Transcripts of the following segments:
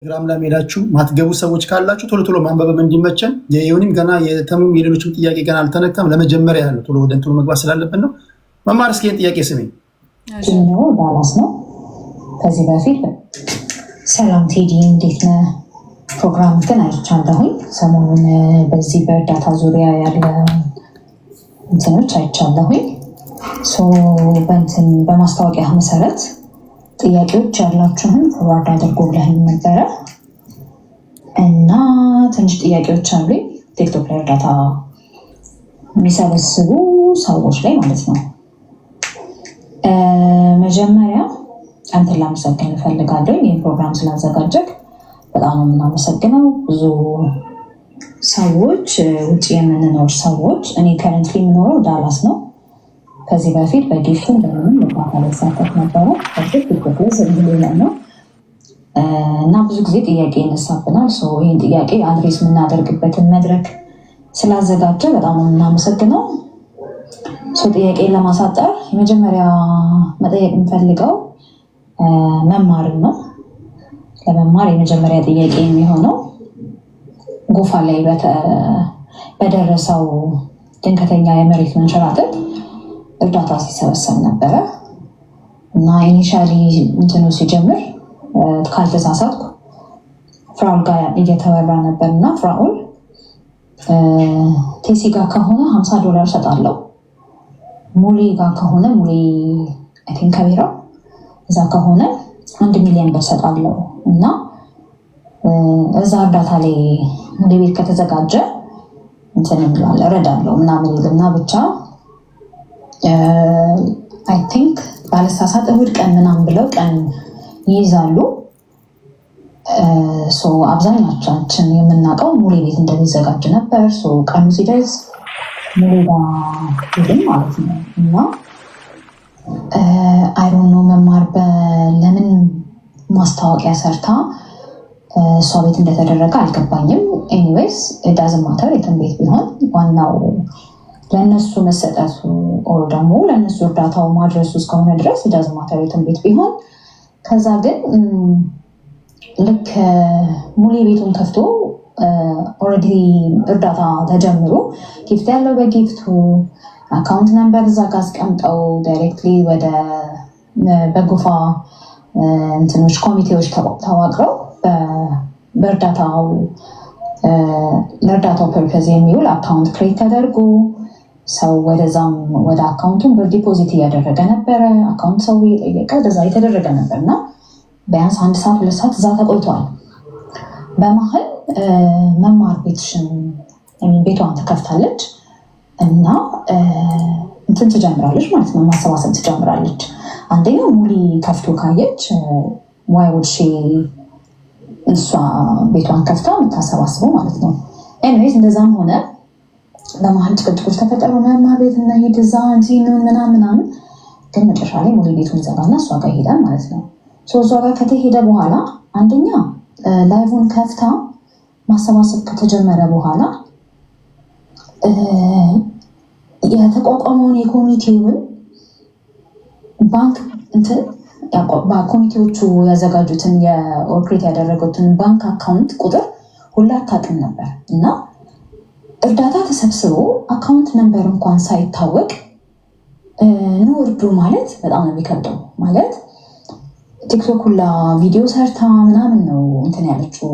ቴሌግራም ላይ ሄዳችሁ ማትገቡ ሰዎች ካላችሁ ቶሎ ቶሎ ማንበብ እንዲመቸን የዩኒም ገና የተሙም የሌሎችም ጥያቄ ገና አልተነካም። ለመጀመሪያ ያለው ቶሎ ወደ እንትኑ መግባት ስላለብን ነው። መማር እስኪ ጥያቄ ስሜ ነው ዳላስ ነው። ከዚህ በፊት ሰላም ቴዲ እንዴት ነህ? ፕሮግራም ግን አይቻለሁኝ። ሰሞኑን በዚህ በእርዳታ ዙሪያ ያለ እንትኖች አይቻለሁኝ። በእንትን በማስታወቂያ መሰረት ጥያቄዎች ያላችሁን ፎርዋርድ አድርጎ ብለህኝ ነበረ እና ትንሽ ጥያቄዎች አሉኝ ቲክቶክ ላይ እርዳታ የሚሰበስቡ ሰዎች ላይ ማለት ነው። መጀመሪያ አንተን ላመሰግን እፈልጋለሁ። ይህን ፕሮግራም ስላዘጋጀህ በጣም ነው የምናመሰግነው። ብዙ ሰዎች ውጭ የምንኖር ሰዎች፣ እኔ ከረንትሊ የምኖረው ዳላስ ነው። ከዚህ በፊት በጊፍቱን በምንም ልባታ ላይ ሳተፍ ነበረ ነው እና ብዙ ጊዜ ጥያቄ ይነሳብናል። ይህን ጥያቄ አድሬስ የምናደርግበትን መድረክ ስላዘጋጀ በጣም ነው የምናመሰግነው። ጥያቄ ለማሳጠር የመጀመሪያ መጠየቅ የምፈልገው መማርን ነው። ለመማር የመጀመሪያ ጥያቄ የሚሆነው ጎፋ ላይ በደረሰው ድንገተኛ የመሬት መንሸራተት እርዳታ ሲሰበሰብ ነበረ እና ኢኒሻሊ እንትኑ ሲጀምር ካልተሳሳትኩ ፍራኦል ጋር እየተወራ ነበር እና ፍራኦል ቴሲ ጋር ከሆነ $50 ሰጣለው፣ ሙሌ ጋር ከሆነ ሙሌ አይ ቲንክ ከቢራ እዛ ከሆነ $1 ሚሊዮን ሰጣለው እና እዛ እርዳታ ላይ ሙሌ ቤት ከተዘጋጀ እንትን እንላለን እረዳለው ምናምን ይልና ብቻ አይ ቲንክ ባለሳሳት እሑድ ቀን ምናምን ብለው ቀን ይይዛሉ። አብዛኛቻችን የምናውቀው ሙሌ ቤት እንደሚዘጋጅ ነበር። ቀኑ ሲደርስ ሙሌ ጋር ሄድን ማለት ነው እና አይሮኖ መማር ለምን ማስታወቂያ ሰርታ እሷ ቤት እንደተደረገ አልገባኝም። ኤኒዌይስ ዳዝንት ማተር የትም ቤት ቢሆን ዋናው ለእነሱ መሰጠቱ ኦር ደግሞ ለእነሱ እርዳታው ማድረሱ እስከሆነ ድረስ ዳዝንት ማተር የትም ቤት ቢሆን። ከዛ ግን ልክ ሙሌ ቤቱን ከፍቶ ኦልሬዲ እርዳታ ተጀምሮ ጊፍት ያለው በጊፍቱ አካውንት ነምበር እዛ ጋር አስቀምጠው ዳይሬክትሊ ወደ በጎፋ እንትኖች ኮሚቴዎች ተዋቅረው በእርዳታው ለእርዳታው ፐርፐዝ የሚውል አካውንት ክሬት ተደርጎ ሰው ወደዛም ወደ አካውንቱን በዲፖዚት እያደረገ ነበረ። አካውንት ሰው እየጠየቀ ወደዛ የተደረገ ነበር እና ቢያንስ 1 ሰዓት 2 ሰዓት እዛ ተቆይቷል። በመሀል መማር ቤቷን ትከፍታለች እና እንትን ትጀምራለች ማለት ነው፣ ማሰባሰብ ትጀምራለች። አንደኛው ሙሊ ከፍቶ ካየች ዋይ ውድ ሺ እሷ ቤቷን ከፍታ የምታሰባስበው ማለት ነው። ኤኒዌይስ እንደዛም ሆነ በመሀል ጭቅጭቆች ተፈጠሩ። መማር ቤት እናሄድ እዛ እዚህ ምናምን ግን መጨረሻ ላይ ሙሊ ቤቱን ይዘጋና እሷ ጋር ይሄዳል ማለት ነው። እሷ ጋር ከተሄደ በኋላ አንደኛ ላይቭን ከፍታ ማሰባሰብ ከተጀመረ በኋላ የተቋቋመውን የኮሚቴውን ባንክ ኮሚቴዎቹ ያዘጋጁትን የኦርክሬት ያደረጉትን ባንክ አካውንት ቁጥር ሁላ አታውቅም ነበር እና እርዳታ ተሰብስቦ አካውንት ነምበር እንኳን ሳይታወቅ ነው እርዱ ማለት በጣም ነው የሚከብደው። ማለት ቲክቶክ ሁላ ቪዲዮ ሰርታ ምናምን ነው እንትን ያለችው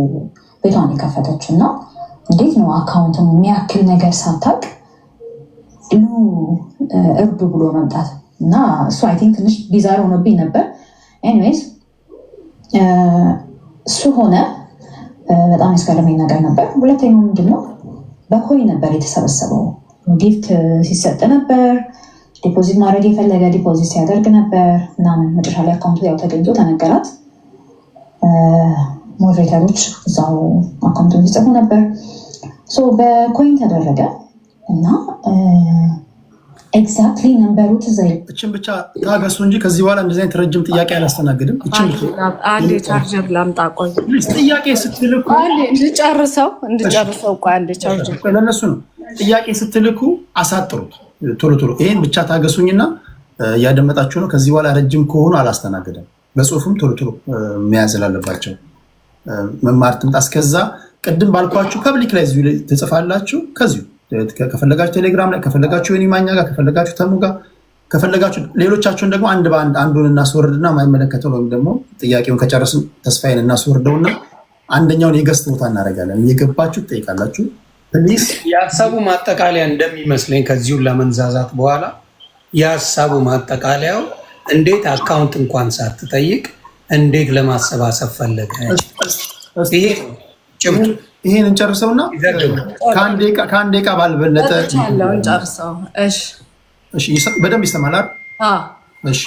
ቤቷን የከፈተችው እና እንዴት ነው አካውንቱን የሚያክል ነገር ሳታውቅ እርዱ ብሎ መምጣት እና እሱ አይ ቲንክ ትንሽ ቢዛር ሆኖብኝ ነበር። ኤኒዌይስ እሱ ሆነ በጣም ያስገረመኝ ነገር ነበር። ሁለተኛው ምንድነው በኮይ ነበር የተሰበሰበው። ጊፍት ሲሰጥ ነበር፣ ዲፖዚት ማድረግ የፈለገ ዲፖዚት ሲያደርግ ነበር ምናምን። መጨረሻ ላይ አካውንቱ ያው ተገኝቶ ተነገራት። ሞዴሬተሮች እዛው አካውንቱን ሲጽፉ ነበር። በኮይን ተደረገ እና ኤግዛክትሊ ነምበሩ ትዘይ እችን ብቻ ታገሱ እንጂ ከዚህ በኋላ እንደዚህ አይነት ረጅም ጥያቄ አላስተናግድም። አንዴ ቻርጀር ላምጣ። ቆይ ጥያቄ ስትልኩ እንድጨርሰው ቆይ አንዴ ቻርጀር ለነሱ ነው። ጥያቄ ስትልኩ አሳጥሩት ቶሎ ቶሎ። ይሄን ብቻ ታገሱኝና እያደመጣችሁ ነው። ከዚህ በኋላ ረጅም ከሆኑ አላስተናግድም። በጽሁፍም ቶሎ ቶሎ መያዝ አለባቸው። መማር ትምጣ። እስከዛ ቅድም ባልኳችሁ ፐብሊክ ላይ እዚሁ ትጽፋላችሁ። ከዚሁ ከፈለጋችሁ ቴሌግራም ላይ፣ ከፈለጋችሁ የኒማኛ ጋር፣ ከፈለጋችሁ ተሙ ጋር፣ ከፈለጋችሁ ሌሎቻችሁን ደግሞ አንድ በአንድ አንዱን እናስወርድና የማይመለከተው ወይም ደግሞ ጥያቄውን ከጨረስን ተስፋዬን እናስወርደውና አንደኛውን የገስት ቦታ እናደርጋለን። እየገባችሁ ትጠይቃላችሁ። ፕሊዝ የሀሳቡ ማጠቃለያ እንደሚመስለኝ ከዚሁን ለመንዛዛት በኋላ የሀሳቡ ማጠቃለያው እንዴት አካውንት እንኳን ሳትጠይቅ እንዴት ለማሰባሰብ ፈለገ? ይሄን እንጨርሰውና ከአንድ ደቂቃ ባልበለጠ እንጨርሰው። በደንብ ይሰማል። እሺ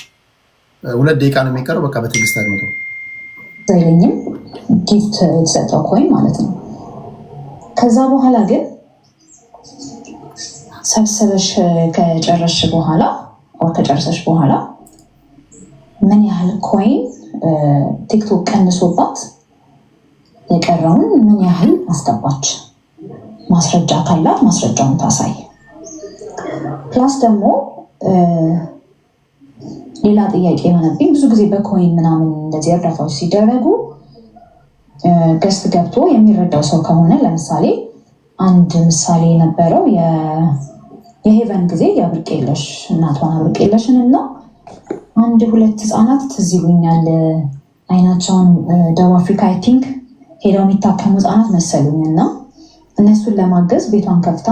2 ደቂቃ ነው የሚቀረው። በቃ በትዕግስት አድምጡ። ዘይለኝም ጊፍት የተሰጠው ኮይን ማለት ነው። ከዛ በኋላ ግን ሰብስበሽ ከጨረስሽ በኋላ ከጨረሰሽ በኋላ ምን ያህል ኮይን ቲክቶክ ቀንሶባት የቀረውን ምን ያህል አስገባች፣ ማስረጃ ካላት ማስረጃውን ታሳይ። ፕላስ ደግሞ ሌላ ጥያቄ የሆነብኝ ብዙ ጊዜ በኮይን ምናምን እንደዚህ እርዳታዎች ሲደረጉ ገስት ገብቶ የሚረዳው ሰው ከሆነ ለምሳሌ አንድ ምሳሌ የነበረው የሄቨን ጊዜ የአብርቄለሽ እናቷን አብርቄለሽን እና 1-2 ህፃናት ትዝ ይሉኛል። አይናቸውን ደቡብ አፍሪካ አይ ቲንክ ሄደው የሚታከሙ ህፃናት መሰሉኝ እና እነሱን ለማገዝ ቤቷን ከፍታ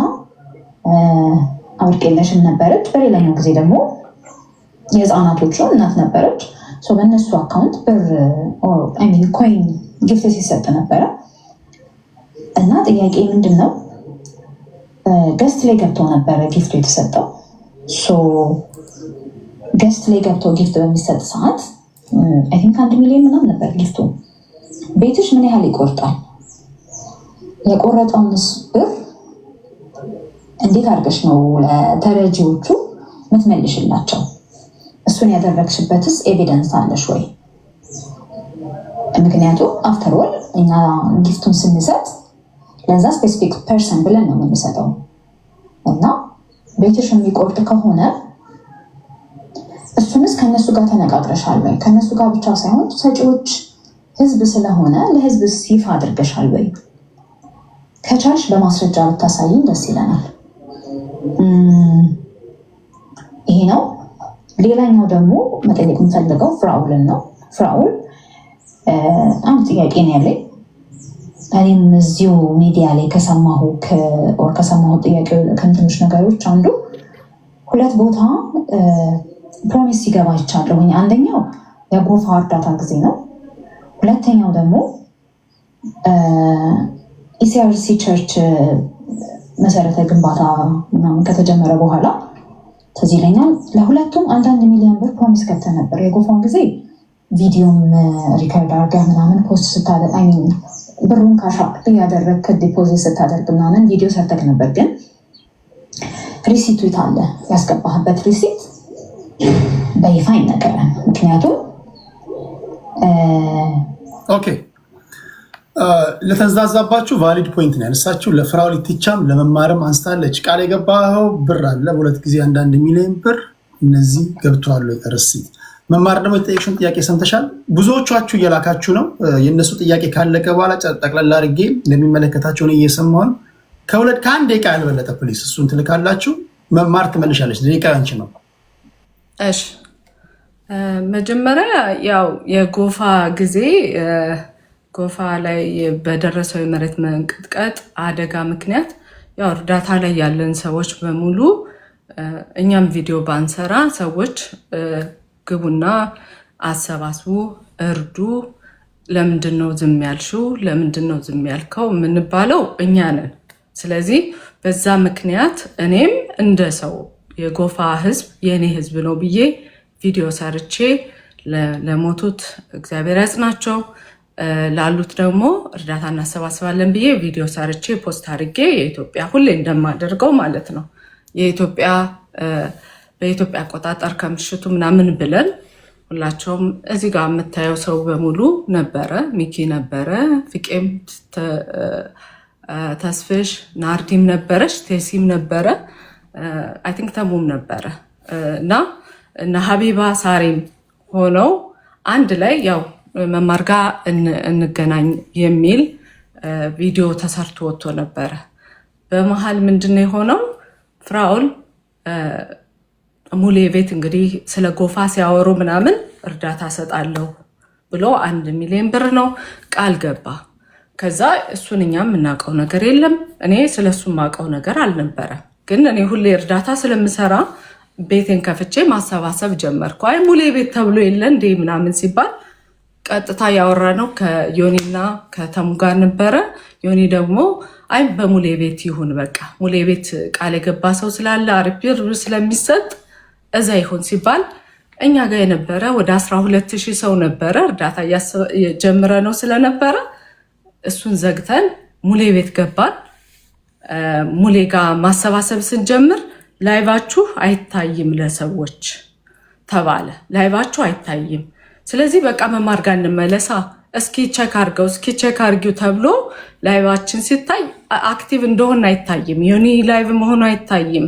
አብርቄለሽን ነበረች። በሌላኛው ጊዜ ደግሞ የህፃናቶቹ እናት ነበረች። በእነሱ አካውንት ብር ኮይን ጊፍት ሲሰጥ ነበረ እና ጥያቄ ምንድን ነው ገስት ላይ ገብተው ነበረ ጊፍቱ የተሰጠው። ገስት ላይ ገብተው ጊፍት በሚሰጥ ሰዓት አይ ቲንክ 1 ሚሊዮን ምናምን ነበር ጊፍቱ። ቤትሽ ምን ያህል ይቆርጣል? የቆረጠውንስ ብር እንዴት አድርገሽ ነው ለተረጂዎቹ ምትመልሽላቸው? እሱን ያደረግሽበትስ ኤቪደንስ አለሽ ወይ? ምክንያቱም አፍተርኦል እኛ ጊፍቱን ስንሰጥ ለዛ ስፔሲፊክ ፐርሰን ብለን ነው የምንሰጠው እና ቤትሽ የሚቆርጥ ከሆነ እሱንስ ከነሱ ጋር ተነጋግረሻል ወይ? ከነሱ ጋር ብቻ ሳይሆን ሰጪዎች ህዝብ ስለሆነ ለህዝብ ይፋ አድርገሻል ወይ? ከቻልሽ በማስረጃ ብታሳይኝ ደስ ይለናል። ይሄ ነው። ሌላኛው ደግሞ መጠየቅ የምፈልገው ፍራውልን ነው። ፍራውል አንድ ጥያቄ ነው ያለኝ። እኔም እዚሁ ሚዲያ ላይ ከሰማሁ ጥያቄ ከትንሽ ነገሮች አንዱ 2 ቦታ ፕሮሚስ ሲገባ ይቻለሁኝ። አንደኛው የጎፋ እርዳታ ጊዜ ነው። ሁለተኛው ደግሞ ኢሲአርሲ ቸርች መሰረተ ግንባታ ምናምን ከተጀመረ በኋላ ትዝ ይለኛል ለሁለቱም 1 ሚሊዮን ብር ፕሮሚስ ገብተን ነበር። የጎፋን ጊዜ ቪዲዮም ሪከርድ አድርገህ ምናምን ፖስት ስታደርግ ብሩን ካሻ ያደረግክ ዲፖዚት ስታደርግ ምናምን ቪዲዮ ሰርተክ ነበር። ግን ሪሲቱ አለ፣ ያስገባህበት ሪሲት በይፋ ይነገራል። ምክንያቱም ኦኬ ለተንዛዛባችሁ ቫሊድ ፖይንት ነው ያነሳችሁ። ለፍራውል ቲቻም ለመማርም አንስታለች። ቃል የገባኸው ብር አለ 2 ጊዜ 1 ሚሊዮን ብር እነዚህ ገብተዋል ሪሲት። መማር ደግሞ የጠየቅሽውን ጥያቄ ሰምተሻል። ብዙዎቻችሁ እየላካችሁ ነው። የእነሱ ጥያቄ ካለቀ በኋላ ጠቅላላ አድርጌ ለሚመለከታቸውን እየሰማሁን ከ1 ደቂቃ ያልበለጠ ፕሊስ እሱን ትልካላችሁ። መማር ትመልሻለች። ደቂቃ አንቺ ነው። እሺ መጀመሪያ ያው የጎፋ ጊዜ ጎፋ ላይ በደረሰው የመሬት መንቀጥቀጥ አደጋ ምክንያት ያው እርዳታ ላይ ያለን ሰዎች በሙሉ እኛም ቪዲዮ ባንሰራ ሰዎች ግቡና አሰባስቡ፣ እርዱ። ለምንድነው ዝም ያልሽው? ለምንድነው ዝም ያልከው? የምንባለው እኛ ነን። ስለዚህ በዛ ምክንያት እኔም እንደ ሰው የጎፋ ህዝብ የኔ ህዝብ ነው ብዬ ቪዲዮ ሰርቼ ለሞቱት እግዚአብሔር ያጽናቸው፣ ላሉት ደግሞ እርዳታ እናሰባስባለን ብዬ ቪዲዮ ሰርቼ ፖስት አድርጌ የኢትዮጵያ ሁሌ እንደማደርገው ማለት ነው በኢትዮጵያ አቆጣጠር ከምሽቱ ምናምን ብለን ሁላቸውም እዚህ ጋር የምታየው ሰው በሙሉ ነበረ። ሚኪ ነበረ፣ ፍቄም፣ ተስፍሽ፣ ናርዲም ነበረች፣ ቴሲም ነበረ፣ አይ ቲንክ ተሙም ነበረ እና ሀቢባ ሳሬም ሆነው አንድ ላይ ያው መማር ጋር እንገናኝ የሚል ቪዲዮ ተሰርቶ ወጥቶ ነበረ። በመሀል ምንድነው የሆነው? ፍራኦል ሙሌ ቤት እንግዲህ ስለ ጎፋ ሲያወሩ ምናምን እርዳታ ሰጣለሁ ብሎ 1 ሚሊዮን ብር ነው ቃል ገባ። ከዛ እሱን እኛም የምናውቀው ነገር የለም። እኔ ስለሱ የማውቀው ነገር አልነበረ። ግን እኔ ሁሌ እርዳታ ስለምሰራ ቤቴን ከፍቼ ማሰባሰብ ጀመርኩ። አይ ሙሌ ቤት ተብሎ የለ እንዴ ምናምን ሲባል ቀጥታ ያወራ ነው ከዮኒና ከተሙ ጋር ነበረ። ዮኒ ደግሞ አይ በሙሌ ቤት ይሁን በቃ ሙሌ ቤት ቃል የገባ ሰው ስላለ አሪፍ ብር ስለሚሰጥ እዛ ይሁን ሲባል እኛ ጋር የነበረ ወደ 12000 ሰው ነበረ። እርዳታ ጀምረ ነው ስለነበረ እሱን ዘግተን ሙሌ ቤት ገባን። ሙሌ ጋር ማሰባሰብ ስንጀምር ላይቫችሁ አይታይም ለሰዎች ተባለ። ላይቫችሁ አይታይም፣ ስለዚህ በቃ መማር ጋር እንመለሳ፣ እስኪ ቼክ አርገው እስኪ ቼክ አርጊው ተብሎ ላይቫችን ሲታይ አክቲቭ እንደሆነ አይታይም። ዮኒ ላይቭ መሆኑ አይታይም፣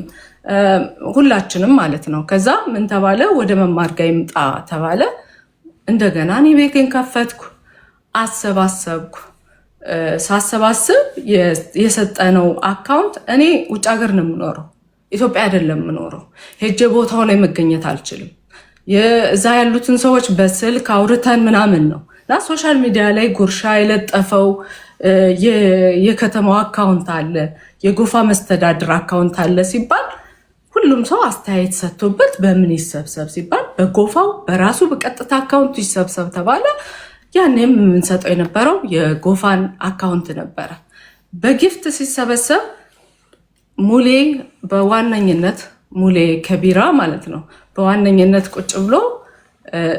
ሁላችንም ማለት ነው። ከዛ ምን ተባለ? ወደ መማር ጋር ይምጣ ተባለ። እንደገና እኔ ቤቴን ከፈትኩ፣ አሰባሰብኩ። ሳሰባስብ የሰጠነው አካውንት እኔ ውጭ ሀገር ነው የምኖረው፣ ኢትዮጵያ አይደለም የምኖረው። ሄጄ ቦታው ላይ መገኘት አልችልም። እዛ ያሉትን ሰዎች በስልክ አውርተን ምናምን ነው እና ሶሻል ሚዲያ ላይ ጉርሻ የለጠፈው የከተማው አካውንት አለ፣ የጎፋ መስተዳድር አካውንት አለ ሲባል ሁሉም ሰው አስተያየት ሰጥቶበት በምን ይሰብሰብ ሲባል በጎፋው በራሱ በቀጥታ አካውንቱ ይሰብሰብ ተባለ። ያኔም የምንሰጠው የነበረው የጎፋን አካውንት ነበረ። በጊፍት ሲሰበሰብ ሙሌ በዋነኝነት ሙሌ ከቢራ ማለት ነው በዋነኝነት ቁጭ ብሎ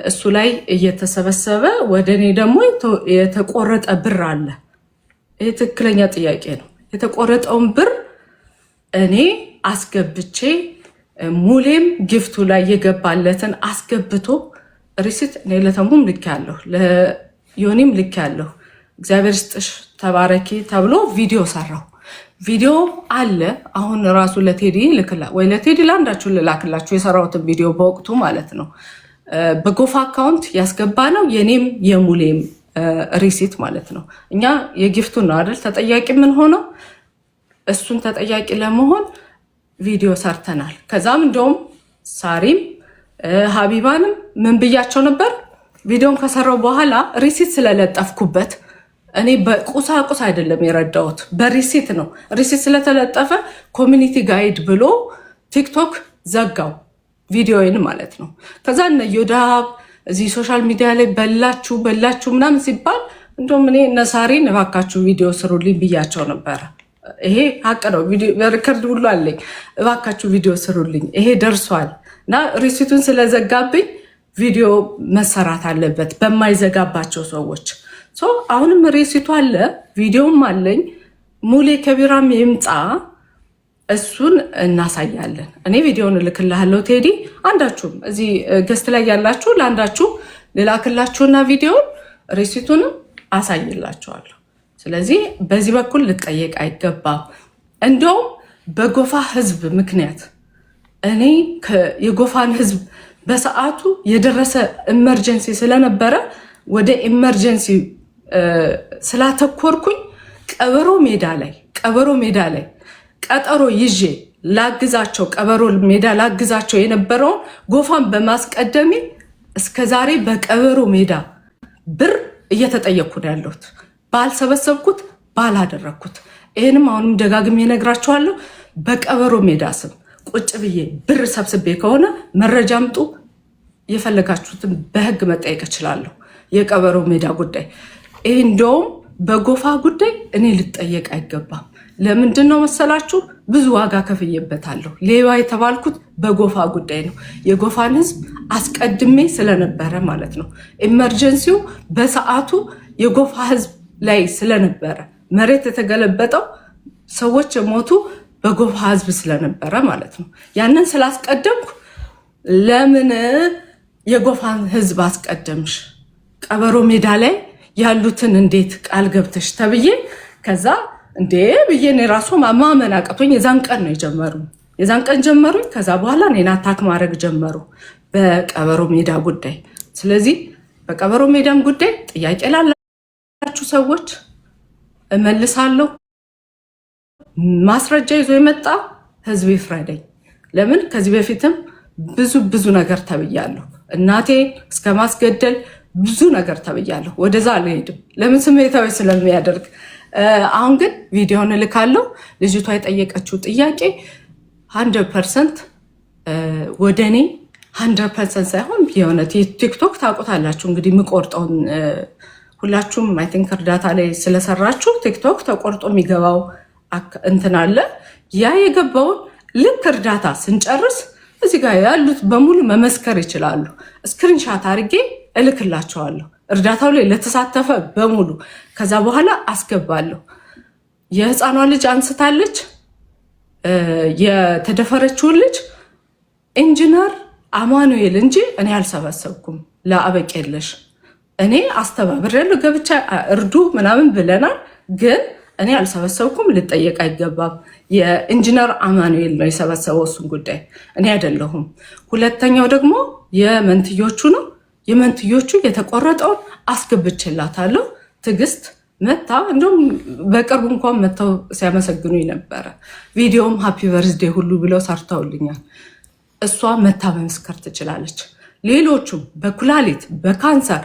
እሱ ላይ እየተሰበሰበ ወደ እኔ ደግሞ የተቆረጠ ብር አለ። ይህ ትክክለኛ ጥያቄ ነው። የተቆረጠውን ብር እኔ አስገብቼ ሙሌም ጊፍቱ ላይ የገባለትን አስገብቶ ሪሲት እኔ ለተሙም ልክ ያለሁ ለዮኒም ልክ ያለሁ እግዚአብሔር ስጥሽ ተባረኪ ተብሎ ቪዲዮ ሰራው። ቪዲዮ አለ አሁን ራሱ ለቴዲ ልክላ ወይ ለቴዲ ላንዳችሁ ልላክላችሁ የሰራሁትን ቪዲዮ በወቅቱ ማለት ነው። በጎፋ አካውንት ያስገባ ነው የኔም የሙሌም ሪሲት ማለት ነው። እኛ የጊፍቱን ነው አይደል ተጠያቂ ምን ሆነው እሱን ተጠያቂ ለመሆን ቪዲዮ ሰርተናል። ከዛም እንደውም ሳሪም ሀቢባንም ምን ብያቸው ነበር? ቪዲዮን ከሰራው በኋላ ሪሲት ስለለጠፍኩበት እኔ በቁሳቁስ አይደለም የረዳሁት በሪሲት ነው። ሪሲት ስለተለጠፈ ኮሚኒቲ ጋይድ ብሎ ቲክቶክ ዘጋው ቪዲዮዬን ማለት ነው። ከዛ እነ ዮዳብ እዚህ ሶሻል ሚዲያ ላይ በላችሁ ምናምን ሲባል እንደውም እኔ እነ ሳሪን እባካችሁ ቪዲዮ ስሩልኝ ብያቸው ነበረ። ይሄ ሀቅ ነው፣ ሪከርድ ሁሉ አለኝ። እባካችሁ ቪዲዮ ስሩልኝ ይሄ ደርሷል እና ሪሲቱን ስለዘጋብኝ ቪዲዮ መሰራት አለበት በማይዘጋባቸው ሰዎች። አሁንም ሪሲቱ አለ፣ ቪዲዮም አለኝ። ሙሌ ከቢራም ይምጣ እሱን እናሳያለን። እኔ ቪዲዮን እልክልሃለሁ ቴዲ። አንዳችሁም እዚህ ገስት ላይ ያላችሁ ለአንዳችሁ ልላክላችሁና ቪዲዮን ሪሲቱንም አሳይላችኋለሁ። ስለዚህ በዚህ በኩል ልጠየቅ አይገባም። እንደውም በጎፋ ህዝብ ምክንያት እኔ የጎፋን ህዝብ በሰዓቱ የደረሰ ኢመርጀንሲ ስለነበረ ወደ ኢመርጀንሲ ስላተኮርኩኝ ቀበሮ ሜዳ ላይ ቀጠሮ ይዤ ላግዛቸው ቀበሮ ሜዳ ላግዛቸው የነበረውን ጎፋን በማስቀደሜ እስከዛሬ በቀበሮ ሜዳ ብር እየተጠየቅኩ ነው ያለሁት። ባልሰበሰብኩት ባላደረግኩት። ይህንም አሁንም ደጋግሜ እነግራችኋለሁ። በቀበሮ ሜዳ ስም ቁጭ ብዬ ብር ሰብስቤ ከሆነ መረጃ አምጡ፣ የፈለጋችሁትን በህግ መጠየቅ እችላለሁ። የቀበሮ ሜዳ ጉዳይ ይህ እንደውም በጎፋ ጉዳይ እኔ ልጠየቅ አይገባም። ለምንድን ነው መሰላችሁ? ብዙ ዋጋ ከፍዬበታለሁ። ሌባ የተባልኩት በጎፋ ጉዳይ ነው። የጎፋን ህዝብ አስቀድሜ ስለነበረ ማለት ነው። ኢመርጀንሲው በሰዓቱ የጎፋ ህዝብ ላይ ስለነበረ መሬት የተገለበጠው ሰዎች የሞቱ በጎፋ ህዝብ ስለነበረ ማለት ነው። ያንን ስላስቀደምኩ ለምን የጎፋን ህዝብ አስቀደምሽ? ቀበሮ ሜዳ ላይ ያሉትን እንዴት ቃል ገብተሽ ተብዬ ከዛ እንዴ ብዬ እኔ ራሱ ማመን አቅቶኝ የዛን ቀን ነው የዛን ቀን ጀመሩኝ። ከዛ በኋላ እኔን አታክ ማድረግ ጀመሩ በቀበሮ ሜዳ ጉዳይ። ስለዚህ በቀበሮ ሜዳም ጉዳይ ጥያቄ ላላችሁ ሰዎች እመልሳለሁ። ማስረጃ ይዞ የመጣ ህዝብ ይፍረደኝ። ለምን ከዚህ በፊትም ብዙ ነገር ተብያለሁ። እናቴ እስከ ማስገደል ብዙ ነገር ተብያለሁ። ወደዛ አልሄድም፣ ለምን ስሜታዊ ስለሚያደርግ። አሁን ግን ቪዲዮን እልካለሁ። ልጅቷ የጠየቀችው ጥያቄ 100% ወደ እኔ 100% ሳይሆን የሆነ ቲክቶክ ታውቁታላችሁ እንግዲህ የምቆርጠውን ሁላችሁም አይ ቲንክ እርዳታ ላይ ስለሰራችሁ ቲክቶክ ተቆርጦ የሚገባው እንትን አለ። ያ የገባውን ልክ እርዳታ ስንጨርስ እዚህ ጋር ያሉት በሙሉ መመስከር ይችላሉ። ስክሪንሻት አድርጌ እልክላቸዋለሁ እርዳታው ላይ ለተሳተፈ በሙሉ። ከዛ በኋላ አስገባለሁ። የህፃኗ ልጅ አንስታለች። የተደፈረችውን ልጅ ኢንጂነር አማኑኤል እንጂ እኔ አልሰበሰብኩም። ለአበቅ የለሽ እኔ አስተባብሬያለሁ። ገብቻ እርዱ ምናምን ብለናል፣ ግን እኔ አልሰበሰብኩም። ልጠየቅ አይገባም። የኢንጂነር አማኑኤል ነው የሰበሰበው እሱን ጉዳይ፣ እኔ አይደለሁም። ሁለተኛው ደግሞ የመንትዮቹ ነው። የመንትዮቹ የተቆረጠውን አስገብቼላታለሁ። ትዕግስት መታ እንደውም በቅርቡ እንኳን መተው ሲያመሰግኑኝ ነበረ። ቪዲዮም ሃፒ በርዝዴ ሁሉ ብለው ሰርተውልኛል። እሷ መታ መመስከር ትችላለች። ሌሎቹም በኩላሊት በካንሰር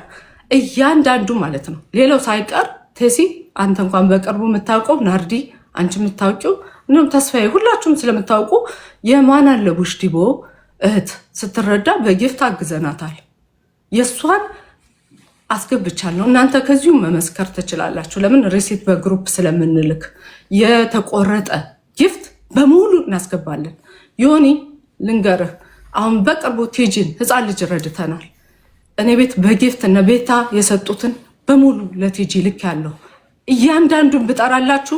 እያንዳንዱ ማለት ነው። ሌላው ሳይቀር ቴሲ አንተ እንኳን በቅርቡ የምታውቀው ናርዲ፣ አንቺ የምታውቂው እንዲሁም ተስፋዬ፣ ሁላችሁም ስለምታውቁ የማን አለቡሽ ዲቦ እህት ስትረዳ በጊፍት አግዘናታል። የእሷን አስገብቻለሁ። እናንተ ከዚሁ መመስከር ትችላላችሁ። ለምን ሪሲት በግሩፕ ስለምንልክ የተቆረጠ ጊፍት በሙሉ እናስገባለን። ዮኒ ልንገርህ፣ አሁን በቅርቡ ቲጂን ህፃን ልጅ ረድተናል። እኔ ቤት በጊፍት እነ ቤታ የሰጡትን በሙሉ ለቲጂ ልክ ያለው እያንዳንዱን ብጠራላችሁ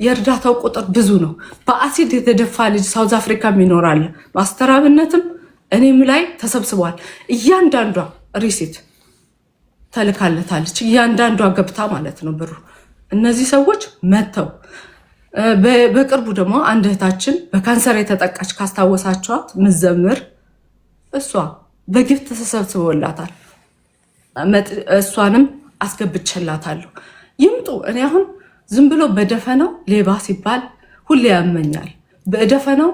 የእርዳታው ቁጥር ብዙ ነው። በአሲድ የተደፋ ልጅ ሳውዝ አፍሪካም ይኖራል። ማስተራብነትም እኔም ላይ ተሰብስቧል። እያንዳንዷ ሪሲት ተልካለታለች። እያንዳንዷ ገብታ ማለት ነው ብሩ። እነዚህ ሰዎች መጥተው በቅርቡ ደግሞ አንድ እህታችን በካንሰር የተጠቃች ካስታወሳችኋት ምዘምር፣ እሷ በጊፍት ተሰብስቦላታል። እሷንም አስገብቼላታለሁ። ይምጡ። እኔ አሁን ዝም ብሎ በደፈነው ሌባ ሲባል ሁሌ ያመኛል። በደፈነው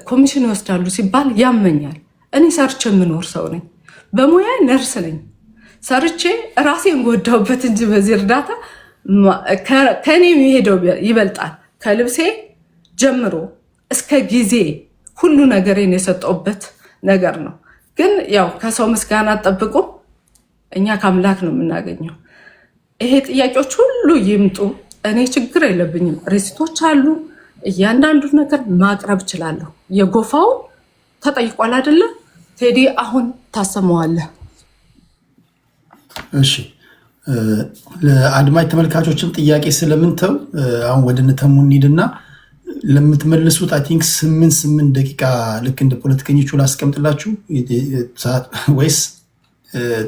ኮሚሽን ይወስዳሉ ሲባል ያመኛል። እኔ ሰርቼ የምኖር ሰው ነኝ። በሙያ ነርስ ነኝ። ሰርቼ ራሴን ጎዳውበት እንጂ በዚህ እርዳታ ከኔ የሚሄደው ይበልጣል። ከልብሴ ጀምሮ እስከ ጊዜ ሁሉ ነገሬን የሰጠውበት ነገር ነው። ግን ያው ከሰው ምስጋና ጠብቁ፣ እኛ ከአምላክ ነው የምናገኘው። ይሄ ጥያቄዎች ሁሉ ይምጡ። እኔ ችግር የለብኝም። ሬሲቶች አሉ። እያንዳንዱ ነገር ማቅረብ እችላለሁ። የጎፋው ተጠይቋል አይደለ ቴዲ? አሁን ታሰማዋለህ። እሺ፣ ለአድማጭ ተመልካቾችም ጥያቄ ስለምንተው አሁን ወደ ነተሙ እንሂድና ለምትመልሱት አይ ቲንክ 8 ደቂቃ ልክ እንደ ፖለቲከኞቹ ላስቀምጥላችሁ ወይስ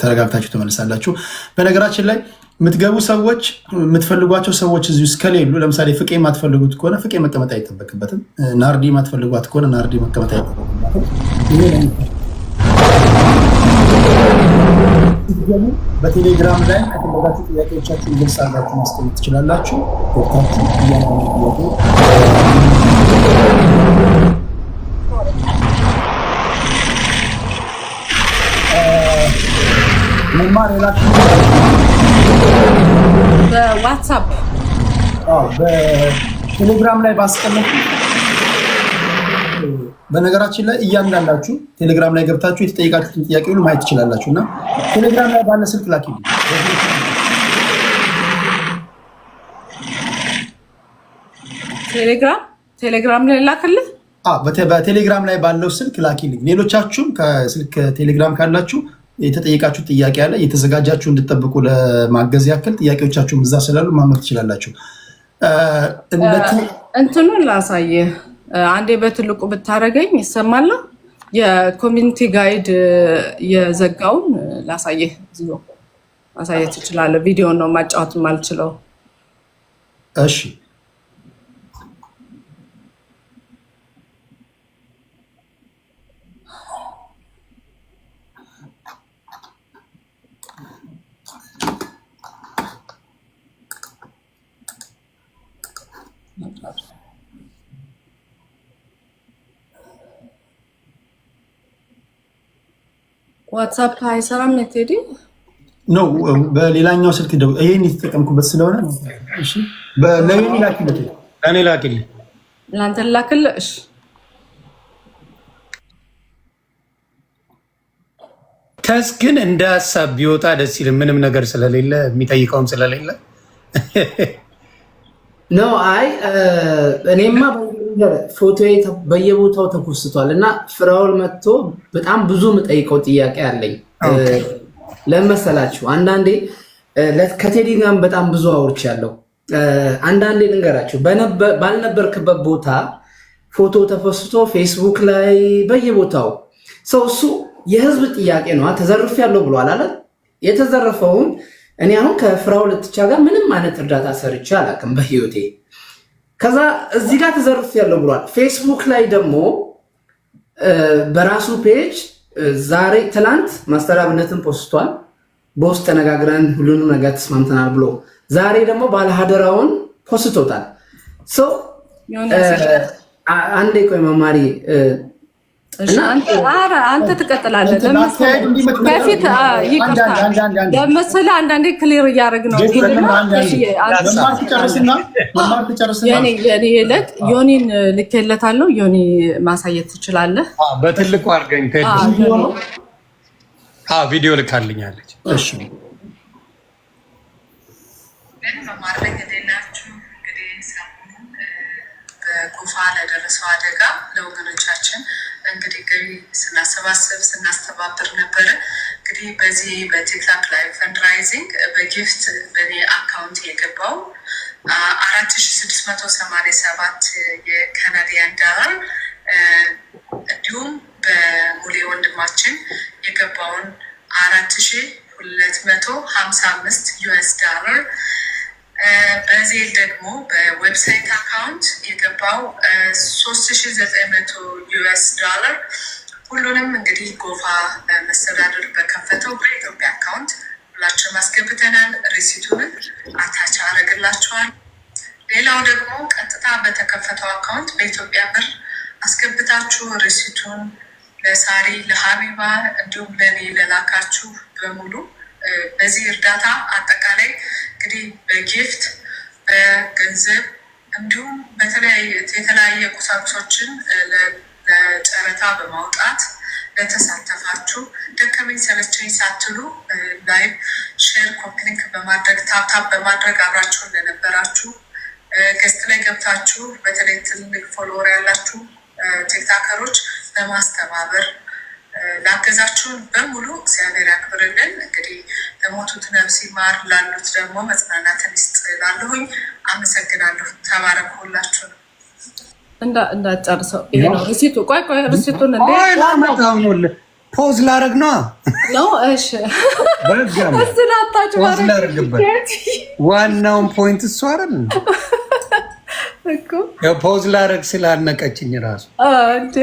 ተረጋግታችሁ ትመልሳላችሁ? በነገራችን ላይ የምትገቡ ሰዎች የምትፈልጓቸው ሰዎች እዚሁ እስከሌሉ፣ ለምሳሌ ፍቄ የማትፈልጉት ከሆነ ፍቄ መቀመጥ አይጠበቅበትም። ናርዲ የማትፈልጓት ከሆነ ናርዲ መቀመጥ አይጠበቅበትም። በቴሌግራም ላይ ከፈለጋችሁ ጥያቄዎቻችሁን ግልጽ አድርጋችሁ ማስቀመጥ ትችላላችሁ። ወቅታችሁ እያንዳንዱ መማር የላችሁ በዋትሳፕ በቴሌግራም ላይ ባስቀመጡ። በነገራችን ላይ እያንዳንዳችሁ ቴሌግራም ላይ ገብታችሁ የተጠየቃችሁትን ጥያቄ ሁሉ ማየት ትችላላችሁ እና ቴሌግራም ላይ ባለ ስልክ ላኪ። ቴሌግራም ላይ ላክልህ። በቴሌግራም ላይ ባለው ስልክ ላኪልኝ። ሌሎቻችሁም ከስልክ ቴሌግራም ካላችሁ የተጠየቃችሁ ጥያቄ አለ፣ የተዘጋጃችሁ እንድጠብቁ ለማገዝ ያክል ጥያቄዎቻችሁም እዛ ስላሉ ማመር ትችላላችሁ። እንትኑን ላሳየህ አንዴ በትልቁ ብታረገኝ ይሰማል። የኮሚኒቲ ጋይድ የዘጋውን ላሳየህ፣ እዚሁ ማሳየት ትችላለህ። ቪዲዮ ነው ማጫወት ማልችለው። እሺ ዋትሳፕ አይሰራም ቴዲ ነው በሌላኛው ስልክ ደው ይሄን የተጠቀምኩበት ስለሆነ እሺ በለኔ ላኪልኝ እኔ ላኪልኝ ላንተ ላክልሽ ከስ ግን እንደ ሀሳብ ቢወጣ ደስ ይል ምንም ነገር ስለሌለ የሚጠይቀውም ስለሌለ ነው አይ እኔማ ፎቶ በየቦታው ተኮስቷል እና ፍራውል መጥቶ በጣም ብዙ የምጠይቀው ጥያቄ አለኝ ለመሰላችሁ አንዳንዴ ከቴዲ ጋር በጣም ብዙ አውርቻለሁ አንዳንዴ ልንገራችሁ ባልነበርክበት ቦታ ፎቶ ተፈስቶ ፌስቡክ ላይ በየቦታው ሰው እሱ የህዝብ ጥያቄ ነው ተዘርፍ ያለው ብሏል አለ የተዘረፈውን እኔ አሁን ከፍራውል ትቻ ጋር ምንም አይነት እርዳታ ሰርቼ አላውቅም በህይወቴ ከዛ እዚህ ጋር ተዘርፍ ያለው ብሏል ፌስቡክ ላይ ደግሞ በራሱ ፔጅ ዛሬ ትላንት ማስተር አብነትን ፖስቷል በውስጥ ተነጋግረን ሁሉንም ነገር ተስማምተናል ብሎ ዛሬ ደግሞ ባለሀደራውን ፖስቶታል ሶ አንዴ ቆይ መማሪ አንተ ትቀጥላለህ ከፊት ይቅርታ ለመሰለህ አንዳንዴ ክሊር እያደረግን ነው የኔ ዕለት ዮኒን ልኬለታለሁ ዮኒ ማሳየት ትችላለህ በትልቁ አድርገኝ ቪዲዮ ልካልኛለች እሺ በጎፋ ለደረሰው አደጋ ለወገኖቻችን እንግዲህ ገቢ ስናሰባስብ ስናስተባብር ነበረ። እንግዲህ በዚህ በቲክታክ ላይ ፈንድራይዚንግ በጊፍት በኔ አካውንት የገባው 4687 የካናዲያን ዶላር እንዲሁም በሙሌ ወንድማችን የገባውን 4255 ዩኤስ ዶላር በዜል ደግሞ በዌብሳይት አካውንት የገባው 3900 ዩኤስ ዶላር ሁሉንም እንግዲህ ጎፋ መስተዳድር በከፈተው በኢትዮጵያ አካውንት ሁላቸው ማስገብተናል። ሪሲቱንን አታች አረግላቸዋል። ሌላው ደግሞ ቀጥታ በተከፈተው አካውንት በኢትዮጵያ ብር አስገብታችሁ ሪሲቱን ለሳሪ ለሀቢባ እንዲሁም ለኔ ለላካችሁ በሙሉ በዚህ እርዳታ አጠቃላይ እንግዲህ በጊፍት በገንዘብ እንዲሁም የተለያየ ቁሳቁሶችን ለጨረታ በማውጣት ለተሳተፋችሁ ደከመኝ ሰለቸኝ ሳትሉ ላይቭ ሼር ኮፒሊንክ በማድረግ ታፕታፕ በማድረግ አብራችሁን ለነበራችሁ ገስት ላይ ገብታችሁ በተለይ ትልቅ ፎሎወር ያላችሁ ቲክታከሮች በማስተባበር ላገዛችሁን በሙሉ እግዚአብሔር ያክብርልን። እንግዲህ ለሞቱት ነፍስ ይማር፣ ላሉት ደግሞ መጽናናትን ይስጥ ላለሁኝ አመሰግናለሁ። ተባረኩ ሁላችሁ ነው እንዳጨርሰው ይሄ ነው ሪሲቱ። ቆይ ሪሲቱን ፖዝ ላረግ ነው ነው። እሺ ዋናውን ፖይንት እሱ አይደል እኮ ፖዝ ላረግ ስላነቀችኝ ራሱ እንዴ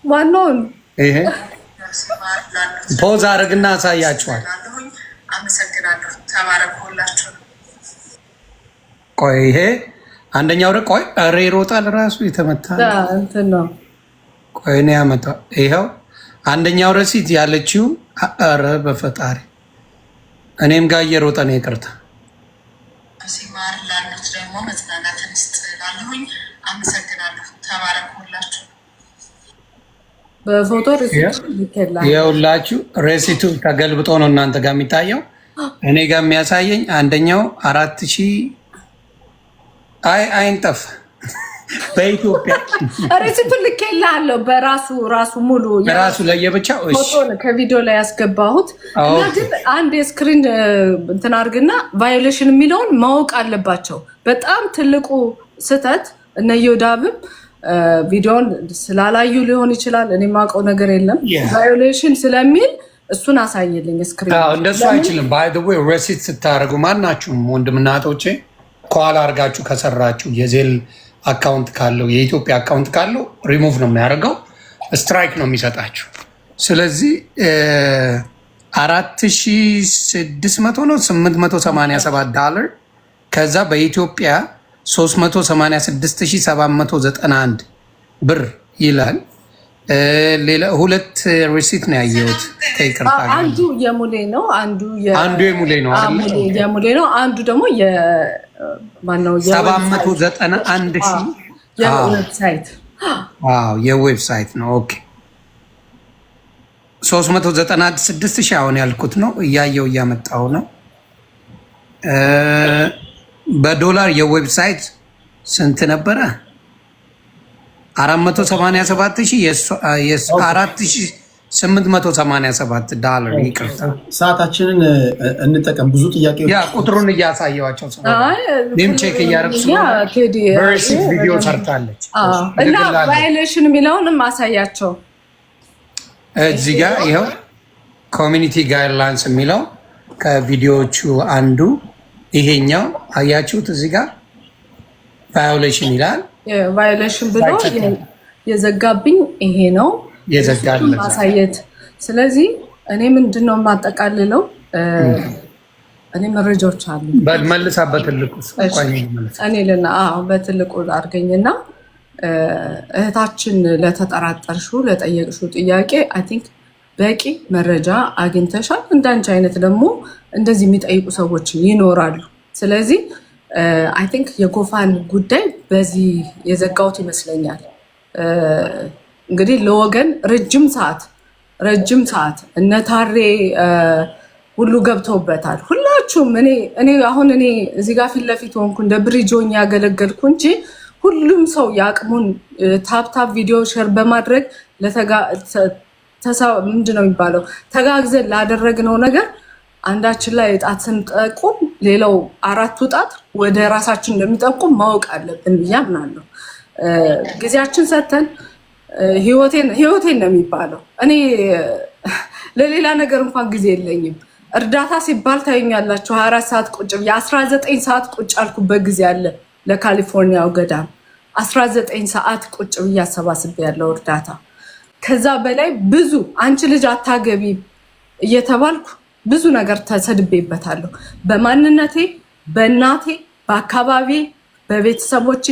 ዋናውን ይሄ ፖዝ አረግና አሳያችኋል። አመሰግናለሁ። ተባረኩ ሁላችሁ። ቆይ ይሄ አንደኛው ረ ቆይ ኧረ ይሮጣል ራሱ የተመታ እንትን ነው። ቆይ እኔ ያመጣ ይሄው አንደኛው ረሲት ያለችው ኧረ በፈጣሪ እኔም ጋር እየሮጠ ነው። ይቅርታ ሲማር ላሉት ደግሞ መጽናናትን ይስጥ እላለሁኝ። አመሰግናለሁ። ተባረኩ ሁላችሁ። በፎቶ ሪሲቱ ይኸውላችሁ ሬሲቱ ተገልብጦ ነው እናንተ ጋር የሚታየው። እኔ ጋር የሚያሳየኝ አንደኛው 4000 አይንጠፍ በኢትዮጵያ ሬሲቱን ልኬልሃለሁ። በራሱ ሙሉ ራሱ ለየብቻው ፎቶ ከቪዲዮ ላይ ያስገባሁት እና ግን አንድ የስክሪን እንትን አድርግና ቫዮሌሽን የሚለውን ማወቅ አለባቸው። በጣም ትልቁ ስህተት እነ ዮዳብም ቪዲዮን ስላላዩ ሊሆን ይችላል። እኔ የማውቀው ነገር የለም። ቫዮሌሽን ስለሚል እሱን አሳየልኝ ስክሪን። እንደሱ አይችልም። ባይ ዘ ዌይ ሬሲት ስታደርጉ ማናችሁም ወንድምና እህቶቼ ከኋላ አድርጋችሁ ከሰራችሁ የዜል አካውንት ካለው የኢትዮጵያ አካውንት ካለው ሪሙቭ ነው የሚያደርገው፣ ስትራይክ ነው የሚሰጣችሁ። ስለዚህ 4600 ነው 887 ዶላር ከዛ በኢትዮጵያ 386791 ብር ይላል። ሌላ ሁለት ሪሲት ነው ያየሁት። ከይቅርታ አንዱ የሙሌ ነው፣ አንዱ የሙሌ ነው አይደል? የሙሌ ነው። አንዱ ደግሞ የማነው 791 ሺህ የዌብሳይት የዌብሳይት ነው። ኦኬ 396 ሺህ አሁን ያልኩት ነው። እያየው እያመጣው ነው። በዶላር የዌብሳይት ስንት ነበረ? 487,000 ዶላር። ይቅርታ ሰዓታችንን እንጠቀም። ብዙ ጥያቄዎች ቁጥሩን እያሳየዋቸው እኔም ቼክ እያደረግኩ ቪዲዮ ሰርታለች እና ቫይሌሽን የሚለውንም አሳያቸው። እዚህ ጋር ይኸው ኮሚኒቲ ጋይድላይንስ የሚለው ከቪዲዮዎቹ አንዱ ይሄኛው አያችሁት። እዚህ ጋር ቫዮሌሽን ይላል። ቫዮሌሽን ብሎ የዘጋብኝ ይሄ ነው ማሳየት። ስለዚህ እኔ ምንድነው የማጠቃልለው? እኔ መረጃዎች አሉ መልሳ በትልቁ በትልቁ አድርገኝና እህታችን ለተጠራጠርሽው ለጠየቅሽው ጥያቄ አይ ቲንክ በቂ መረጃ አግኝተሻል። እንዳንቺ አይነት ደግሞ እንደዚህ የሚጠይቁ ሰዎች ይኖራሉ። ስለዚህ አይ ቲንክ የጎፋን ጉዳይ በዚህ የዘጋሁት ይመስለኛል። እንግዲህ ለወገን ረጅም ሰዓት እነ ታሬ ሁሉ ገብተውበታል። ሁላችሁም እኔ አሁን እዚህ ጋር ፊት ለፊት ሆንኩ እንደ ብሪጆኝ ያገለገልኩ እንጂ ሁሉም ሰው የአቅሙን ታፕታፕ ቪዲዮ ሼር በማድረግ ምንድነው የሚባለው ተጋግዘን ላደረግነው ነገር አንዳችን ላይ ጣት ስንጠቁም ሌላው አራቱ ጣት ወደ ራሳችን እንደሚጠቁም ማወቅ አለብን ብዬ አምናለሁ። ጊዜያችን ሰተን ህይወቴን ነው የሚባለው። እኔ ለሌላ ነገር እንኳን ጊዜ የለኝም። እርዳታ ሲባል ታዩኛላችሁ 24 ሰዓት ቁጭ የ19 ሰዓት ቁጭ አልኩበት ጊዜ አለ። ለካሊፎርኒያው ገዳም 19 ሰዓት ቁጭ ብዬ አሰባስቤ ያለው እርዳታ። ከዛ በላይ ብዙ አንቺ ልጅ አታገቢ እየተባልኩ ብዙ ነገር ተሰድቤበታለሁ። በማንነቴ፣ በእናቴ፣ በአካባቢ፣ በቤተሰቦቼ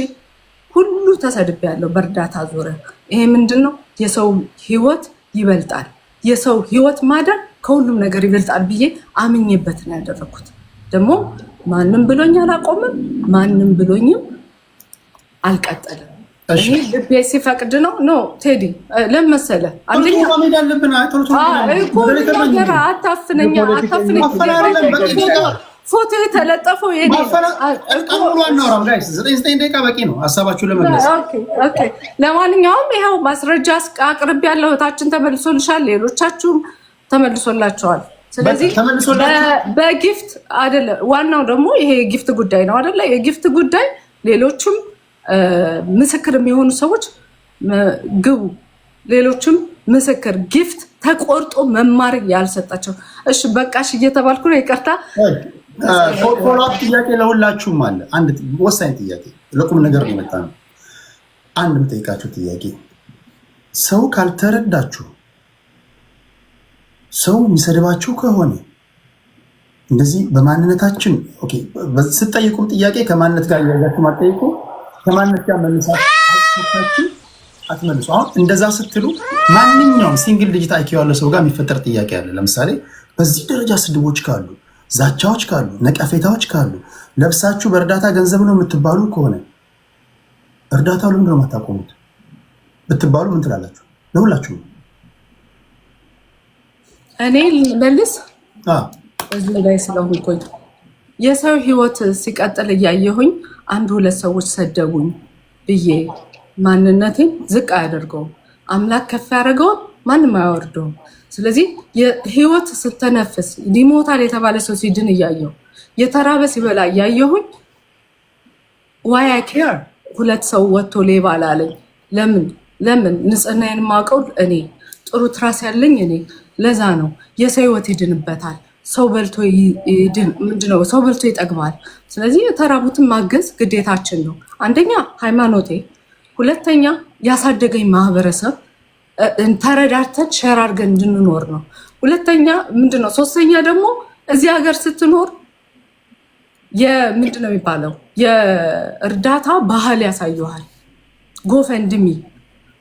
ሁሉ ተሰድቤያለሁ በእርዳታ ዙሪያ። ይሄ ምንድነው? የሰው ህይወት ይበልጣል፣ የሰው ህይወት ማዳን ከሁሉም ነገር ይበልጣል ብዬ አምኜበት ነው ያደረኩት። ደግሞ ማንም ብሎኝ አላቆምም፣ ማንም ብሎኝም አልቀጠልም። ይሄ ልቤ ሲፈቅድ ነው ቴዲ ለምን መሰለህ? አንደኛ አታፍነኛ ፎቶ የተለጠፈው ለማንኛውም ይኸው ማስረጃ አቅርቤ ያለው እህታችን ተመልሶልሻል፣ ሌሎቻችሁም ተመልሶላቸዋል። ስለዚህ በጊፍት አይደለ ዋናው ደግሞ ይሄ የጊፍት ጉዳይ ነው አይደለ? የጊፍት ጉዳይ ሌሎችም ምስክር የሚሆኑ ሰዎች ግቡ። ሌሎችም ምስክር ጊፍት ተቆርጦ መማር ያልሰጣቸው እሺ በቃሽ እየተባልኩ ነው። ይቅርታ። ፎሎአፕ ጥያቄ ለሁላችሁም አለ። አንድ ወሳኝ ጥያቄ ለቁም ነገር የመጣ ነው። አንድ የምጠይቃችሁ ጥያቄ ሰው ካልተረዳችሁ፣ ሰው የሚሰድባችሁ ከሆነ እንደዚህ በማንነታችን ስትጠይቁም ጥያቄ ከማንነት ጋር እያያችሁ ማጠይቁ ከማንነት ጋር መልሳችሁ አትመልሱ። አሁን እንደዛ ስትሉ ማንኛውም ሲንግል ዲጂት አይኪው ያለው ሰው ጋር የሚፈጠር ጥያቄ አለ። ለምሳሌ በዚህ ደረጃ ስድቦች ካሉ፣ ዛቻዎች ካሉ፣ ነቀፌታዎች ካሉ ለብሳችሁ በእርዳታ ገንዘብ ነው የምትባሉ ከሆነ እርዳታው ለምንድን ነው የማታቆሙት ብትባሉ ምን ትላላችሁ? ለሁላችሁ እኔ መልስ እዚህ ላይ ስለሆንኩኝ የሰው ህይወት ሲቀጥል እያየሁኝ አንድ ሁለት ሰዎች ሰደቡኝ ብዬ ማንነቴን ዝቅ አያደርገውም። አምላክ ከፍ ያደርገውን ማንም አያወርደውም። ስለዚህ የህይወት ስተነፍስ ሊሞታል የተባለ ሰው ሲድን እያየሁ የተራበ ሲበላ እያየሁኝ ዋይ አይ ኬር ሁለት ሰው ወጥቶ ሌባ አላለኝ። ለምን ንጽህናዬን የማውቀው እኔ፣ ጥሩ ትራስ ያለኝ እኔ። ለዛ ነው የሰው ህይወት ይድንበታል። ሰው በልቶ ምንድነው ሰው በልቶ ይጠግባል። ስለዚህ የተራቡትን ማገዝ ግዴታችን ነው። አንደኛ ሃይማኖቴ፣ ሁለተኛ ያሳደገኝ ማህበረሰብ ተረዳርተን ሸር አድርገን እንድንኖር ነው። ሁለተኛ ምንድነው ሶስተኛ ደግሞ እዚህ ሀገር ስትኖር ምንድን ነው የሚባለው የእርዳታ ባህል ያሳየዋል። ጎፈንድሚ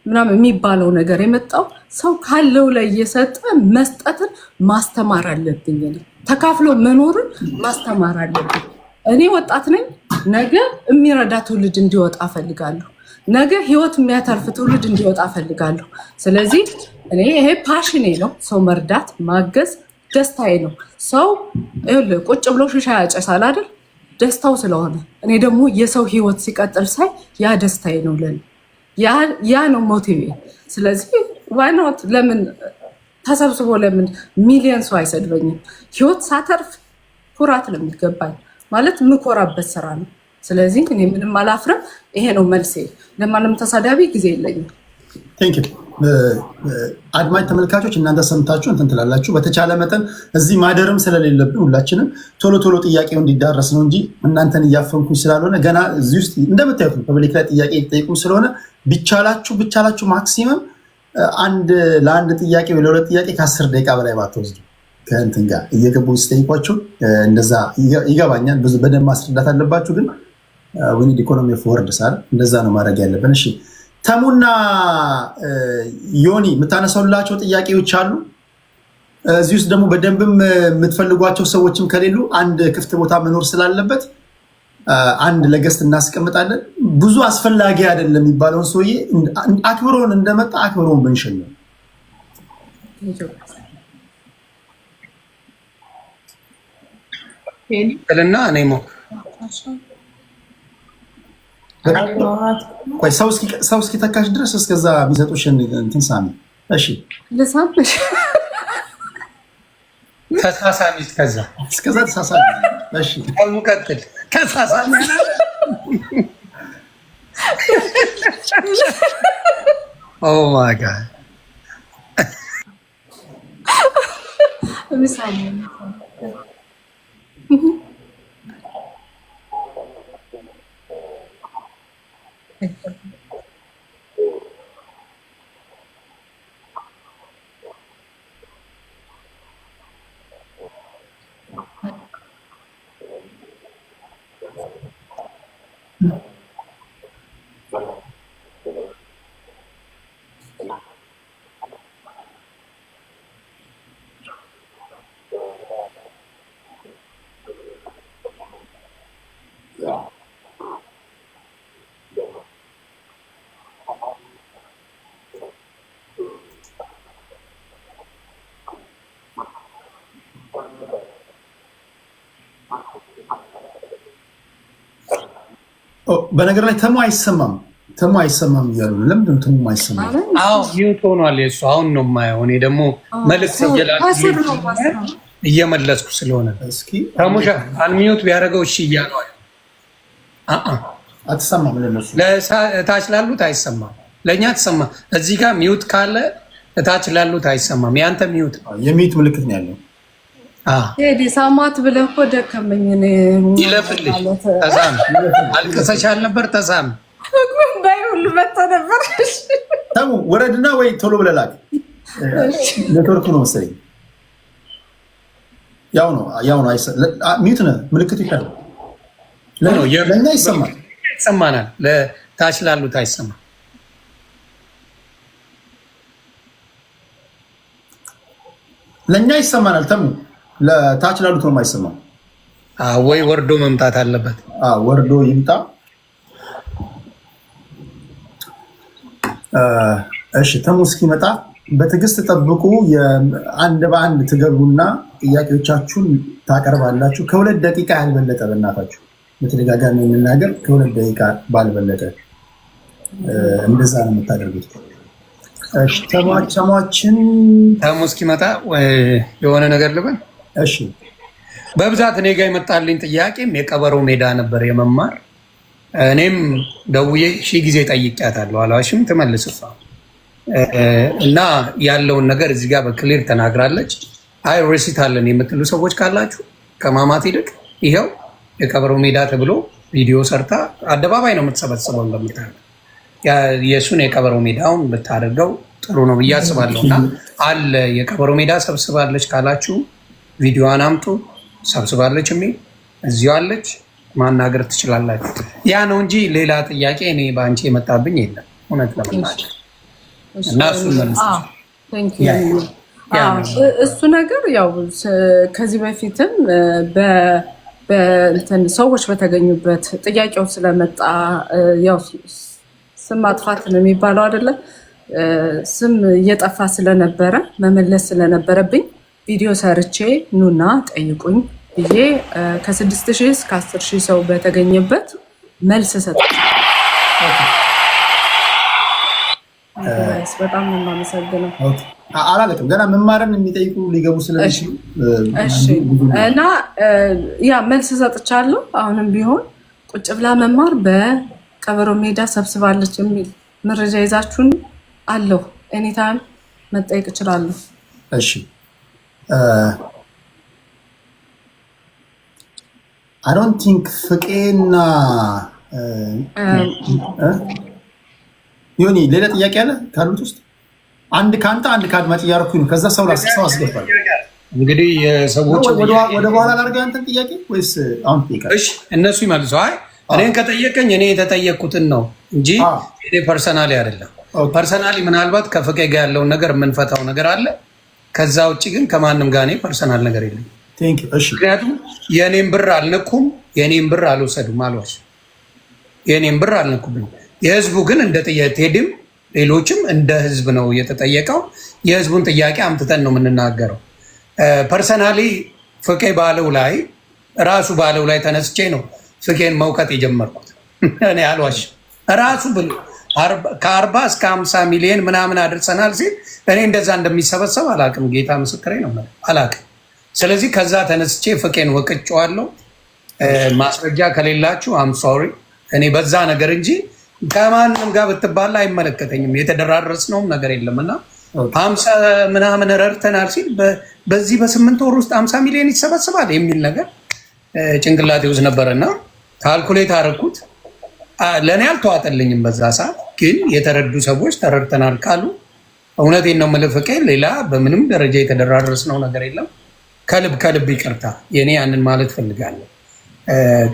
ምናምን የሚባለው ነገር የመጣው ሰው ካለው ላይ እየሰጠ መስጠትን ማስተማር አለብኝ። ተካፍሎ መኖርን ማስተማር አለብኝ። እኔ ወጣት ነኝ። ነገ የሚረዳ ትውልድ እንዲወጣ እፈልጋለሁ። ነገ ህይወት የሚያተርፍ ትውልድ እንዲወጣ እፈልጋለሁ። ስለዚህ እኔ ይሄ ፓሽኔ ነው። ሰው መርዳት ማገዝ ደስታዬ ነው። ሰው ቁጭ ብሎ ሽሻ ያጨሳል አይደል? ደስታው ስለሆነ እኔ ደግሞ የሰው ህይወት ሲቀጥል ሳይ ያ ደስታዬ ነው። ለኔ ያ ነው ሞቲቬ። ስለዚህ ዋናት ለምን ተሰብስቦ ለምን ሚሊዮን ሰው አይሰድበኝም? ህይወት ሳተርፍ ኩራት ነው የሚገባኝ። ማለት የምኮራበት ስራ ነው። ስለዚህ እኔ ምንም አላፍርም። ይሄ ነው መልሴ። ለማንም ተሳዳቢ ጊዜ የለኝም። ቴንክ ዩ። አድማጭ ተመልካቾች እናንተ ሰምታችሁ እንትን ትላላችሁ። በተቻለ መጠን እዚህ ማደርም ስለሌለብን ሁላችንም ቶሎ ቶሎ ጥያቄው እንዲዳረስ ነው እንጂ እናንተን እያፈንኩኝ ስላልሆነ ገና እዚህ ውስጥ እንደምታዩት ፐብሊክ ላይ ጥያቄ ይጠይቁም ስለሆነ ቢቻላችሁ ማክሲመም ለአንድ ጥያቄ ወይ ለሁለት ጥያቄ ከ10 ደቂቃ በላይ ባትወስዱ ከእንትን ጋር እየገቡ ሲጠይቋቸው እንደዛ ይገባኛል። ብዙ በደንብ ማስረዳት አለባችሁ። ግን ዊኒድ ኢኮኖሚ ኦፍ ወርድ ሳል እንደዛ ነው ማድረግ ያለብን። እሺ ተሙና ዮኒ የምታነሳላቸው ጥያቄዎች አሉ። እዚህ ውስጥ ደግሞ በደንብም የምትፈልጓቸው ሰዎችም ከሌሉ አንድ ክፍት ቦታ መኖር ስላለበት አንድ ለገስት እናስቀምጣለን። ብዙ አስፈላጊ አይደለም የሚባለውን ሰውዬ አክብሮን እንደመጣ አክብሮን ብንሸኘው ልና እኔ ሰው እስኪተካሽ ድረስ እስከዛ የሚሰጡሽን እንትን ሳሚ። እሺ ተሳሳሚ እስከዛ ተሳሳሚ። እሺ ቀጥል። ተሳሳሚ ኦ ማይ ጋድ በነገር ላይ ተሙ አይሰማም እያሉ ነው። ለምንድን ነው ተሙ አይሰማም? አዎ ሚውት ሆኗል የእሱ። አሁን ነው የማየው። እኔ ደግሞ መልዕክት እየመለስኩ ስለሆነ ተሙሻ አንሚውት ቢያደርገው እሺ እያለው አትሰማም። ለነሱ ለታች ላሉት አይሰማም፣ ለእኛ ትሰማ። እዚህ ጋር ሚውት ካለ እታች ላሉት አይሰማም። ያንተ ሚውት የሚውት ምልክት ነው ያለው። ሳማት ብለህ እኮ ደከመኝ። ይለፍልሽ። ተሳም አልቅሰሻል ነበር። ተሳም ሁሉ መጥቶ ነበር። ተሙ ወረድና ወይ ቶሎ ብለህ ላክ። ኔትወርኩ ነው መሰለኝ። ያው ነው ሚውት ነው ምልክቱ ይታያል። ለእኛ ይሰማናል፣ ለታች ላሉት አይሰማም። ለእኛ ይሰማናል ተሙ፣ ለታች ላሉት ነው የማይሰማው። ወይ ወርዶ መምጣት አለበት። ወርዶ ይምጣ። እሺ ተሙ እስኪመጣ በትዕግስት ጠብቁ። አንድ በአንድ ትገቡና ጥያቄዎቻችሁን ታቀርባላችሁ። ከ2 ደቂቃ ያልበለጠ በእናታችሁ በተደጋጋሚ የምናገር ከ2 ደቂቃ ባልበለጠ እንደዛ ነው የምታደርጉት። ተሟችን ተሙ እስኪመጣ የሆነ ነገር ልበል። እሺ በብዛት እኔ ጋር የመጣልኝ ጥያቄም የቀበሮ ሜዳ ነበር የመማር። እኔም ደውዬ 1000 ጊዜ ጠይቄያታለሁ፣ አልዋሽም። ትመልስ እና ያለውን ነገር እዚህ ጋር በክሊር ተናግራለች። አይ ሬሲት አለን የምትሉ ሰዎች ካላችሁ ከማማት ይልቅ ይኸው የቀበሮ ሜዳ ተብሎ ቪዲዮ ሰርታ አደባባይ ነው የምትሰበስበው። እንደምታውቀው የእሱን የቀበሮ ሜዳውን ብታደርገው ጥሩ ነው ብዬ አስባለሁ። እና አለ የቀበሮ ሜዳ ሰብስባለች ካላችሁ ቪዲዮዋን አምጡ። ሰብስባለች የሚል እዚሁ አለች። ማናገር ትችላላችሁ። ያ ነው እንጂ ሌላ ጥያቄ እኔ በአንቺ የመጣብኝ የለም እውነት ለመናገር እና እሱ ነገር ያው ከዚህ በፊትም ሰዎች በተገኙበት ጥያቄው ስለመጣ ያው ስም ማጥፋት ነው የሚባለው አይደለም። ስም እየጠፋ ስለነበረ መመለስ ስለነበረብኝ ቪዲዮ ሰርቼ ኑና ጠይቁኝ ብዬ ከ6000 እስከ 10000 ሰው በተገኘበት መልስ ሰጥቼ በጣም ነው የማመሰግነው። አላለቅም ገና መማርን የሚጠይቁ ሊገቡ ስለሚችሉ እና ያ መልስ ሰጥቻለሁ። አሁንም ቢሆን ቁጭ ብላ መማር በቀበሮ ሜዳ ሰብስባለች የሚል መረጃ ይዛችሁን አለሁ። ኤኒታይም መጠየቅ እችላለሁ። እሺ አይ ዶንት ቲንክ ፍቄና ዮኒ ሌላ ጥያቄ አለ ካሉት ውስጥ አንድ ከአንተ አንድ ከአድማጭ እያደረኩኝ ነው። ከዛ ሰው አስገባል። እንግዲህ የሰዎች ወደ በኋላ ላድርገው ያንተን ጥያቄ ወይስ አሁን ትጠይቃለህ? እሺ እነሱ ይመልሱ። አይ እኔን ከጠየቀኝ እኔ የተጠየቅኩትን ነው እንጂ እኔ ፐርሰናሊ አይደለም። ፐርሰናሊ ምናልባት ከፍቄ ጋር ያለውን ነገር የምንፈታው ነገር አለ። ከዛ ውጭ ግን ከማንም ጋር እኔ ፐርሰናል ነገር የለም። ምክንያቱም የእኔም ብር አልነኩም፣ የእኔም ብር አልወሰዱም፣ አልዋሽ የእኔም ብር አልነኩም። የህዝቡ ግን እንደ ቴድም ሌሎችም እንደ ህዝብ ነው የተጠየቀው። የህዝቡን ጥያቄ አምጥተን ነው የምንናገረው። ፐርሰናሊ ፍቄ ባለው ላይ ራሱ ባለው ላይ ተነስቼ ነው ፍቄን መውቀጥ የጀመርኩት። እኔ አልዋሽ ራሱ ብሎ ከ40 እስከ 50 ሚሊዮን ምናምን አድርሰናል ሲል እኔ እንደዛ እንደሚሰበሰብ አላቅም። ጌታ ምስክሬ ነው አላቅም። ስለዚህ ከዛ ተነስቼ ፍቄን ወቅጬዋለሁ። ማስረጃ ከሌላችሁ አም ሶሪ እኔ በዛ ነገር እንጂ ከማንም ጋር ብትባላ አይመለከተኝም። የተደራረስነውም ነገር የለም እና 50 ምናምን ረድተናል ሲል በዚህ በ8 ወር ውስጥ 50 ሚሊዮን ይሰበስባል የሚል ነገር ጭንቅላቴ ውስጥ ነበረና ካልኩሌት አደረኩት። ለእኔ አልተዋጠልኝም በዛ ሰዓት። ግን የተረዱ ሰዎች ተረድተናል ካሉ እውነቴን ነው የምልህ ፍቄ፣ ሌላ በምንም ደረጃ የተደራረስነው ነገር የለም። ከልብ ይቅርታ። የእኔ ያንን ማለት ፈልጋለሁ።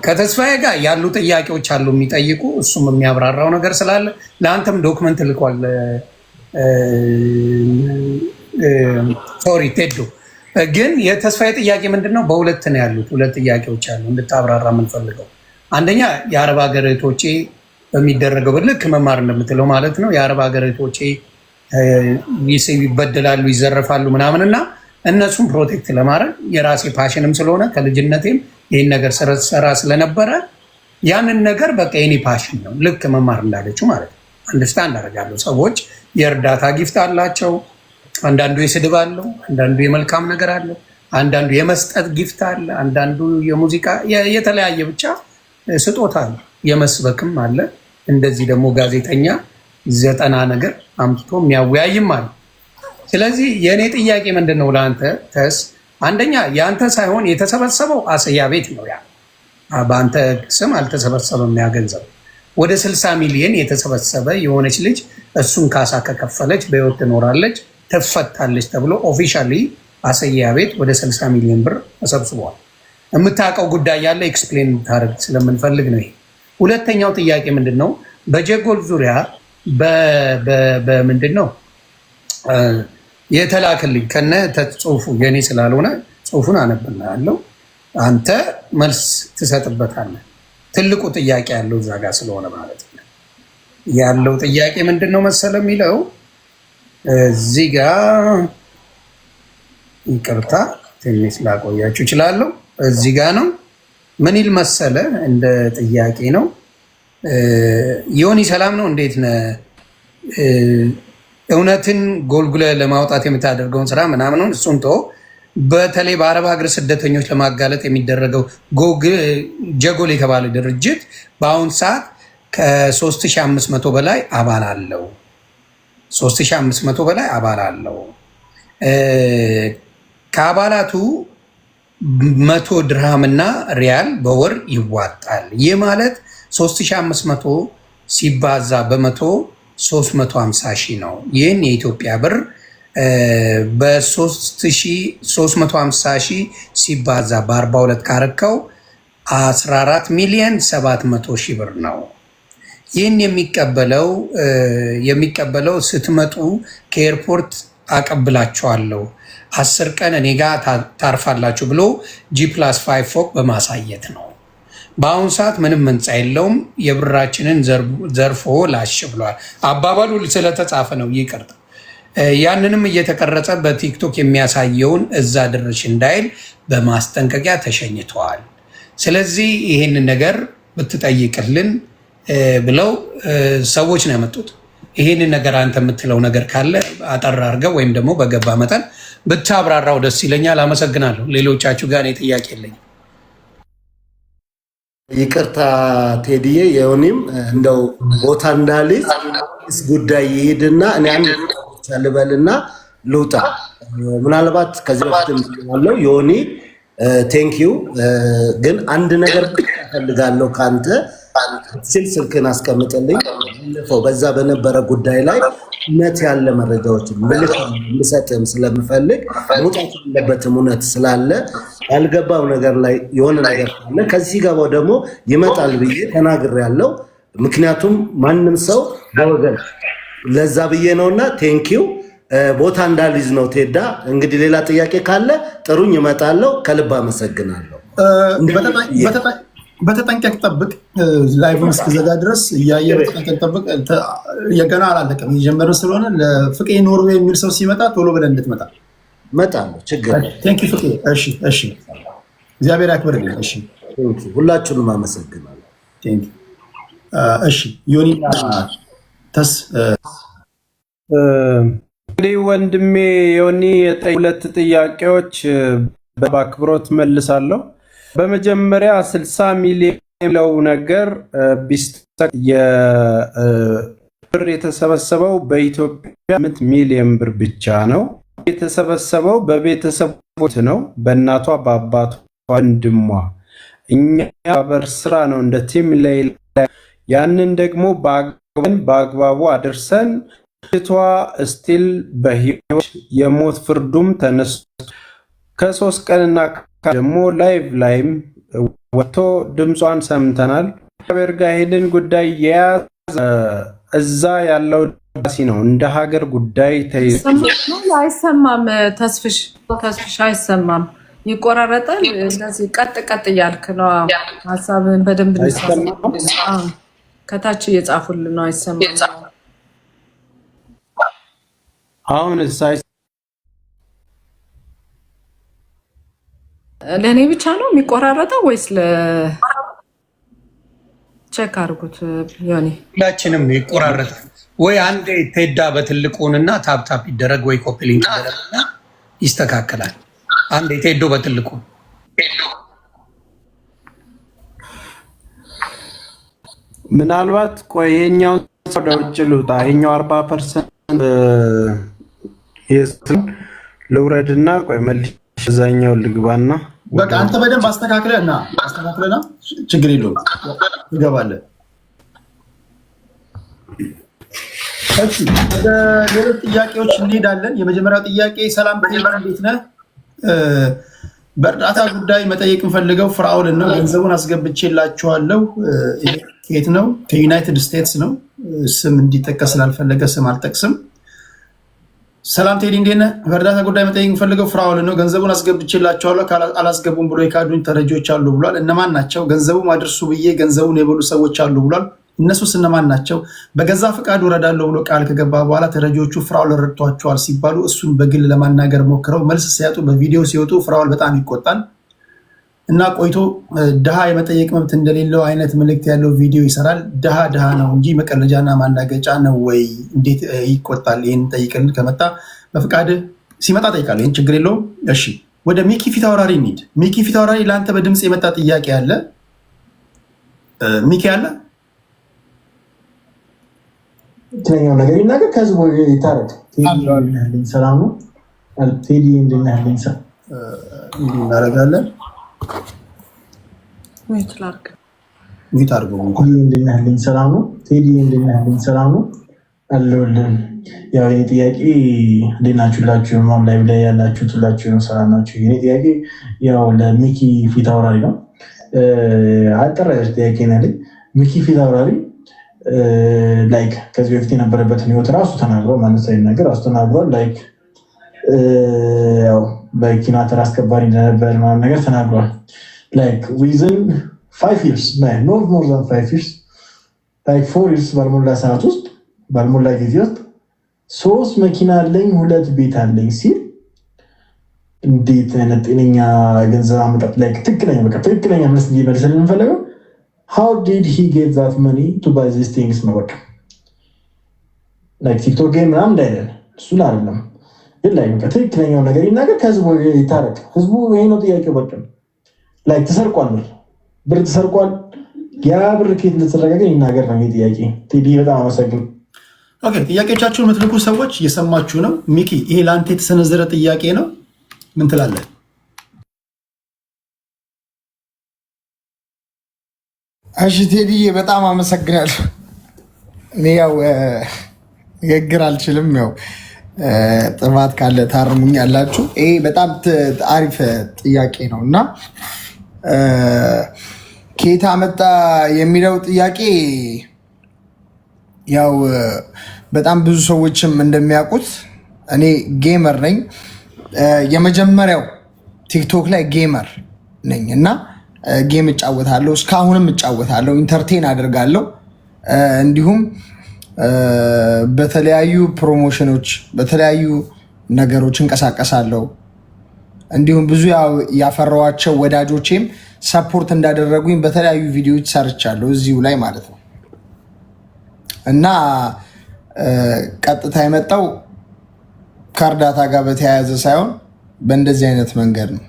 ከተስፋዬ ጋር ያሉ ጥያቄዎች አሉ የሚጠይቁ፣ እሱም የሚያብራራው ነገር ስላለ ለአንተም ዶክመንት ልኳል። ሶሪ ቴዶ። ግን የተስፋዬ ጥያቄ ምንድን ነው? በሁለት ነው ያሉት። ሁለት ጥያቄዎች አሉ እንድታብራራ የምንፈልገው። አንደኛ የአረብ ሀገር እህቶቼ በሚደረገው ልክ መማር እንደምትለው ማለት ነው የአረብ ሀገር እህቶቼ ይበደላሉ፣ ይዘረፋሉ ምናምን እና እነሱን ፕሮቴክት ለማድረግ የራሴ ፓሽንም ስለሆነ ከልጅነቴም ይህን ነገር ሰራ ስለነበረ ያንን ነገር በቃ የኔ ፓሽን ነው። ልክ መማር እንዳለችው ማለት ነው። አንደርስታንድ አደርጋለሁ። ሰዎች የእርዳታ ጊፍት አላቸው። አንዳንዱ የስድብ አለው፣ አንዳንዱ የመልካም ነገር አለው፣ አንዳንዱ የመስጠት ጊፍት አለ፣ አንዳንዱ የሙዚቃ የተለያየ ብቻ ስጦታ አለ፣ የመስበክም አለ። እንደዚህ ደግሞ ጋዜጠኛ 90 ነገር አምጥቶ የሚያወያይም አለ። ስለዚህ የእኔ ጥያቄ ምንድን ነው ለአንተ ተስ፣ አንደኛ የአንተ ሳይሆን የተሰበሰበው አሰያ ቤት ነው። ያ በአንተ ስም አልተሰበሰበም። ያ ገንዘብ ወደ 60 ሚሊዮን የተሰበሰበ የሆነች ልጅ እሱን ካሳ ከከፈለች በህይወት ትኖራለች፣ ትፈታለች ተብሎ ኦፊሻሊ አሰያ ቤት ወደ 60 ሚሊዮን ብር ተሰብስቧል። የምታውቀው ጉዳይ ያለ ኤክስፕሌን ታደርግ ስለምንፈልግ ነው። ይሄ ሁለተኛው ጥያቄ ምንድን ነው? በጀጎል ዙሪያ በምንድን ነው የተላክልኝ ከነ ጽሁፉ የኔ ስላልሆነ ጽሁፉን አነብልሃለሁ። አንተ መልስ ትሰጥበታለህ። ትልቁ ጥያቄ ያለው እዛ ጋር ስለሆነ ማለት ነው። ያለው ጥያቄ ምንድን ነው መሰለ የሚለው እዚህ ጋር ይቅርታ ትንሽ ላቆያችሁ እችላለሁ። እዚህ ጋር ነው። ምን ይል መሰለ እንደ ጥያቄ ነው። ዮኒ ሰላም ነው፣ እንዴት ነህ? እውነትን ጎልጉለ ለማውጣት የምታደርገውን ስራ ምናምን እሱን ተወው። በተለይ በአረብ ሀገር ስደተኞች ለማጋለጥ የሚደረገው ጀጎል የተባለ ድርጅት በአሁን ሰዓት ከ3500 በላይ አባል አለው። 3500 በላይ አባል አለው። ከአባላቱ 100 ድርሃም እና ሪያል በወር ይዋጣል። ይህ ማለት 3500 ሲባዛ በመቶ 350 ሺህ ነው። ይህን የኢትዮጵያ ብር በ350 ሺህ ሲባዛ በ42 ካረከው 14,700,000 ብር ነው። ይህን የሚቀበለው ስትመጡ ከኤርፖርት አቀብላችኋለሁ 10 ቀን እኔ ጋር ታርፋላችሁ ብሎ G+5 ፎቅ በማሳየት ነው። በአሁኑ ሰዓት ምንም ህንፃ የለውም። የብራችንን ዘርፎ ላሽ ብሏል። አባባሉ ስለተጻፈ ነው፣ ይቅርታ። ያንንም እየተቀረጸ በቲክቶክ የሚያሳየውን እዛ ድርሽ እንዳይል በማስጠንቀቂያ ተሸኝተዋል። ስለዚህ ይህንን ነገር ብትጠይቅልን ብለው ሰዎች ነው ያመጡት። ይህንን ነገር አንተ የምትለው ነገር ካለ አጠር አድርገው ወይም ደግሞ በገባ መጠን ብታብራራው ደስ ይለኛል። አመሰግናለሁ። ሌሎቻችሁ ጋር እኔ ጥያቄ የለኝም። ይቅርታ ቴዲዬ፣ የሆኒም እንደው ቦታ እንዳልይዝ ጉዳይ ይሄድና እኔ አንድ ልበልና ልውጣ። ምናልባት ከዚህ በፊት ያለው የሆኒ ቴንኪው፣ ግን አንድ ነገር ፈልጋለሁ ካንተ ሲል ስልክን አስቀምጥልኝ። በዛ በነበረ ጉዳይ ላይ እውነት ያለ መረጃዎችን ልሰጥም ስለምፈልግ መውጣት ያለበትም እውነት ስላለ ያልገባው ነገር ላይ የሆነ ነገር ካለ ከዚህ ገባው ደግሞ ይመጣል ብዬ ተናግሬያለሁ። ምክንያቱም ማንም ሰው በወገን ለዛ ብዬ ነውና ቴንኪው። ቦታ እንዳልይዝ ነው ቴዳ። እንግዲህ ሌላ ጥያቄ ካለ ጥሩኝ፣ እመጣለሁ። ከልብ አመሰግናለሁ። በተጠንቀቅ ጠብቅ። ላይቭን እስክዘጋ ድረስ እያየ በተጠንቀቅ ጠብቅ። የገና አላለቀም፣ እየጀመረ ስለሆነ ለፍቄ ኖርዌይ የሚል ሰው ሲመጣ ቶሎ ብለህ እንድትመጣ እመጣለሁ። ችግር ቴንክ ዩ ፍቄ። እሺ፣ እግዚአብሔር ያክብርልኝ። እሺ፣ ሁላችሁንም አመሰግናለሁ። ቴንክ ዩ። እሺ ዮኒና ተስ እንግዲህ ወንድሜ ዮኒ ሁለት ጥያቄዎች በአክብሮት መልሳለሁ። በመጀመሪያ 60 ሚሊዮን የሚለው ነገር ቢስተክ የብር የተሰበሰበው በኢትዮጵያ 8 ሚሊዮን ብር ብቻ ነው። የተሰበሰበው በቤተሰቦች ነው፣ በእናቷ በአባቷ ወንድሟ። እኛ በር ስራ ነው እንደ ቲም ላይ ያንን ደግሞ በአግባቡ አድርሰን ልጅቷ ስቲል በህይወት የሞት ፍርዱም ተነስቶ ከ3 ቀንና ደግሞ ላይም ወጥቶ ድምጿን ሰምተናል። ከበር ጋር ሄድን ጉዳይ የያዘ እዛ ያለው ዳሲ ነው እንደ ሀገር ጉዳይ ተይዞ አይሰማም። ተስፍሽ አይሰማም፣ ይቆራረጣል። እንደዚህ ቀጥ እያልክ ነው ሀሳብን በደንብ ከታች እየጻፉልን ነው። አይሰማም። አሁን ለእኔ ብቻ ነው የሚቆራረጠው ወይስ ቼክ አድርጉት? ዮኒ ሁላችንም ይቆራረጣል ወይ? አንዴ ቴዳ በትልቁንና ታፕታፕ ይደረግ ወይ ኮፒ ሊንክ ይደረግና ይስተካከላል። አንዴ ቴዶ በትልቁ ምናልባት ቆይ ይሄኛው ወደ ውጭ ልውጣ። ይሄኛው 40% የስን ልውረድና ቆይ መልሽ እዛኛው ልግባና በቃ አንተ በደንብ አስተካክለና ችግር የለውም ትገባለህ። እሺ ወደ ሌሎች ጥያቄዎች እንሄዳለን። የመጀመሪያው ጥያቄ ሰላም እንዴት ነህ? በእርዳታ ጉዳይ መጠየቅ እንፈልገው ፍራኦልን ነው። ገንዘቡን አስገብቼላችኋለሁ። ከየት ነው? ከዩናይትድ ስቴትስ ነው። ስም እንዲጠቀስ ስላልፈለገ ስም አልጠቅስም። ሰላም ቴዲ እንዴት ነህ? በእርዳታ ጉዳይ መጠየቅ እንፈልገው ፍራኦልን ነው። ገንዘቡን አስገብቼላችኋለሁ። አላስገቡም ብሎ የካዱኝ ተረጂዎች አሉ ብሏል። እነማን ናቸው? ገንዘቡን አድርሱ ብዬ ገንዘቡን የበሉ ሰዎች አሉ ብሏል። እነሱስ እነማን ናቸው? በገዛ ፈቃዱ እረዳለሁ ብሎ ቃል ከገባ በኋላ ተረጂዎቹ ፍራኦል ረድቷቸዋል ሲባሉ እሱን በግል ለማናገር ሞክረው መልስ ሲያጡ በቪዲዮ ሲወጡ ፍራኦል በጣም ይቆጣል እና ቆይቶ ድሃ የመጠየቅ መብት እንደሌለው አይነት መልእክት ያለው ቪዲዮ ይሰራል። ድሃ ነው እንጂ መቀለጃና ማላገጫ ነው ወይ? እንዴት ይቆጣል? ይህን ጠይቅልን። ከመጣ በፈቃድ ሲመጣ ጠይቃለሁ። ይህን ችግር የለውም። እሺ ወደ ሚኪ ፊት አውራሪ እንሂድ። ሚኪ ፊት አውራሪ ለአንተ በድምፅ የመጣ ጥያቄ አለ። ሚኪ አለ ትኛው ነገር ይናገር። ከዚህ ወይ ይታረቅ። ሰላም ነው ቴዲ እንደናለኝ እናደርጋለን። ሚት አድርገው እንደናለኝ ሰላም ነው ቴዲ እንደናለኝ ሰላም ነው አለልን። ያው የኔ ጥያቄ እንደናችሁላችሁ ማም ላይ ያላችሁ ሁላችሁ ሰላም ናችሁ? የኔ ጥያቄ ያው ለሚኪ ፊት አውራሪ ነው። አጠራሽ ጥያቄ ነው። ሚኪ ፊት አውራሪ ላይክ ከዚህ በፊት የነበረበትን ህይወት ራሱ ተናግሯል። ማንሳይ ሳይናገር ራሱ ተናግሯል። ላይክ ያው በኪና ተራ አስከባሪ እንደነበር ምናምን ነገር ተናግሯል። ላይክ ዊዝን 5 years not more than 5 years like 4 years ባልሞላ ሰዓት ውስጥ ባልሞላ ጊዜ ውስጥ 3 መኪና አለኝ 2 ቤት አለኝ ሲል እንዴት አይነት ጤነኛ ገንዘብ አመጣጥ ላይ ትክክለኛ መልስ እንዲመልስልን እንፈልገው። how did he get that money to buy these things ነው በቃ like ቲክቶክ ጌም ምናምን እንዳይደል እሱን አይደለም ግን ላይ በቃ ትክክለኛው ነገር ይናገር። ከህዝቡ ይታረቅ። ህዝቡ ይሄ ነው ጥያቄው። በቃ like ተሰርቋል ብር ተሰርቋል። ያ ብር ከየት እንደተሰረቀ ይናገር ነው ጥያቄ። ቴዲ በጣም አመሰግናለሁ። ኦኬ ጥያቄዎቻችሁን የምትልኩ ሰዎች እየሰማችሁ ነው። ሚኪ ይሄ ለአንተ የተሰነዘረ ጥያቄ ነው። ምን ትላለህ? እሺ ቴዲዬ በጣም አመሰግናለሁ። እኔ ያው ንግግር አልችልም። ያው ጥፋት ካለ ታርሙኛላችሁ። ይሄ በጣም አሪፍ ጥያቄ ነው እና ከየት መጣ የሚለው ጥያቄ ያው በጣም ብዙ ሰዎችም እንደሚያውቁት እኔ ጌመር ነኝ። የመጀመሪያው ቲክቶክ ላይ ጌመር ነኝ እና ጌም እጫወታለሁ፣ እስካሁንም እጫወታለሁ፣ ኢንተርቴን አደርጋለሁ። እንዲሁም በተለያዩ ፕሮሞሽኖች በተለያዩ ነገሮች እንቀሳቀሳለሁ። እንዲሁም ብዙ ያፈራኋቸው ወዳጆቼም ሰፖርት እንዳደረጉኝ በተለያዩ ቪዲዮዎች ሰርቻለሁ እዚሁ ላይ ማለት ነው እና ቀጥታ የመጣው ከእርዳታ ጋር በተያያዘ ሳይሆን በእንደዚህ አይነት መንገድ ነው።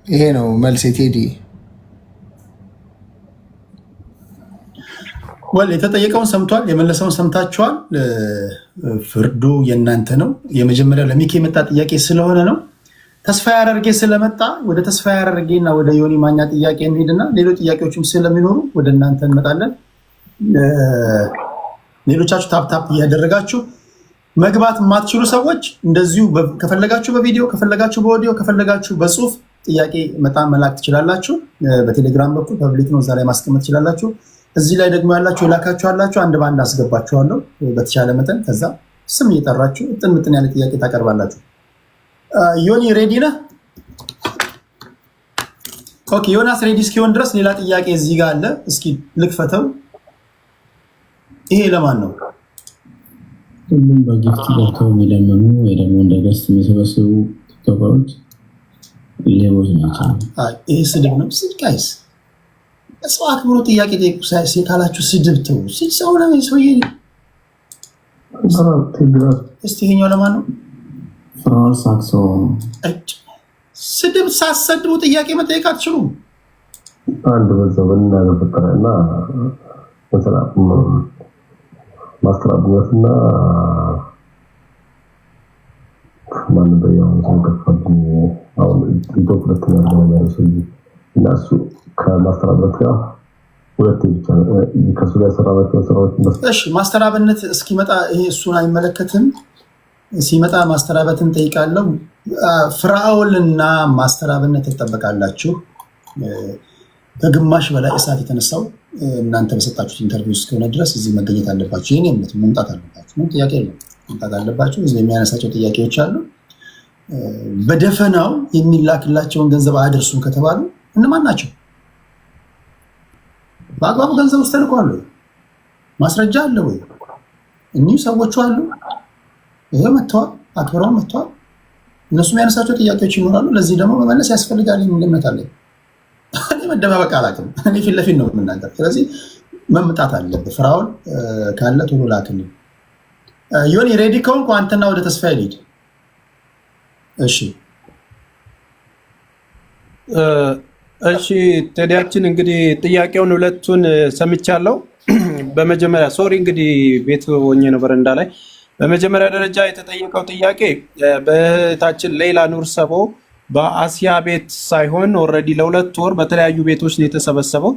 ይሄ ነው መልሴ ቴዲ። የተጠየቀውን ሰምቷል፣ የመለሰውን ሰምታችኋል። ፍርዱ የእናንተ ነው። የመጀመሪያው ለሚኪ የመጣ ጥያቄ ስለሆነ ነው። ተስፋ ያደርጌ ስለመጣ ወደ ተስፋ ያደርጌና ወደ ዮኒ ማኛ ጥያቄ እንሄድና ሌሎች ጥያቄዎችም ስለሚኖሩ ወደ እናንተ እንመጣለን። ሌሎቻችሁ ታፕታፕ እያደረጋችሁ መግባት የማትችሉ ሰዎች እንደዚሁ ከፈለጋችሁ በቪዲዮ ከፈለጋችሁ በኦዲዮ ከፈለጋችሁ በጽሁፍ ጥያቄ በጣም መላክ ትችላላችሁ። በቴሌግራም በኩል ፐብሊክ ነው፣ እዛ ላይ ማስቀመጥ ትችላላችሁ። እዚህ ላይ ደግሞ ያላችሁ የላካችሁ አላችሁ፣ አንድ ባንድ አስገባችኋለሁ በተቻለ መጠን። ከዛ ስም እየጠራችሁ ምጥን ያለ ጥያቄ ታቀርባላችሁ። ዮኒ ሬዲ ነህ? ኦኬ ዮናስ ሬዲ እስኪሆን ድረስ ሌላ ጥያቄ እዚህ ጋር አለ። እስኪ ልክፈተው። ይሄ ለማን ነው? ሁሉም በጊፍት ገብተው የሚለምኑ ወይ ደግሞ እንደ ገስት የሚሰበስቡ ቲክቶከሮች ሌቦች ናቸው። ይሄ ስድብ ነው። ጋይስ ሰው አክብሮ ጥያቄ ጠይቁ ካላችሁ ስድብ ተው። ሰው ነው ሰውዬ። እስቲ ይሄኛው ለማን ነው? ፍራኦል ሳክሶ። ስድብ ሳሰድቡ ጥያቄ መጠየቅ አትችሉም። አንድ በዛው በእናንተ ፈጠረና ማስተራብነትና ማን በያው ሰንከፋኝ አሁን ቲክቶክ ላይ ያለው ሰው እና እሱ ከማስተራብነት ጋር ሁለት ብቻ ከሱ ጋር ሰራባቸው ሰራዎች። እሺ ማስተራብነት እስኪመጣ ይሄ እሱን አይመለከትም። ሲመጣ ማስተራበትን ጠይቃለሁ። ፍራኦልና ማስተራብነት ተጠበቃላችሁ። ከግማሽ በላይ እሳት የተነሳው እናንተ በሰጣችሁት ኢንተርቪው እስከሆነ ድረስ እዚህ መገኘት አለባችሁ። ይሄን እምነት መምጣት አለባችሁ። ምን ጥያቄ የለም፣ መምጣት አለባችሁ። እዚህ የሚያነሳቸው ጥያቄዎች አሉ። በደፈናው የሚላክላቸውን ገንዘብ አያደርሱም ከተባሉ እነማን ናቸው? በአግባቡ ገንዘብ ውስጥ ተልኳል ወይ? ማስረጃ አለ ወይ? እኒሁ ሰዎቹ አሉ። ይሄ መጥተዋል፣ አክብረው መጥተዋል። እነሱ የሚያነሳቸው ጥያቄዎች ይኖራሉ። ለዚህ ደግሞ መመለስ ያስፈልጋል የሚል እምነት አለኝ። እኔ መደባበቅ አላውቅም። እኔ ፊት ለፊት ነው የምናገር። ስለዚህ መምጣት አለብህ። ፍራኦል ካለ ቶሎ ላክልኝ። ዮኒ ሬዲ ከሆንኩ አንተና ወደ ተስፋ ሄድ። እሺ እሺ ቴዲያችን እንግዲህ ጥያቄውን ሁለቱን ሰምቻለሁ። በመጀመሪያ ሶሪ እንግዲህ ቤት ሆኜ ነው በረንዳ ላይ። በመጀመሪያ ደረጃ የተጠየቀው ጥያቄ በእህታችን ሌላ ኑር ሰቦ በአሲያ ቤት ሳይሆን ኦልሬዲ ለ2 ወር በተለያዩ ቤቶች ነው የተሰበሰበው።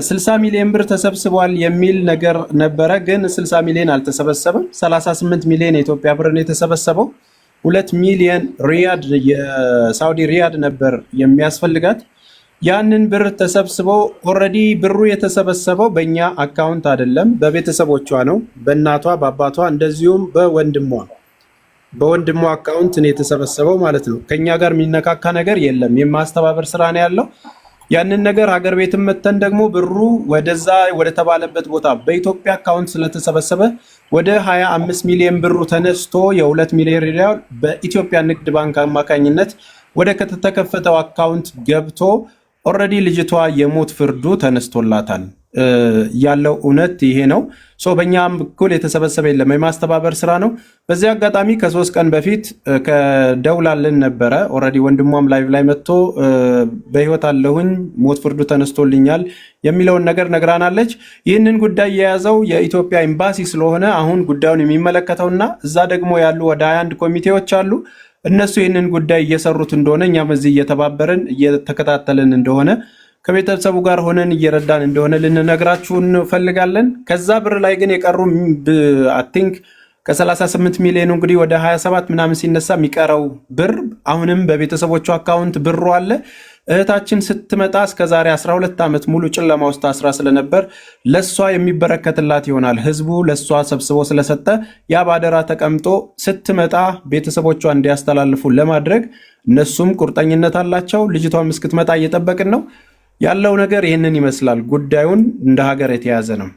60 ሚሊዮን ብር ተሰብስቧል የሚል ነገር ነበረ፣ ግን 60 ሚሊዮን አልተሰበሰበም። 38 ሚሊዮን የኢትዮጵያ ብር ነው የተሰበሰበው። 2 ሚሊዮን ሪያድ የሳውዲ ሪያድ ነበር የሚያስፈልጋት። ያንን ብር ተሰብስበው ኦልሬዲ ብሩ የተሰበሰበው በእኛ አካውንት አይደለም፣ በቤተሰቦቿ ነው፣ በእናቷ በአባቷ እንደዚሁም በወንድሟ አካውንት ነው የተሰበሰበው ማለት ነው። ከኛ ጋር የሚነካካ ነገር የለም። የማስተባበር ስራ ነው ያለው። ያንን ነገር ሀገር ቤትም መተን ደግሞ ብሩ ወደዛ ወደ ተባለበት ቦታ በኢትዮጵያ አካውንት ስለተሰበሰበ ወደ 25 ሚሊዮን ብሩ ተነስቶ የ2 ሚሊዮን ሪያል በኢትዮጵያ ንግድ ባንክ አማካኝነት ወደ ከተከፈተው አካውንት ገብቶ ኦልሬዲ ልጅቷ የሞት ፍርዱ ተነስቶላታል። ያለው እውነት ይሄ ነው። በእኛም በኩል የተሰበሰበ የለም፣ የማስተባበር ስራ ነው። በዚህ አጋጣሚ ከ3 ቀን በፊት ከደውላልን ነበረ። ኦልሬዲ ወንድሟም ላይቭ ላይ መጥቶ በህይወት አለሁኝ ሞት ፍርዱ ተነስቶልኛል የሚለውን ነገር ነግራናለች። ይህንን ጉዳይ የያዘው የኢትዮጵያ ኤምባሲ ስለሆነ አሁን ጉዳዩን የሚመለከተውና እዛ ደግሞ ያሉ ወደ 21 ኮሚቴዎች አሉ። እነሱ ይህንን ጉዳይ እየሰሩት እንደሆነ እኛም እዚህ እየተባበርን እየተከታተልን እንደሆነ ከቤተሰቡ ጋር ሆነን እየረዳን እንደሆነ ልንነግራችሁ እንፈልጋለን። ከዛ ብር ላይ ግን የቀሩ አይ ቲንክ ከ38 ሚሊዮን እንግዲህ ወደ 27 ምናምን ሲነሳ የሚቀረው ብር አሁንም በቤተሰቦቹ አካውንት ብሩ አለ። እህታችን ስትመጣ እስከዛሬ 12 ዓመት ሙሉ ጨለማ ውስጥ አስራ ስለነበር ለሷ የሚበረከትላት ይሆናል። ህዝቡ ለሷ ሰብስቦ ስለሰጠ ያ ባደራ ተቀምጦ ስትመጣ ቤተሰቦቿ እንዲያስተላልፉ ለማድረግ እነሱም ቁርጠኝነት አላቸው። ልጅቷም እስክትመጣ እየጠበቅን ነው። ያለው ነገር ይህንን ይመስላል። ጉዳዩን እንደ ሀገር የተያዘ ነው።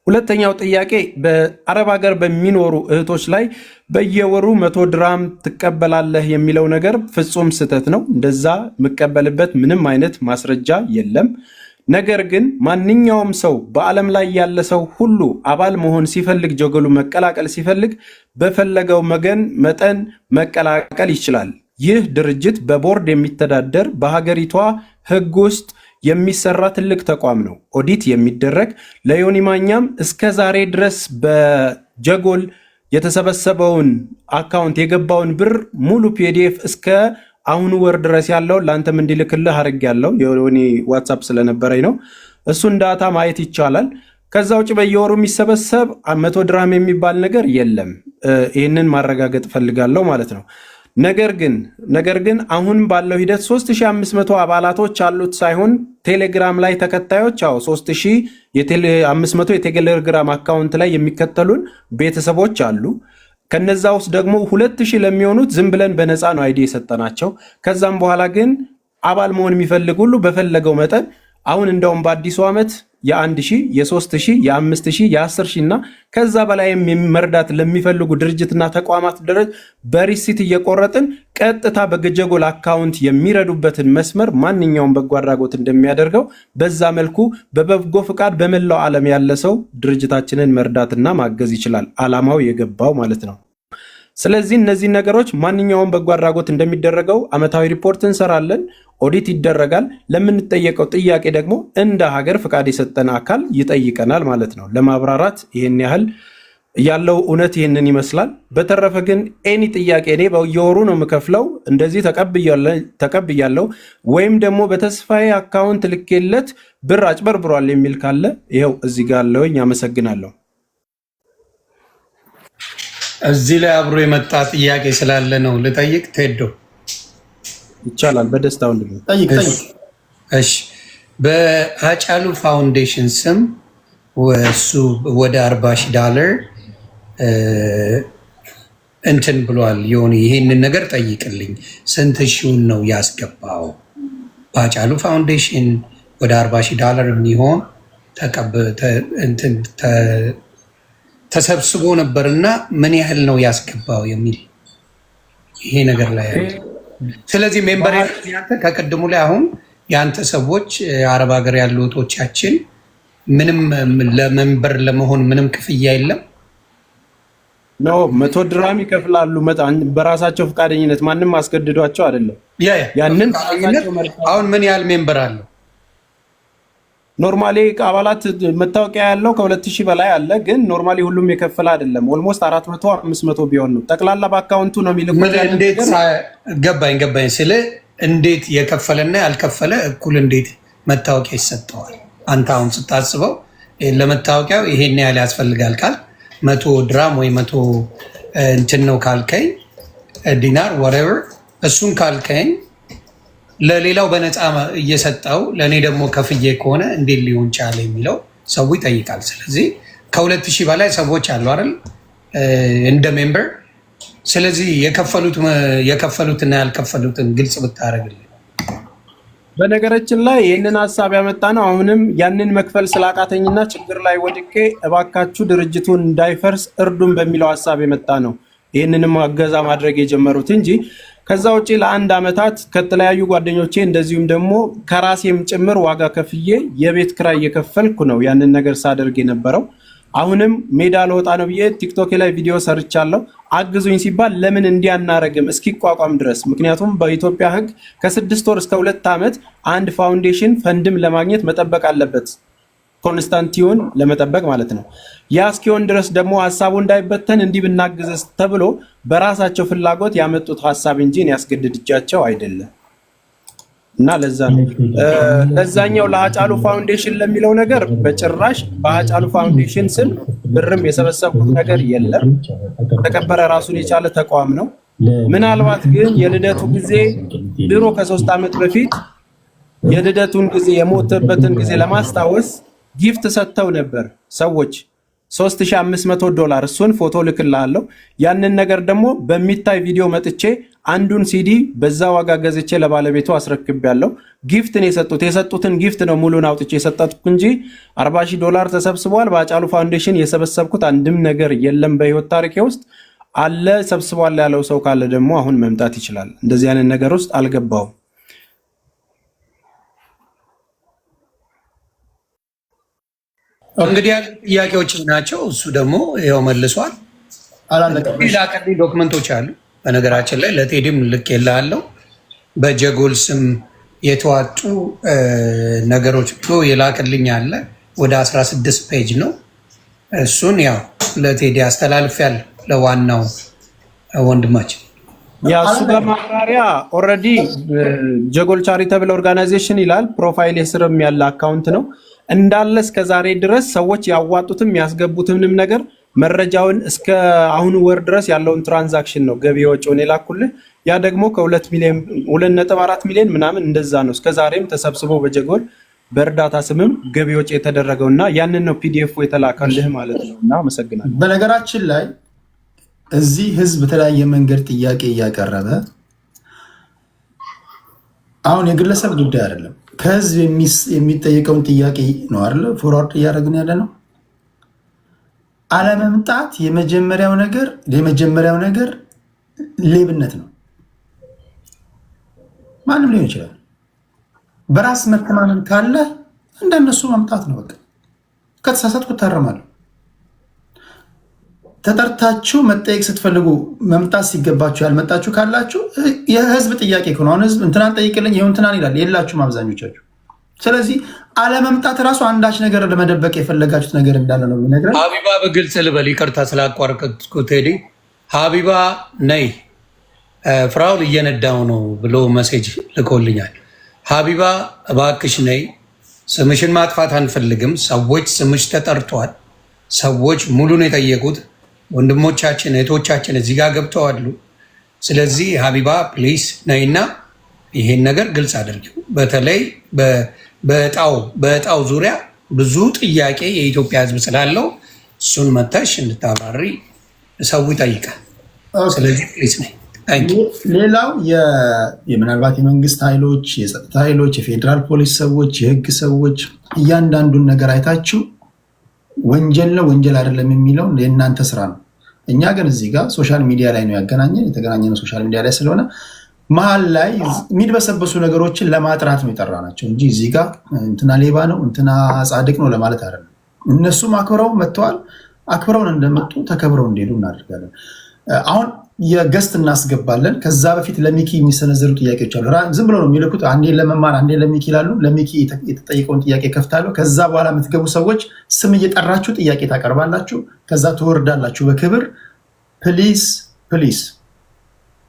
ሁለተኛው ጥያቄ በአረብ ሀገር በሚኖሩ እህቶች ላይ በየወሩ 100 ድራም ትቀበላለህ የሚለው ነገር ፍጹም ስህተት ነው። እንደዛ የምቀበልበት ምንም አይነት ማስረጃ የለም። ነገር ግን ማንኛውም ሰው በዓለም ላይ ያለ ሰው ሁሉ አባል መሆን ሲፈልግ፣ ጀጎሉ መቀላቀል ሲፈልግ በፈለገው መጠን መቀላቀል ይችላል። ይህ ድርጅት በቦርድ የሚተዳደር በሀገሪቷ ሕግ ውስጥ የሚሰራ ትልቅ ተቋም ነው። ኦዲት የሚደረግ ለዮኒ ማኛም እስከ ዛሬ ድረስ በጀጎል የተሰበሰበውን አካውንት የገባውን ብር ሙሉ ፒዲኤፍ እስከ አሁኑ ወር ድረስ ያለው ለአንተም እንዲልክልህ አድርጌያለሁ። የዮኒ ዋትሳፕ ስለነበረኝ ነው። እሱን ዳታ ማየት ይቻላል። ከዛ ውጭ በየወሩ የሚሰበሰብ 100 ድራም የሚባል ነገር የለም። ይህንን ማረጋገጥ ፈልጋለሁ ማለት ነው። ነገር ግን አሁን ባለው ሂደት 3500 አባላቶች አሉት ሳይሆን ቴሌግራም ላይ ተከታዮች 3500 የቴሌግራም አካውንት ላይ የሚከተሉን ቤተሰቦች አሉ። ከነዛ ውስጥ ደግሞ 2000 ለሚሆኑት ዝም ብለን በነፃ ነው አይዲ የሰጠናቸው። ከዛም በኋላ ግን አባል መሆን የሚፈልግ ሁሉ በፈለገው መጠን አሁን እንደውም በአዲሱ ዓመት የ1000 የ3000 የ5000 የ10000 እና ከዛ በላይም መርዳት ለሚፈልጉ ድርጅትና ተቋማት ደረጃ በሪሲት እየቆረጥን ቀጥታ በጀጎል አካውንት የሚረዱበትን መስመር ማንኛውም በጎ አድራጎት እንደሚያደርገው በዛ መልኩ በበጎ ፍቃድ በመላው ዓለም ያለ ሰው ድርጅታችንን መርዳትና ማገዝ ይችላል። ዓላማው የገባው ማለት ነው። ስለዚህ እነዚህ ነገሮች ማንኛውም በጎ አድራጎት እንደሚደረገው ዓመታዊ ሪፖርት እንሰራለን፣ ኦዲት ይደረጋል። ለምንጠየቀው ጥያቄ ደግሞ እንደ ሀገር ፍቃድ የሰጠን አካል ይጠይቀናል ማለት ነው። ለማብራራት ይህን ያህል ያለው እውነት ይህንን ይመስላል። በተረፈ ግን ኤኒ ጥያቄ እኔ በየወሩ ነው የምከፍለው እንደዚህ ተቀብያለሁ ወይም ደግሞ በተስፋዬ አካውንት ልኬለት ብር አጭበርብሯል የሚል ካለ ይኸው እዚህ ጋር አለውኝ። አመሰግናለሁ። እዚህ ላይ አብሮ የመጣ ጥያቄ ስላለ ነው ልጠይቅ። ቴዶ ይቻላል? በደስታ ወንድም ጠይቅ። እሺ፣ በሃጫሉ ፋውንዴሽን ስም እሱ ወደ $40,000 እንትን ብሏል። የሆነ ይሄንን ነገር ጠይቅልኝ። ስንት ሺውን ነው ያስገባው? በሃጫሉ ፋውንዴሽን ወደ $40,000 የሚሆን ተሰብስቦ ነበርና ምን ያህል ነው ያስገባው የሚል ይሄ ነገር ላይ ያለ። ስለዚህ ሜምበር ከቅድሙ ላይ አሁን የአንተ ሰዎች አረብ ሀገር ያሉ እህቶቻችን ምንም ለሜምበር ለመሆን ምንም ክፍያ የለም ነው 100 ድራም ይከፍላሉ። በራሳቸው ፈቃደኝነት ማንም አስገድዷቸው አይደለም። ያንን አሁን ምን ያህል ሜምበር አለው? ኖርማሊ አባላት መታወቂያ ያለው ከ2000 በላይ አለ። ግን ኖርማሊ ሁሉም የከፈለ አይደለም። ኦልሞስት 400 500 ቢሆን ነው ጠቅላላ በአካውንቱ ነው የሚልኩት። እንዴት ገባኝ ስለ እንዴት የከፈለና ያልከፈለ እኩል እንዴት መታወቂያ ይሰጠዋል? አንተ አሁን ስታስበው ለመታወቂያው ይሄን ያህል ያስፈልጋል ካል 100 ድራም ወይ 100 እንትን ነው ካልከኝ ዲናር whatever እሱን ካልከኝ ለሌላው በነፃ እየሰጠው ለእኔ ደግሞ ከፍዬ ከሆነ እንዴት ሊሆን ቻለ የሚለው ሰው ይጠይቃል። ስለዚህ ከ2000 በላይ ሰዎች አሉ አይደል እንደ ሜምበር። ስለዚህ የከፈሉትና ያልከፈሉትን ግልጽ ብታረግልኝ። በነገራችን ላይ ይህንን ሀሳብ ያመጣ ነው። አሁንም ያንን መክፈል ስላቃተኝና ችግር ላይ ወድቄ እባካችሁ ድርጅቱን እንዳይፈርስ እርዱን በሚለው ሀሳብ የመጣ ነው ይህንንም እገዛ ማድረግ የጀመሩት እንጂ ከዛ ውጪ ለአንድ ዓመታት ከተለያዩ ጓደኞቼ እንደዚሁም ደግሞ ከራሴም ጭምር ዋጋ ከፍዬ የቤት ክራይ እየከፈልኩ ነው ያንን ነገር ሳደርግ የነበረው። አሁንም ሜዳ ለወጣ ነው ብዬ ቲክቶክ ላይ ቪዲዮ ሰርቻለሁ። አግዙኝ ሲባል ለምን እንዲያናረግም እስኪቋቋም ድረስ ምክንያቱም በኢትዮጵያ ሕግ ከ6 ወር እስከ 2 ዓመት አንድ ፋውንዴሽን ፈንድም ለማግኘት መጠበቅ አለበት፣ ኮንስታንቲዮን ለመጠበቅ ማለት ነው። ያ እስኪሆን ድረስ ደግሞ ሀሳቡ እንዳይበተን እንዲህ ብናግዘስ ተብሎ በራሳቸው ፍላጎት ያመጡት ሀሳብ እንጂ እኔ ያስገድድጃቸው አይደለም። እና ለዛ ነው ለዛኛው ለሃጫሉ ፋውንዴሽን ለሚለው ነገር በጭራሽ በሃጫሉ ፋውንዴሽን ስም ብርም የሰበሰብኩት ነገር የለም። ተከበረ ራሱን የቻለ ተቋም ነው። ምናልባት ግን የልደቱ ጊዜ ድሮ ከ3 ዓመት በፊት የልደቱን ጊዜ የሞተበትን ጊዜ ለማስታወስ ጊፍት ሰጥተው ነበር ሰዎች $3500 እሱን ፎቶ ልክልሃለሁ። ያንን ነገር ደግሞ በሚታይ ቪዲዮ መጥቼ አንዱን ሲዲ በዛ ዋጋ ገዝቼ ለባለቤቱ አስረክቤያለሁ። ጊፍት ነው የሰጡትን ጊፍት ነው ሙሉን አውጥቼ የሰጠትኩ እንጂ $40,000 ተሰብስቧል። በሃጫሉ ፋውንዴሽን የሰበሰብኩት አንድም ነገር የለም በህይወት ታሪኬ ውስጥ። አለ ሰብስቧል ያለው ሰው ካለ ደግሞ አሁን መምጣት ይችላል። እንደዚህ አይነት ነገር ውስጥ አልገባውም። እንግዲህ ጥያቄዎች ናቸው። እሱ ደግሞ ይኸው መልሷል። ላከልኝ ዶክመንቶች አሉ። በነገራችን ላይ ለቴዲም ልክ የላለው በጀጎል ስም የተዋጡ ነገሮች ብሎ የላከልኝ አለ። ወደ 16 ፔጅ ነው። እሱን ያው ለቴዲ አስተላልፌያለሁ፣ ለዋናው ወንድማችን። ያ እሱ ጋር ማብራሪያ ኦልሬዲ ጀጎል ቻሪታብል ኦርጋናይዜሽን ይላል። ፕሮፋይል ስርም ያለ አካውንት ነው እንዳለ እስከ ዛሬ ድረስ ሰዎች ያዋጡትም ያስገቡትንም ነገር መረጃውን እስከ አሁኑ ወር ድረስ ያለውን ትራንዛክሽን ነው ገቢ ወጪውን የላኩልህ። ያ ደግሞ ከ2 ሚሊዮን 2.4 ሚሊዮን ምናምን እንደዛ ነው እስከ ዛሬም ተሰብስቦ በጀጎል በእርዳታ ስምም ገቢ ወጪ የተደረገውና ያንን ነው ፒዲኤፍ የተላከልህ ማለት ነው። እና አመሰግናለሁ። በነገራችን ላይ እዚህ ህዝብ በተለያየ መንገድ ጥያቄ እያቀረበ አሁን የግለሰብ ጉዳይ አይደለም፣ ከህዝብ የሚጠየቀውን ጥያቄ ነው አይደል ፎርዋርድ እያደረግን ያለ ነው። አለመምጣት የመጀመሪያው ነገር ሌብነት ነው። ማንም ሊሆን ይችላል። በራስ መተማመን ካለ እንደነሱ መምጣት ነው። በቃ ከተሳሳትኩ እታረማለሁ። ተጠርታችሁ መጠየቅ ስትፈልጉ መምጣት ሲገባችሁ ያልመጣችሁ ካላችሁ የህዝብ ጥያቄ ከሆነ አሁን ህዝብ እንትናን ጠይቅልኝ ይሁን እንትናን ይላል፣ የላችሁም አብዛኞቻችሁ። ስለዚህ አለመምጣት እራሱ አንዳች ነገር ለመደበቅ የፈለጋችሁት ነገር እንዳለ ነው የሚነግረን። ሀቢባ በግልጽ ልበል፣ ይቅርታ ስላቋረጥኩ ቴዲ። ሀቢባ ነይ ፍራውል እየነዳው ነው ብሎ መሴጅ ልኮልኛል። ሀቢባ እባክሽ ነይ፣ ስምሽን ማጥፋት አንፈልግም። ሰዎች ስምሽ ተጠርቷል። ሰዎች ሙሉን የጠየቁት ወንድሞቻችን እህቶቻችን እዚህ ጋር ገብተዋሉ። ስለዚህ ሀቢባ ፕሊስ ነይና ይሄን ነገር ግልጽ አድርጊው። በተለይ በእጣው ዙሪያ ብዙ ጥያቄ የኢትዮጵያ ሕዝብ ስላለው እሱን መተሽ እንድታባሪ ሰው ይጠይቃል። ስለዚህ ፕሊስ ነይ። ሌላው ምናልባት የመንግስት ኃይሎች፣ የጸጥታ ኃይሎች፣ የፌዴራል ፖሊስ ሰዎች፣ የህግ ሰዎች እያንዳንዱን ነገር አይታችሁ ወንጀል ነው ወንጀል አይደለም የሚለው የእናንተ ስራ ነው። እኛ ግን እዚህ ጋር ሶሻል ሚዲያ ላይ ነው የተገናኘነው ሶሻል ሚዲያ ላይ ስለሆነ መሀል ላይ የሚድበሰበሱ ነገሮችን ለማጥራት ነው የጠራ ናቸው እንጂ እዚህ ጋር እንትና ሌባ ነው እንትና ጻድቅ ነው ለማለት አይደለም። እነሱም አክብረው መጥተዋል። አክብረውን እንደመጡ ተከብረው እንዲሄዱ እናደርጋለን። አሁን የገስት እናስገባለን። ከዛ በፊት ለሚኪ የሚሰነዘሩ ጥያቄዎች አሉ። ዝም ብሎ ነው የሚልኩት። አንዴ ለመማር አንዴ ለሚኪ ይላሉ። ለሚኪ የተጠየቀውን ጥያቄ ከፍታለሁ። ከዛ በኋላ የምትገቡ ሰዎች ስም እየጠራችሁ ጥያቄ ታቀርባላችሁ። ከዛ ትወርዳላችሁ በክብር። ፕሊስ ፕሊስ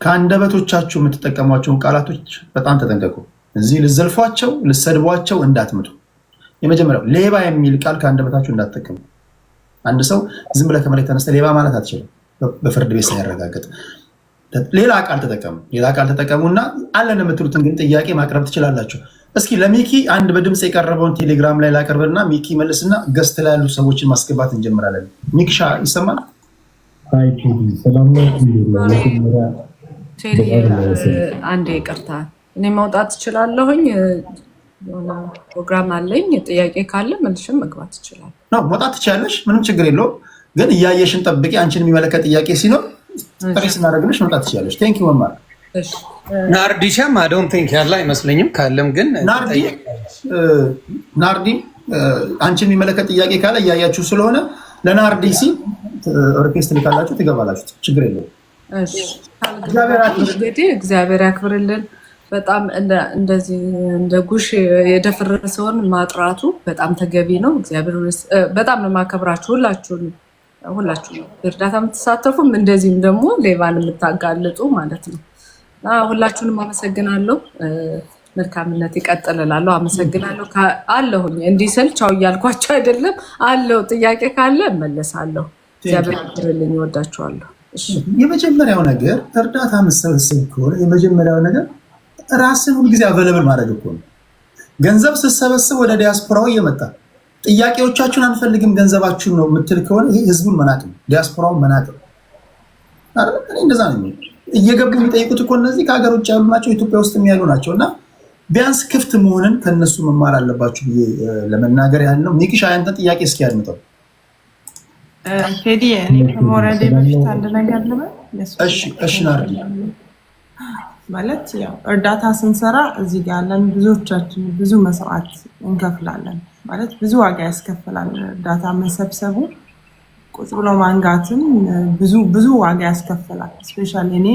ከአንደበቶቻችሁ የምትጠቀሟቸውን ቃላቶች በጣም ተጠንቀቁ። እዚህ ልዘልፏቸው ልሰድቧቸው እንዳትመጡ። የመጀመሪያው ሌባ የሚል ቃል ከአንደበታችሁ እንዳትጠቀሙ። አንድ ሰው ዝም ብለህ ከመሬት ተነስተህ ሌባ ማለት አትችልም በፍርድ ቤት ሳይረጋገጥ። ሌላ ቃል ተጠቀሙና አለን የምትሉትን ግን ጥያቄ ማቅረብ ትችላላችሁ። እስኪ ለሚኪ አንድ በድምፅ የቀረበውን ቴሌግራም ላይ ላቀርብና ሚኪ መልስና ገስት ላይ ያሉ ሰዎችን ማስገባት እንጀምራለን። ሚኪሻ ይሰማል? አንዴ ይቅርታ፣ እኔ መውጣት እችላለሁኝ። ፕሮግራም አለኝ። ጥያቄ ካለ መልሽም መግባት ይችላል። መውጣት ትችላለሽ፣ ምንም ችግር የለውም። ግን እያየሽን ጠብቂ። አንቺን የሚመለከት ጥያቄ ሲኖር ጥሪ ስናደርግልሽ መውጣት ትችላለሽ። ቴንክ ዩ መማር። ናርዲሻም አዶን ቲንክ ያለ አይመስለኝም። ካለም ግን ናርዲ አንቺን የሚመለከት ጥያቄ ካለ እያያችሁ ስለሆነ ለናርዲ ሲል ሪኩዌስት ልካላችሁ ትገባላችሁ። ችግር የለውም። እግዚአብሔር ያክብርልን። በጣም እንደዚህ እንደ ጉሽ የደፈረሰውን ማጥራቱ በጣም ተገቢ ነው። እግዚአብሔር በጣም ነው የማከብራችሁ ሁላችሁ እርዳታ የምትሳተፉም እንደዚህም ደግሞ ሌባን የምታጋልጡ ማለት ነው። ሁላችሁንም አመሰግናለሁ። መልካምነት ይቀጥልላለሁ። አመሰግናለሁ። አለሁኝ እንዲህ ስል ቻው እያልኳቸው አይደለም አለው። ጥያቄ ካለ እመለሳለሁ። እግዚአብሔር ያክብርልኝ። እወዳችኋለሁ። የመጀመሪያው ነገር እርዳታ መሰብሰብ ከሆነ የመጀመሪያው ነገር ራስን ሁልጊዜ አቬለብል ማድረግ እኮ ነው። ገንዘብ ስትሰበስብ ወደ ዲያስፖራው እየመጣ ጥያቄዎቻችሁን አንፈልግም ገንዘባችሁን ነው የምትል ከሆነ ይሄ ህዝቡን መናቅ ነው፣ ዲያስፖራውን መናቅ ነው። እንደዛ ነው እየገቡ የሚጠይቁት እኮ እነዚህ ከሀገር ውጭ ያሉ ናቸው፣ ኢትዮጵያ ውስጥ ያሉ ናቸው። እና ቢያንስ ክፍት መሆንን ከነሱ መማር አለባችሁ ብዬ ለመናገር ያህል ነው። ሚኪሻ ያንተን ጥያቄ እስኪ ያድምጠው። ቴዲ እኔ ከመውረዴ በፊት አንድ ነገር ልበል። እሺ ናርዲ። ማለት ያው እርዳታ ስንሰራ እዚህ ጋር ያለን ብዙዎቻችን ብዙ መስዋዕት እንከፍላለን። ማለት ብዙ ዋጋ ያስከፍላል። እርዳታ መሰብሰቡ ቁጭ ብሎ ማንጋትም ብዙ ዋጋ ያስከፍላል። ስፔሻሊ እኔ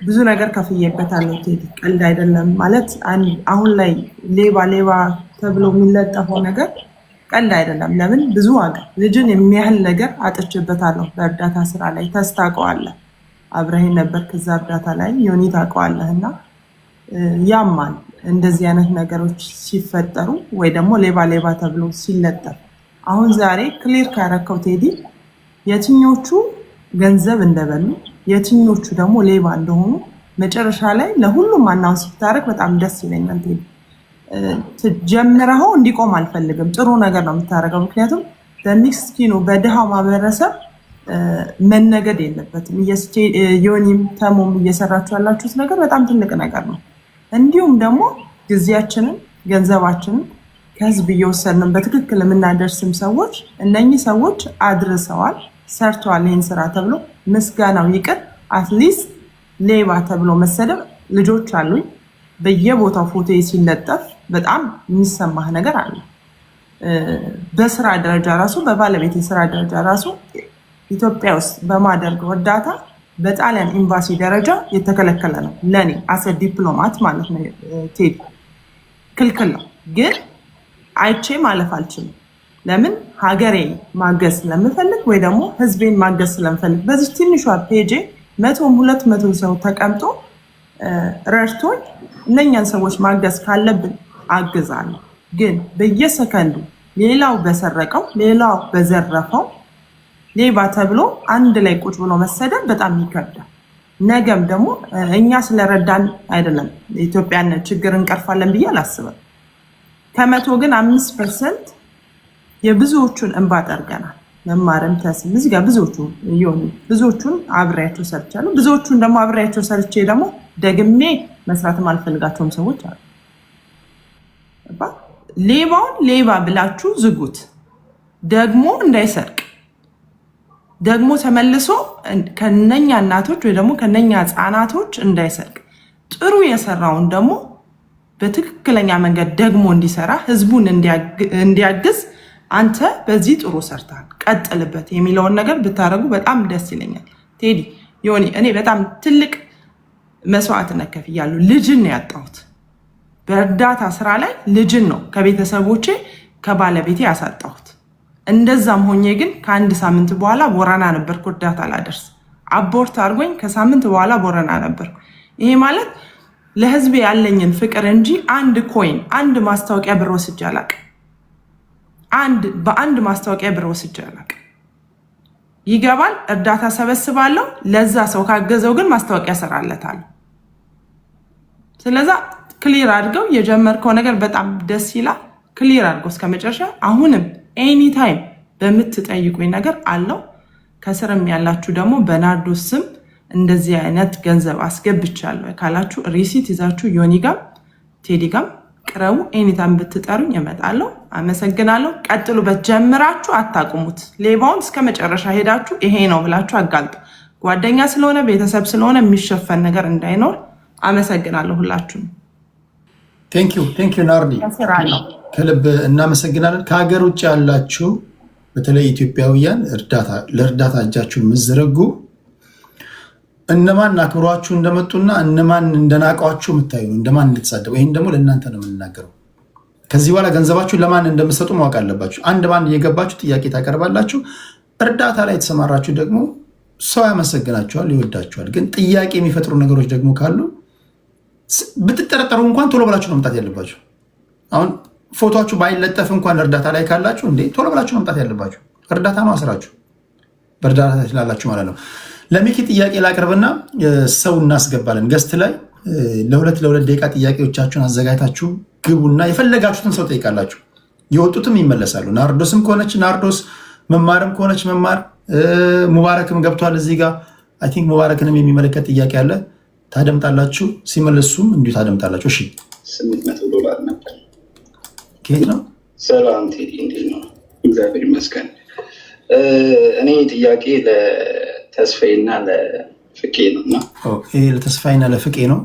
ብዙ ነገር ከፍዬበታለሁ ቴዲ፣ ቀልድ አይደለም። ማለት አሁን ላይ ሌባ ተብሎ የሚለጠፈው ነገር ቀልድ አይደለም። ለምን ብዙ ዋጋ ልጅን የሚያህል ነገር አጥቼበታለሁ በእርዳታ ስራ ላይ። ታውቀዋለህ፣ አብረኸኝ ነበር ከዛ እርዳታ ላይ ዮኒ ታውቀዋለህ። እና ያማል እንደዚህ አይነት ነገሮች ሲፈጠሩ ወይ ደግሞ ሌባ ተብሎ ሲለጠፍ። አሁን ዛሬ ክሊር ካረከው ቴዲ የትኞቹ ገንዘብ እንደበሉ የትኞቹ ደግሞ ሌባ እንደሆኑ መጨረሻ ላይ ለሁሉም አናውንስ ብታደርግ በጣም ደስ ይለኛል ቴዲ። ጀምረኸው እንዲቆም አልፈልግም። ጥሩ ነገር ነው የምታደርገው። ምክንያቱም በሚስኪኑ በድሃው ማህበረሰብ መነገድ የለበትም። ዮኒም ተሞም እየሰራችሁ ያላችሁት ነገር በጣም ትልቅ ነገር ነው። እንዲሁም ደግሞ ጊዜያችንን ገንዘባችንን ከህዝብ እየወሰድን በትክክል የምናደርስም ሰዎች እነኚህ ሰዎች አድርሰዋል፣ ሰርተዋል ይህን ስራ ተብሎ ምስጋናው ይቅር። አትሊስት ሌባ ተብሎ መሰደብ ልጆች አሉኝ በየቦታው ፎቶ ሲለጠፍ በጣም የሚሰማህ ነገር አለ። በስራ ደረጃ ራሱ በባለቤት የስራ ደረጃ ራሱ ኢትዮጵያ ውስጥ በማደርገው እርዳታ በጣሊያን ኤምባሲ ደረጃ የተከለከለ ነው። ለኔ አሰ ዲፕሎማት ማለት ነው ቴዲ ክልክል ነው። ግን አይቼ ማለፍ አልችልም። ለምን ሀገሬ ማገዝ ስለምፈልግ ወይ ደግሞ ህዝቤን ማገዝ ስለምፈልግ በዚህ ትንሿ ፔጄ 100-200 ሰው ተቀምጦ ረድቶኝ እነኛን ሰዎች ማገዝ ካለብን አግዛለሁ። ግን በየሰከንዱ ሌላው በሰረቀው ሌላው በዘረፈው ሌባ ተብሎ አንድ ላይ ቁጭ ብሎ መሰደብ በጣም ይከብዳል። ነገም ደግሞ እኛ ስለረዳን አይደለም ኢትዮጵያን ችግር እንቀርፋለን ብዬ አላስብም። ከመቶ ግን 5% የብዙዎቹን እንባ ጠርገናል። መማርም ተስም እዚህ ጋር ብዙዎቹን አብሬያቸው ሰርቻለሁ። ብዙዎቹን ደግሞ አብሬያቸው ሰርቼ ደግሞ ደግሜ መስራትም አልፈልጋቸውም ሰዎች አሉ። ሌባውን ሌባ ብላችሁ ዝጉት። ደግሞ እንዳይሰርቅ ደግሞ ተመልሶ ከነኛ እናቶች ወይ ደግሞ ከነኛ ህፃናቶች እንዳይሰርቅ ጥሩ የሰራውን ደግሞ በትክክለኛ መንገድ ደግሞ እንዲሰራ ህዝቡን እንዲያግዝ አንተ በዚህ ጥሩ ሰርታል ቀጥልበት የሚለውን ነገር ብታረጉ በጣም ደስ ይለኛል። ቴዲ ዮኒ እኔ በጣም ትልቅ መስዋዕትነት ከፍያለሁ። ልጅን ነው ያጣሁት በእርዳታ ስራ ላይ ልጅን ነው ከቤተሰቦቼ ከባለቤቴ ያሳጣሁት። እንደዛም ሆኜ ግን ከአንድ ሳምንት በኋላ ቦረና ነበርኩ እርዳታ ላደርስ። አቦርት አድርጎኝ ከሳምንት በኋላ ቦረና ነበርኩ። ይሄ ማለት ለህዝብ ያለኝን ፍቅር እንጂ አንድ ኮይን አንድ ማስታወቂያ ብር ወስጄ አላውቅም። በአንድ ማስታወቂያ ብር ወስጄ አላውቅም። ይገባል። እርዳታ ሰበስባለሁ። ለዛ ሰው ካገዘው ግን ማስታወቂያ ሰራለታል። ስለዛ ክሊር አድርገው የጀመርከው ነገር በጣም ደስ ይላል። ክሊር አድርገው እስከ መጨረሻ። አሁንም ኤኒ ታይም በምትጠይቁኝ ነገር አለው። ከስርም ያላችሁ ደግሞ በናርዶስ ስም እንደዚህ አይነት ገንዘብ አስገብቻለሁ ካላችሁ ሪሲት ይዛችሁ ዮኒ ጋም ቴዲ ጋም ቅረቡ። ኤኒታይም ብትጠሩኝ እመጣለሁ። አመሰግናለሁ። ቀጥሉበት። ጀምራችሁ አታቁሙት። ሌባውን እስከ መጨረሻ ሄዳችሁ ይሄ ነው ብላችሁ አጋልጡ። ጓደኛ ስለሆነ ቤተሰብ ስለሆነ የሚሸፈን ነገር እንዳይኖር። አመሰግናለሁ ሁላችሁም። ቴንኪው ናርዲ፣ ከልብ እናመሰግናለን። ከሀገር ውጭ ያላችሁ በተለይ ኢትዮጵያውያን ለእርዳታ እጃችሁን የምትዘረጉ እነማን አክብሯችሁ እንደመጡና እነማን እንደናቋችሁ የምታዩ ነው፣ እንደማን እንደተሳደቡ። ይህን ደግሞ ለእናንተ ነው የምንናገረው። ከዚህ በኋላ ገንዘባችሁን ለማን እንደምትሰጡ ማወቅ አለባችሁ። አንድ ባንድ እየገባችሁ ጥያቄ ታቀርባላችሁ። እርዳታ ላይ የተሰማራችሁ ደግሞ ሰው ያመሰግናችኋል፣ ይወዳችኋል። ግን ጥያቄ የሚፈጥሩ ነገሮች ደግሞ ካሉ ብትጠረጠሩ እንኳን ቶሎ ብላችሁ ነው መምጣት ያለባችሁ። አሁን ፎቶችሁ ባይለጠፍ እንኳን እርዳታ ላይ ካላችሁ እንዴ ቶሎ ብላችሁ መምጣት ያለባችሁ። እርዳታ ነው አስራችሁ በእርዳታ ትላላችሁ ማለት ነው። ለሚኪ ጥያቄ ላቅርብና ሰው እናስገባለን። ገስት ላይ ለሁለት ደቂቃ ጥያቄዎቻችሁን አዘጋጅታችሁ ግቡና የፈለጋችሁትን ሰው ጠይቃላችሁ። የወጡትም ይመለሳሉ። ናርዶስም ከሆነች ናርዶስ፣ መማርም ከሆነች መማር፣ ሙባረክም ገብቷል እዚህ ጋር። አይ ቲንክ ሙባረክንም የሚመለከት ጥያቄ አለ። ታደምጣላችሁ። ሲመለሱም እንዲሁ ታደምጣላችሁ። እሺ $800 ነበር። ከየት ነው? ሰላም ቴዲ፣ እንዴት ነው? እግዚአብሔር ይመስገን። እኔ ጥያቄ ለተስፋዬና ለፍቄ ነው እና ይሄ ለተስፋዬና ለፍቄ ነው።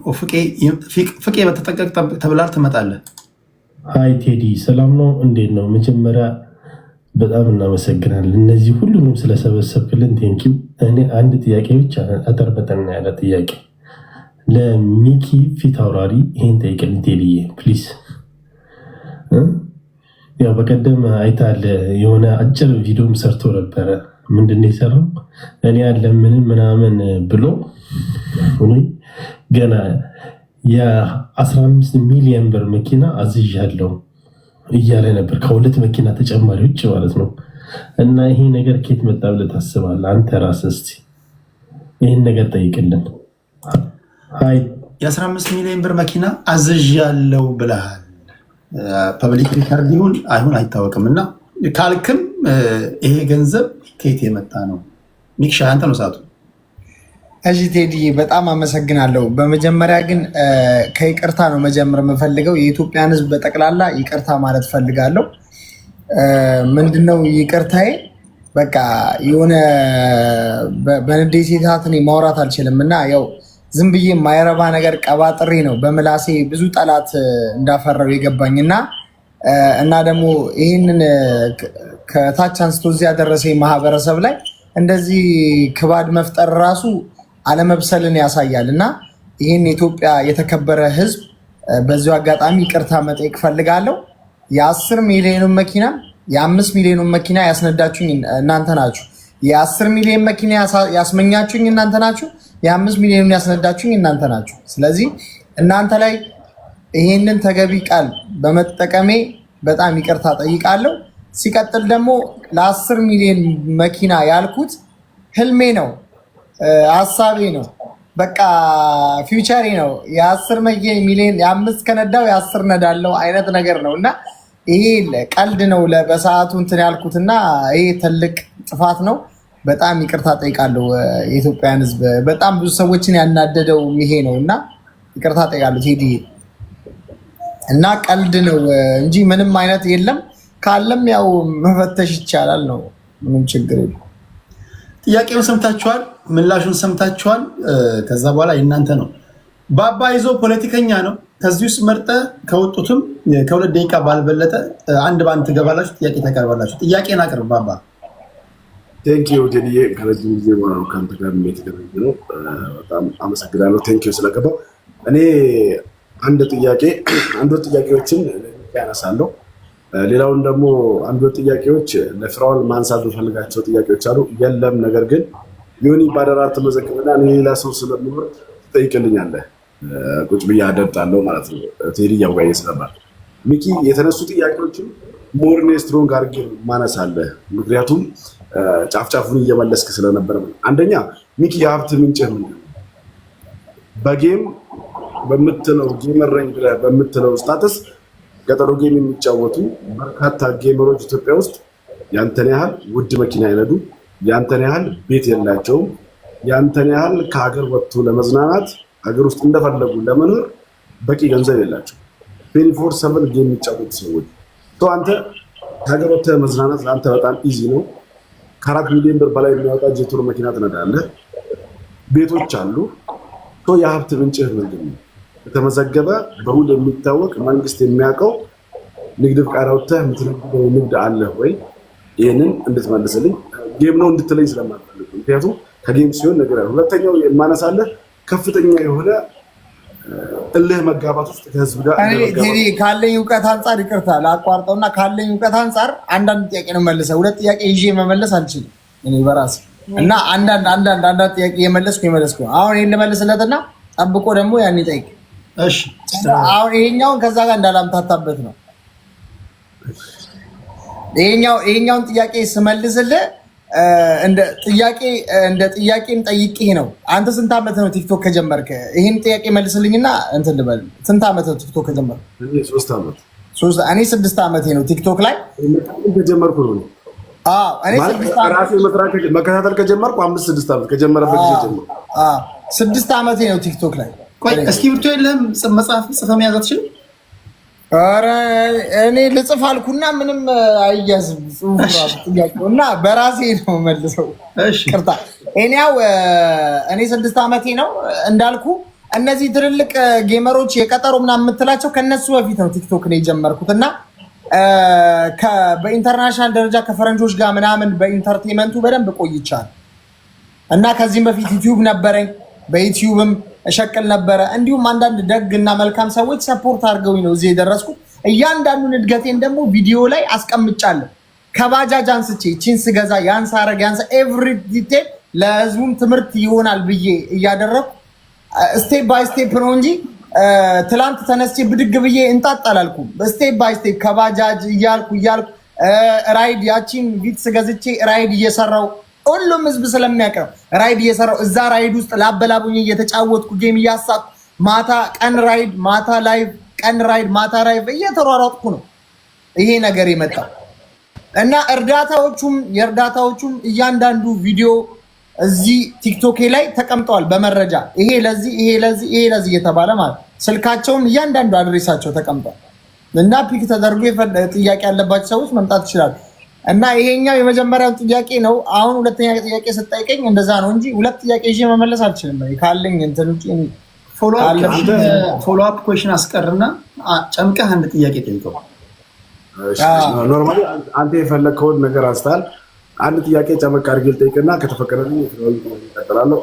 ፍቄ በተጠቀቅ ተብላር ትመጣለህ። ሀይ ቴዲ፣ ሰላም ነው? እንዴት ነው? መጀመሪያ በጣም እናመሰግናለን እነዚህ ሁሉንም ስለሰበሰብክልን ቴንኪው። እኔ አንድ ጥያቄ ብቻ አጠር በጠና ያለ ጥያቄ ለሚኪ ፊት አውራሪ ይሄን ጠይቅልን ቴዲዬ ፕሊዝ። ያው በቀደም አይታል የሆነ አጭር ቪዲዮም ሰርቶ ነበረ። ምንድን ነው የሰራው? እኔ ያለምንም ምናምን ብሎ ገና የ15 ሚሊዮን ብር መኪና አዝዣለሁ እያለ ነበር፣ ከሁለት መኪና ተጨማሪ ውጭ ማለት ነው። እና ይሄ ነገር ከየት መጣ ብለህ ታስባለህ አንተ ራስህ? እስኪ ይህን ነገር ጠይቅልን። የ15 ሚሊዮን ብር መኪና አዝዣለሁ ብለሃል። ፐብሊክ ሪከርድ ይሁን አይሁን አይታወቅም። እና ካልክም ይሄ ገንዘብ ከየት የመጣ ነው? ሚክሻ አንተ ነው ሰዓቱ። እሺ ቴዲ በጣም አመሰግናለሁ። በመጀመሪያ ግን ከይቅርታ ነው መጀመር የምፈልገው። የኢትዮጵያን ሕዝብ በጠቅላላ ይቅርታ ማለት ፈልጋለሁ። ምንድነው ይቅርታዬ? በቃ የሆነ በንዴት ሰዓት እኔ ማውራት አልችልም እና ያው ዝም ብዬ የማይረባ ነገር ቀባጥሬ ነው በምላሴ ብዙ ጠላት እንዳፈራው የገባኝና እና ደግሞ ይህንን ከታች አንስቶ እዚህ ያደረሰ ማህበረሰብ ላይ እንደዚህ ክባድ መፍጠር ራሱ አለመብሰልን ያሳያል። እና ይህን የኢትዮጵያ የተከበረ ህዝብ በዚሁ አጋጣሚ ይቅርታ መጠየቅ ፈልጋለሁ። የ10 ሚሊዮኑን መኪና የ5 ሚሊዮኑን መኪና ያስነዳችሁኝ እናንተ ናችሁ። የ10 ሚሊዮን መኪና ያስመኛችሁኝ እናንተ ናችሁ። የ5 ሚሊዮኑን ያስነዳችሁኝ እናንተ ናችሁ። ስለዚህ እናንተ ላይ ይሄንን ተገቢ ቃል በመጠቀሜ በጣም ይቅርታ ጠይቃለሁ። ሲቀጥል ደግሞ ለ10 ሚሊዮን መኪና ያልኩት ህልሜ ነው፣ ሀሳቤ ነው፣ በቃ ፊውቸሬ ነው። የ10 ሚሊዮን የ5 ከነዳው የ10 ነዳለው አይነት ነገር ነው እና ይሄ ቀልድ ነው በሰዓቱ እንትን ያልኩትና ይሄ ትልቅ ጥፋት ነው። በጣም ይቅርታ ጠይቃለሁ። የኢትዮጵያን ህዝብ በጣም ብዙ ሰዎችን ያናደደው ይሄ ነው እና ይቅርታ ጠይቃለሁ ቴዲ። እና ቀልድ ነው እንጂ ምንም አይነት የለም። ካለም ያው መፈተሽ ይቻላል ነው፣ ምንም ችግር የለም። ጥያቄውን ሰምታችኋል፣ ምላሹን ሰምታችኋል። ከዛ በኋላ የእናንተ ነው። ባባ ይዞ ፖለቲከኛ ነው። ከዚህ ውስጥ መርጠ ከወጡትም ከ2 ደቂቃ ባልበለጠ አንድ ባንድ ትገባላችሁ፣ ጥያቄ ታቀርባላችሁ። ጥያቄን አቅርብ ባባ። ቴንኪዩ ቴዲዬ፣ ከረጅም ጊዜ በኋላ ነው ከአንተ ጋር የተገናኘ ነው። በጣም አመሰግናለሁ። ቴንኪዩ ስለገባው። እኔ አንድ ጥያቄዎችን ያነሳለሁ። ሌላውን ደግሞ አንድ ጥያቄዎች ለፍራኦል ማንሳት የምፈልጋቸው ጥያቄዎች አሉ። የለም ነገር ግን ዮኒ ባደራ ተመዘግበና ሌላ ሰው ስለምኖር ትጠይቅልኛለህ። ቁጭ ብዬ አደምጣለሁ ማለት ነው። ቴዲ ያወያየ ስለማል ሚኪ የተነሱ ጥያቄዎችን ሞርኔ ስትሮንግ አድርጌ ማነሳለህ። ምክንያቱም ጫፍጫፉን እየመለስክ ስለነበረ አንደኛ ሚኪ የሀብት ምንጭ ምን በጌም በምትለው ጌመረኝ ብለህ በምትለው ስታተስ ገጠሩ ጌም የሚጫወቱ በርካታ ጌመሮች ኢትዮጵያ ውስጥ ያንተን ያህል ውድ መኪና አይነዱ፣ ያንተን ያህል ቤት የላቸውም፣ ያንተን ያህል ከሀገር ወጥቶ ለመዝናናት ሀገር ውስጥ እንደፈለጉ ለመኖር በቂ ገንዘብ የላቸው 24/7 ጌም የሚጫወቱ ሰዎች። አንተ ከሀገር ወጥተህ መዝናናት ለአንተ በጣም ኢዚ ነው። ከ4 ሚሊዮን ብር በላይ የሚያወጣ ጄቱር መኪና ትነዳለህ፣ ቤቶች አሉ። የሀብት ምንጭህ ምንድን ነው? የተመዘገበ በውል የሚታወቅ መንግስት የሚያውቀው ንግድ ፍቃድ አውጥተህ የምትነግደው ንግድ አለ ወይ? ይህንን እንድትመልስልኝ። ጌም ነው እንድትለኝ ስለማልፈልግ፣ ምክንያቱም ከጌም ሲሆን ነገር ያለ። ሁለተኛው የማነሳለህ ከፍተኛ የሆነ እልህ መጋባት ውስጥ ከህዝብ ጋር ካለኝ እውቀት አንጻር ይቅርታ ላቋርጠውና ካለኝ እውቀት አንጻር አንዳንድ ጥያቄ ነው መልሰው፣ ሁለት ጥያቄ ይዤ መመለስ አልችልም እኔ በራሴ እና አንዳንድ ጥያቄ የመለስኩ አሁን ይሄን ልመልስለትና ጠብቆ ደግሞ ያን ይጠይቅ። እሺ አሁን ይሄኛውን ከዛ ጋር እንዳላምታታበት ነው። ይሄኛውን ጥያቄ ስመልስልህ እንደ ጥያቄም ጠይቄህ ነው። አንተ ስንት ዓመት ነው ቲክቶክ ከጀመርክ? ይሄን ጥያቄ መልስልኝና እንትን ልበል። ስንት ዓመት ነው ቲክቶክ ከጀመርክ? 3 ዓመት። እኔ 6 ዓመቴ ነው ቲክቶክ ላይ ከጀመርኩ ነው። እኔ መከታተል ከጀመርኩ 5-6 ዓመት ከጀመረበት ጊዜ ጀምሮ 6 ዓመቴ ነው ቲክቶክ ላይ። ቆይ እስክሪብቶ የለህም? መጽሐፍ ጽፈህ መያዝ አትችልም? ኧረ እኔ ልጽፍ አልኩና ምንም አያዝም ጽሁፍ ራሱ ጥያቄው እና በራሴ ነው መልሰው። ቅርታ እኔ 6 ዓመቴ ነው እንዳልኩ። እነዚህ ትልልቅ ጌመሮች የቀጠሮ ምናምን የምትላቸው ከነሱ በፊት ነው ቲክቶክ ነው የጀመርኩት እና በኢንተርናሽናል ደረጃ ከፈረንጆች ጋር ምናምን በኢንተርቴንመንቱ በደንብ ቆይቻለሁ እና ከዚህም በፊት ዩቲዩብ ነበረኝ። በዩቲዩብም እሸቅል ነበረ። እንዲሁም አንዳንድ ደግ እና መልካም ሰዎች ሰፖርት አድርገውኝ ነው እዚህ የደረስኩት። እያንዳንዱን እድገቴን ደግሞ ቪዲዮ ላይ አስቀምጫለሁ። ከባጃጅ አንስቼ ቺን ስገዛ ያን ሳረግ ያን ኤቭሪ ዲቴል ለህዝቡም ትምህርት ይሆናል ብዬ እያደረኩ ስቴፕ ባይ ስቴፕ ነው እንጂ ትላንት ተነስቼ ብድግ ብዬ እንጣጣላልኩ። ስቴፕ ባይ ስቴፕ ከባጃጅ እያልኩ ራይድ ያቺን ቪትስ ገዝቼ ራይድ እየሰራው ሁሉም ህዝብ ስለሚያቀርብ ራይድ እየሰራው እዛ ራይድ ውስጥ ላበላቡኝ እየተጫወትኩ ጌም እያሳኩ ማታ ቀን ራይድ ማታ ላይቭ ቀን ራይድ ማታ ራይቭ እየተሯሯጥኩ ነው ይሄ ነገር የመጣው እና የእርዳታዎቹም እያንዳንዱ ቪዲዮ እዚህ ቲክቶክ ላይ ተቀምጠዋል በመረጃ ይሄ ለዚህ እየተባለ ማለት ስልካቸውም እያንዳንዱ አድሬሳቸው ተቀምጧል እና ፒክ ተደርጎ ጥያቄ ያለባቸው ሰዎች መምጣት ይችላሉ። እና ይሄኛው የመጀመሪያው ጥያቄ ነው። አሁን ሁለተኛ ጥያቄ ስጠይቀኝ እንደዛ ነው እንጂ ሁለት ጥያቄ ይዤ መመለስ አልችልም። ካለኝ እንትን ውጪ ፎሎ አፕ ኩዌሽን አስቀርና ጨምቀህ አንድ ጥያቄ ጠይቀው። ኖርማሊ አንተ የፈለግከውን ነገር አንስታል። አንድ ጥያቄ ጨመቅ አድርጌ ልጠይቅና ከተፈቀደልኝ እቀጥላለሁ።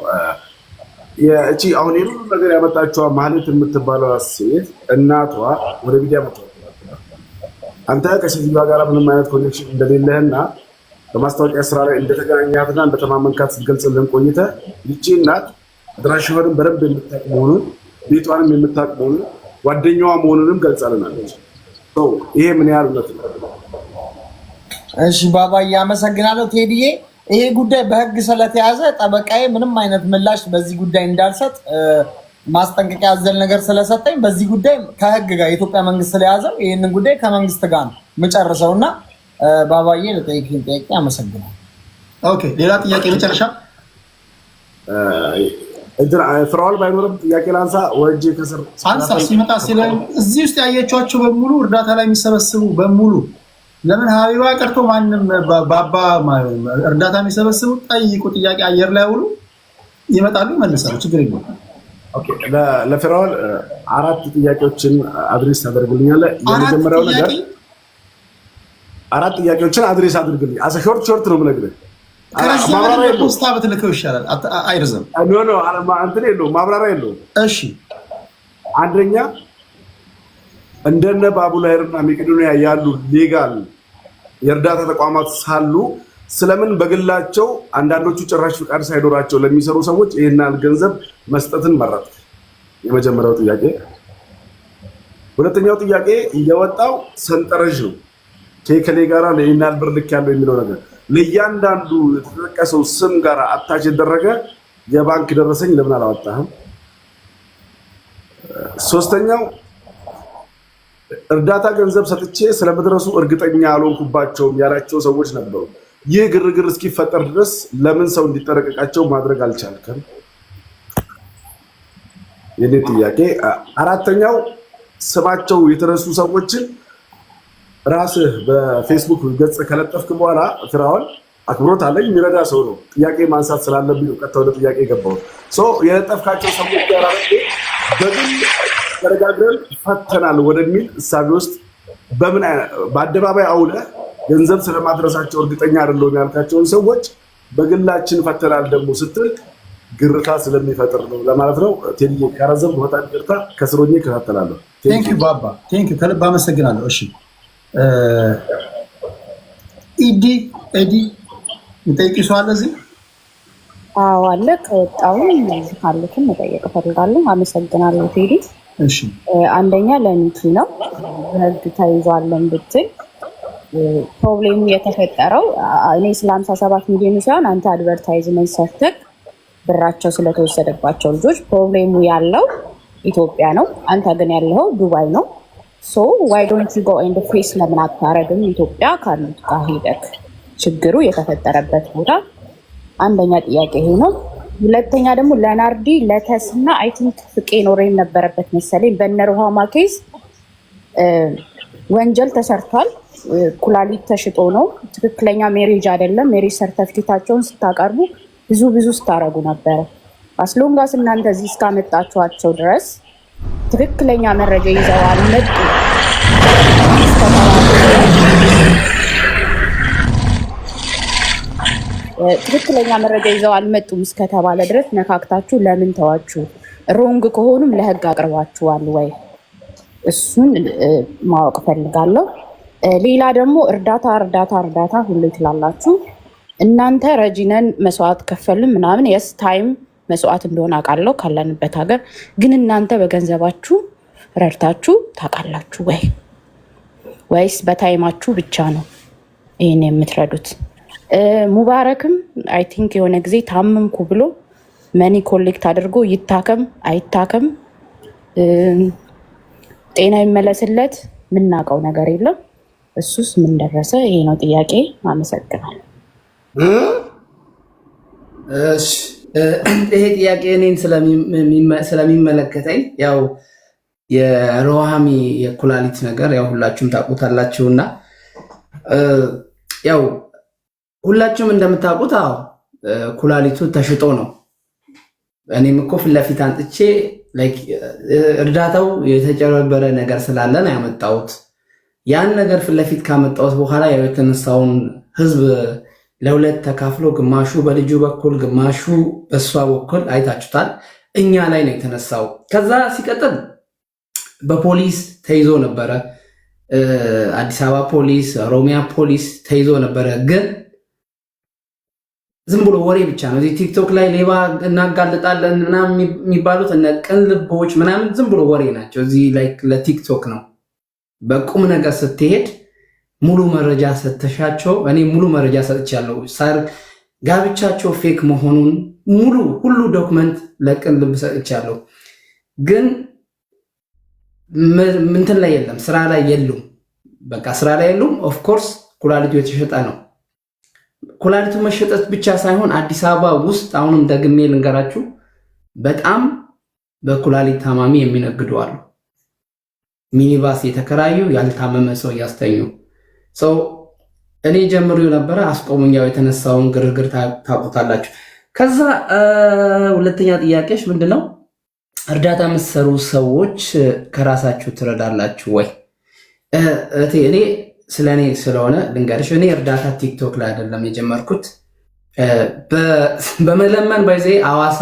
እቺ አሁን የሁሉ ነገር ያመጣችዋ ማለት የምትባለው ሴት እናቷ ወደ ሚዲያ መጥቷል። አንተ ከሴትዮዋ ጋር ምንም አይነት ኮኔክሽን እንደሌለህና በማስታወቂያ ስራ ላይ እንደተገናኛትና እንደተማመንካት ስትገልጽልን ቆይተህ ይቺ እናት አድራሻዋንም በደንብ የምታውቅ መሆኑን ቤቷንም የምታውቅ መሆኑን ጓደኛዋ መሆኑንም ገልጻልናለች። ይሄ ምን ያህል እውነት ነው? እሺ ባባዬ አመሰግናለሁ ቴዲዬ። ይሄ ጉዳይ በህግ ስለተያዘ ጠበቃዬ ምንም አይነት ምላሽ በዚህ ጉዳይ እንዳልሰጥ ማስጠንቀቂያ ያዘል ነገር ስለሰጠኝ በዚህ ጉዳይ ከህግ ጋር የኢትዮጵያ መንግስት ስለያዘው ይህንን ጉዳይ ከመንግስት ጋር ነው የምጨርሰውና ባባዬ ለጠይቅኝ ጥያቄ አመሰግናለሁ። ኦኬ ሌላ ጥያቄ መጨረሻ ፍራኦል ባይኖርም ጥያቄ ላንሳ ወጅ ከስር አንሳ ሲመጣ ሲለኝ እዚህ ውስጥ ያየቻቸው በሙሉ እርዳታ ላይ የሚሰበስቡ በሙሉ ለምን ሀቢባ ቀርቶ ማንም ባባ እርዳታ የሚሰበስቡ ጠይቁ፣ ጥያቄ አየር ላይ አውሉ፣ ይመጣሉ፣ ይመልሳሉ፣ ችግር የለውም። ኦኬ ለፍራኦል 4 ጥያቄዎችን አድሬስ ታደርግልኛለህ። የመጀመሪያው ነገር 4 ጥያቄዎችን አድሬስ አድርግልኝ። አሰ ሾርት ነው የምነግርህ። ማብራሪያ ፖስታ ብትልከው ይሻላል፣ አይርዘም። ኖ እንትን የለውም ማብራሪያ የለውም። እሺ አንደኛ እንደነ ባቡላይርና መቄዶንያ ያሉ ሌጋል የእርዳታ ተቋማት ሳሉ ስለምን በግላቸው አንዳንዶቹ ጭራሽ ፍቃድ ሳይኖራቸው ለሚሰሩ ሰዎች ይሄናል ገንዘብ መስጠትን መረጥ? የመጀመሪያው ጥያቄ። ሁለተኛው ጥያቄ የወጣው ሰንጠረዥ ነው ከከሌ ጋራ ለይናል ብር ልክ ያለው የሚለው ነገር ለእያንዳንዱ የተጠቀሰው ስም ጋር አታች የተደረገ የባንክ ደረሰኝ ለምን አላወጣህም? ሶስተኛው እርዳታ ገንዘብ ሰጥቼ ስለመድረሱ እርግጠኛ አልሆንኩባቸውም ያላቸው ሰዎች ነበሩ። ይህ ግርግር እስኪፈጠር ድረስ ለምን ሰው እንዲጠረቀቃቸው ማድረግ አልቻልከም? የኔ ጥያቄ። አራተኛው ስማቸው የተረሱ ሰዎችን ራስህ በፌስቡክ ገጽ ከለጠፍክ በኋላ ፍራኦል አክብሮት አለኝ የሚረዳ ሰው ነው። ጥያቄ ማንሳት ስላለብኝ ነው ቀጥታ ወደ ጥያቄ ገባው። የለጠፍካቸው ሰዎች ጋር በግል ተረጋግረን ፈተናል ወደሚል እሳቤ ውስጥ በአደባባይ አውለህ ገንዘብ ስለማድረሳቸው እርግጠኛ አይደለሁም ያልካቸውን ሰዎች በግላችን ፈተናል ደግሞ ስትል ግርታ ስለሚፈጥር ነው ለማለት ነው። ቴዲ ካረዘም በጣም ግርታ ከስሮኝ እከታተላለሁ። ቴንክ ዩ ባባ፣ ቴንክ ዩ ከልብ አመሰግናለሁ። እሺ ኢዲ የምጠይቅ ሰው አለ እዚህ? አዎ አለ። ከወጣሁም እዚህ ካሉትም መጠየቅ እፈልጋለሁ። አመሰግናለሁ ቴዲ። እሺ አንደኛ ለሚኪ ነው። በህግ ተይዟለን ብትል ፕሮብሌሙ የተፈጠረው እኔ ስለ 57 ሚሊዮን ሳይሆን አንተ አድቨርታይዝመንት ሰርተህ ብራቸው ስለተወሰደባቸው ልጆች ፕሮብሌሙ ያለው ኢትዮጵያ ነው። አንተ ግን ያለው ዱባይ ነው። ሶ ዋይ ዶንት ዩ ጎ ኤንድ ፌስ ለምን አታረግም? ኢትዮጵያ ካሉት ጋር ሄደክ ችግሩ የተፈጠረበት ቦታ። አንደኛ ጥያቄ ይሄ ነው። ሁለተኛ ደግሞ ለናርዲ ለተስና አይ ቲንክ ፍቄ ኖሬን ነበረበት መሰለኝ በነሩሃማ ኬዝ ወንጀል ተሰርቷል። ኩላሊት ተሽጦ ነው። ትክክለኛ ሜሬጅ አይደለም። ሜሬጅ ሰርተፍኬታቸውን ስታቀርቡ ብዙ ስታረጉ ነበረ። አስሎንጋስ እናንተ እዚህ እስካመጣችኋቸው ድረስ ትክክለኛ መረጃ ይዘው አልመጡ ትክክለኛ መረጃ ይዘው አልመጡም እስከተባለ ድረስ ነካክታችሁ ለምን ተዋችሁ? ሮንግ ከሆኑም ለህግ አቅርባችኋል ወይ? እሱን ማወቅ ፈልጋለሁ። ሌላ ደግሞ እርዳታ ሁሉ ትላላችሁ እናንተ። ረጂነን መስዋዕት ከፈልም ምናምን የስ ታይም መስዋዕት እንደሆነ አውቃለሁ ካለንበት ሀገር። ግን እናንተ በገንዘባችሁ ረድታችሁ ታውቃላችሁ ወይ? ወይስ በታይማችሁ ብቻ ነው ይህን የምትረዱት? ሙባረክም አይ ቲንክ የሆነ ጊዜ ታመምኩ ብሎ መኒ ኮሌክት አድርጎ ይታከም አይታከም ጤና ይመለስለት የምናውቀው ነገር የለም። እሱስ ምን ደረሰ? ይሄ ነው ጥያቄ። አመሰግናለሁ። ይሄ ጥያቄ እኔን ስለሚመለከተኝ ያው የሮሃሚ የኩላሊት ነገር ያው ሁላችሁም ታውቁታላችሁና ያው ሁላችሁም እንደምታውቁት ኩላሊቱ ተሽጦ ነው። እኔም እኮ ፊት ለፊት አንጥቼ እርዳታው የተጨበረበረ ነገር ስላለ ነው ያመጣሁት። ያን ነገር ፊት ለፊት ካመጣሁት በኋላ ያው የተነሳውን ህዝብ ለሁለት ተካፍሎ ግማሹ በልጁ በኩል ግማሹ በእሷ በኩል አይታችሁታል። እኛ ላይ ነው የተነሳው። ከዛ ሲቀጥል በፖሊስ ተይዞ ነበረ። አዲስ አበባ ፖሊስ፣ ኦሮሚያ ፖሊስ ተይዞ ነበረ። ግን ዝም ብሎ ወሬ ብቻ ነው። እዚህ ቲክቶክ ላይ ሌባ እናጋልጣለን ምናምን የሚባሉት እነ ቅን ልቦች ምናምን ዝም ብሎ ወሬ ናቸው። እዚህ ላይ ለቲክቶክ ነው። በቁም ነገር ስትሄድ ሙሉ መረጃ ሰጥተሻቸው፣ እኔ ሙሉ መረጃ ሰጥቻለሁ። ጋብቻቸው ፌክ መሆኑን ሁሉ ዶክመንት ለቅን ልብ ሰጥቻለሁ። ግን ምንትን ላይ የለም፣ ስራ ላይ የሉም። በቃ ስራ ላይ የሉም። ኦፍኮርስ ኩላሊቱ የተሸጠ ነው። ኩላሊቱ መሸጠት ብቻ ሳይሆን አዲስ አበባ ውስጥ አሁንም ደግሜ ልንገራችሁ በጣም በኩላሊት ታማሚ የሚነግዱ አሉ። ሚኒባስ የተከራዩ ያልታመመ ሰው እያስተኙ ሰው እኔ ጀምሮ ነበረ አስቆሙኛው የተነሳውን ግርግር ታውቁታላችሁ። ከዛ ሁለተኛ ጥያቄሽ ምንድነው? እርዳታ የምትሰሩ ሰዎች ከራሳችሁ ትረዳላችሁ ወይ? እኔ ስለኔ ስለሆነ ልንገርሽ፣ እኔ እርዳታ ቲክቶክ ላይ አይደለም የጀመርኩት። በመለመን ባይዜ አዋሳ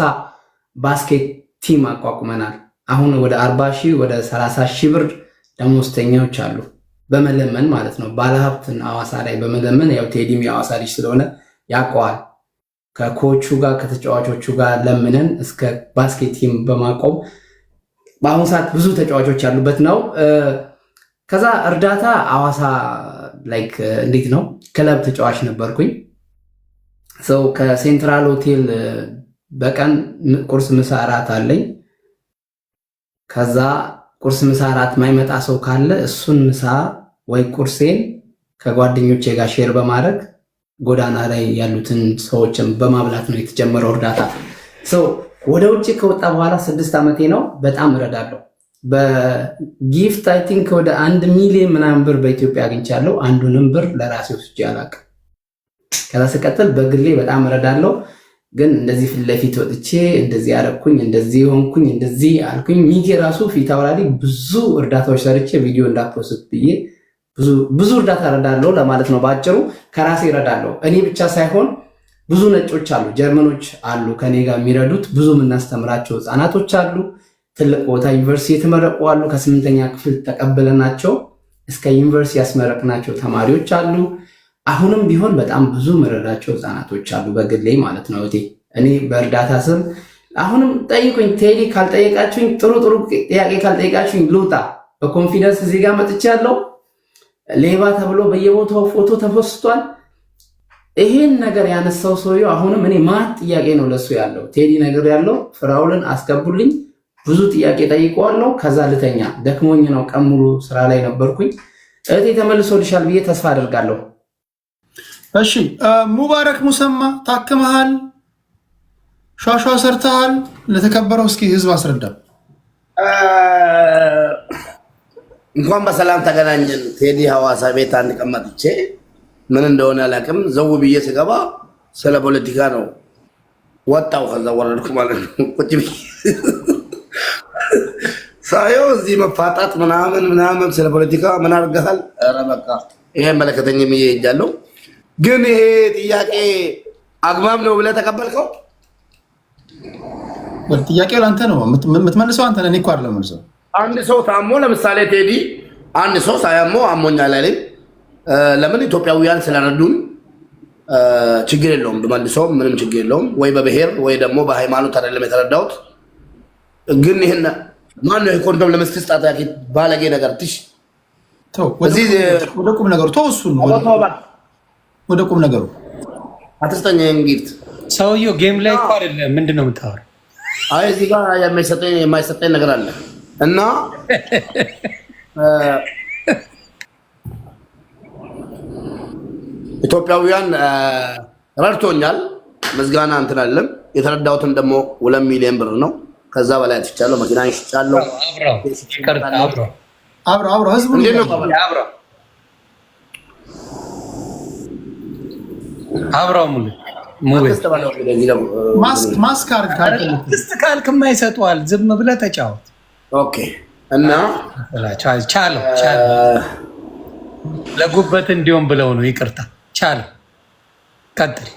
ባስኬት ቲም አቋቁመናል። አሁን ወደ 40 ሺህ ወደ 30 ሺህ ብር ደሞዝተኞች አሉ። በመለመን ማለት ነው። ባለሀብትን አዋሳ ላይ በመለመን ያው ቴዲም የአዋሳ ልጅ ስለሆነ ያውቀዋል። ከኮቹ ጋር ከተጫዋቾቹ ጋር ለምነን እስከ ባስኬት ቲም በማቆም በአሁኑ ሰዓት ብዙ ተጫዋቾች ያሉበት ነው። ከዛ እርዳታ አዋሳ ላይክ እንዴት ነው ክለብ ተጫዋች ነበርኩኝ። ሰው ከሴንትራል ሆቴል በቀን ቁርስ፣ ምሳ፣ እራት አለኝ። ከዛ ቁርስ፣ ምሳ፣ እራት ማይመጣ ሰው ካለ እሱን ምሳ ወይ ቁርሴን ከጓደኞቼ ጋር ሼር በማድረግ ጎዳና ላይ ያሉትን ሰዎችን በማብላት ነው የተጀመረው እርዳታ። ሰው ወደ ውጭ ከወጣ በኋላ 6 ዓመቴ ነው። በጣም እረዳለሁ። በጊፍት አይ ቲንክ ወደ 1 ሚሊዮን ምናምን ብር በኢትዮጵያ አግኝቻለሁ። አንዱንም ብር ለራሴ ወስጄ አላውቅም። ከዛ ስቀጥል በግሌ በጣም እረዳለሁ። ግን እንደዚህ ፊት ለፊት ወጥቼ እንደዚህ አረኩኝ፣ እንደዚህ ሆንኩኝ፣ እንደዚህ አልኩኝ ሚጌ ራሱ ፊት አውራሪ ብዙ እርዳታዎች ሰርቼ ቪዲዮ እንዳትፖስት ብዬ ብዙ እርዳታ እረዳለሁ ለማለት ነው። በአጭሩ ከራሴ እረዳለሁ። እኔ ብቻ ሳይሆን ብዙ ነጮች አሉ፣ ጀርመኖች አሉ ከኔ ጋር የሚረዱት። ብዙ የምናስተምራቸው ህፃናቶች አሉ። ትልቅ ቦታ ዩኒቨርሲቲ የተመረቁ አሉ። ከ8ኛ ክፍል ተቀብለናቸው እስከ ዩኒቨርሲቲ ያስመረቅናቸው ተማሪዎች አሉ። አሁንም ቢሆን በጣም ብዙ መረዳቸው ህፃናቶች አሉ፣ በግሌ ማለት ነው። እኔ በእርዳታ ስም አሁንም ጠይቁኝ። ቴዲ ካልጠየቃችሁኝ፣ ጥሩ ጥያቄ ካልጠየቃችሁኝ ልውጣ። በኮንፊደንስ እዚህ ጋር መጥቻለሁ። ሌባ ተብሎ በየቦታው ፎቶ ተፖስቷል። ይሄን ነገር ያነሳው ሰውዬው አሁንም እኔ ማት ጥያቄ ነው ለሱ ያለው። ቴዲ ነገር ያለው ፍራውልን አስገቡልኝ፣ ብዙ ጥያቄ ጠይቀዋለሁ። ከዛ ልተኛ ደክሞኝ ነው፣ ቀን ሙሉ ስራ ላይ ነበርኩኝ። እህቴ ተመልሶልሻል ብዬ ተስፋ አደርጋለሁ። እሺ ሙባረክ ሙሰማ ታክመሃል፣ ሿሿ ሰርተሃል። ለተከበረው እስኪ ህዝብ አስረዳ። እንኳን በሰላም ተገናኘን። ቴዲ ሐዋሳ ቤት አንድ ቀን መጥቼ ምን እንደሆነ አላውቅም፣ ዘው ብዬ ስገባ ስለ ፖለቲካ ነው ወጣው። ከዛ ወረድኩ ማለት ነው። ቁጭ ብዬ ሳየው እዚህ መፋጣት ምናምን ስለ ፖለቲካ ምን አድርገሃል? ኧረ በቃ ይሄ መለከተኝም ብዬ ሄጃለሁ። ግን ይሄ ጥያቄ አግባብ ነው ብለህ ተቀበልከው? ጥያቄው ለአንተ ነው የምትመልሰው፣ አንተ ነህ። እኔ እኮ አይደለም የምመልሰው። አንድ ሰው ታሞ ለምሳሌ ቴዲ አንድ ሰው ሳያሞ አሞኛል አለኝ። ለምን ኢትዮጵያውያን ስለረዱን ችግር የለውም ብመልሰው ምንም ችግር የለውም። ወይ በብሔር ወይ ደግሞ በሃይማኖት አይደለም የተረዳሁት። ግን ይሄን ማነው የኮንዶም ለመስጠት ጣጣቂ ባለጌ ነገር ትሽ ወደ ቁም ነገሩ ተው። እሱን ወደ ቁም ነገሩ አትስጠኝ። እንግዲህ ሰውየው ጌም ላይ እኮ አይደለም። ምንድን ነው የምታወራው? አይ እዚህ ጋር የማይሰጠኝ ነገር አለ እና ኢትዮጵያውያን ረድቶኛል። ምስጋና እንትን አለም። የተረዳሁትን ደግሞ 2 ሚሊዮን ብር ነው። ከዛ በላይ አጥቻለሁ። መኪና ሽጫለሁ። አብሮ ህዝቡ እንዴት ነው አብራው ሙሉ ማስክ ካልክ የማይሰጡሃል። ዝም ብለህ ተጫወት። ኦኬ። እና ቻለው ለጉበት እንዲሆን ብለው ነው። ይቅርታ ቻለው። ቀጥል።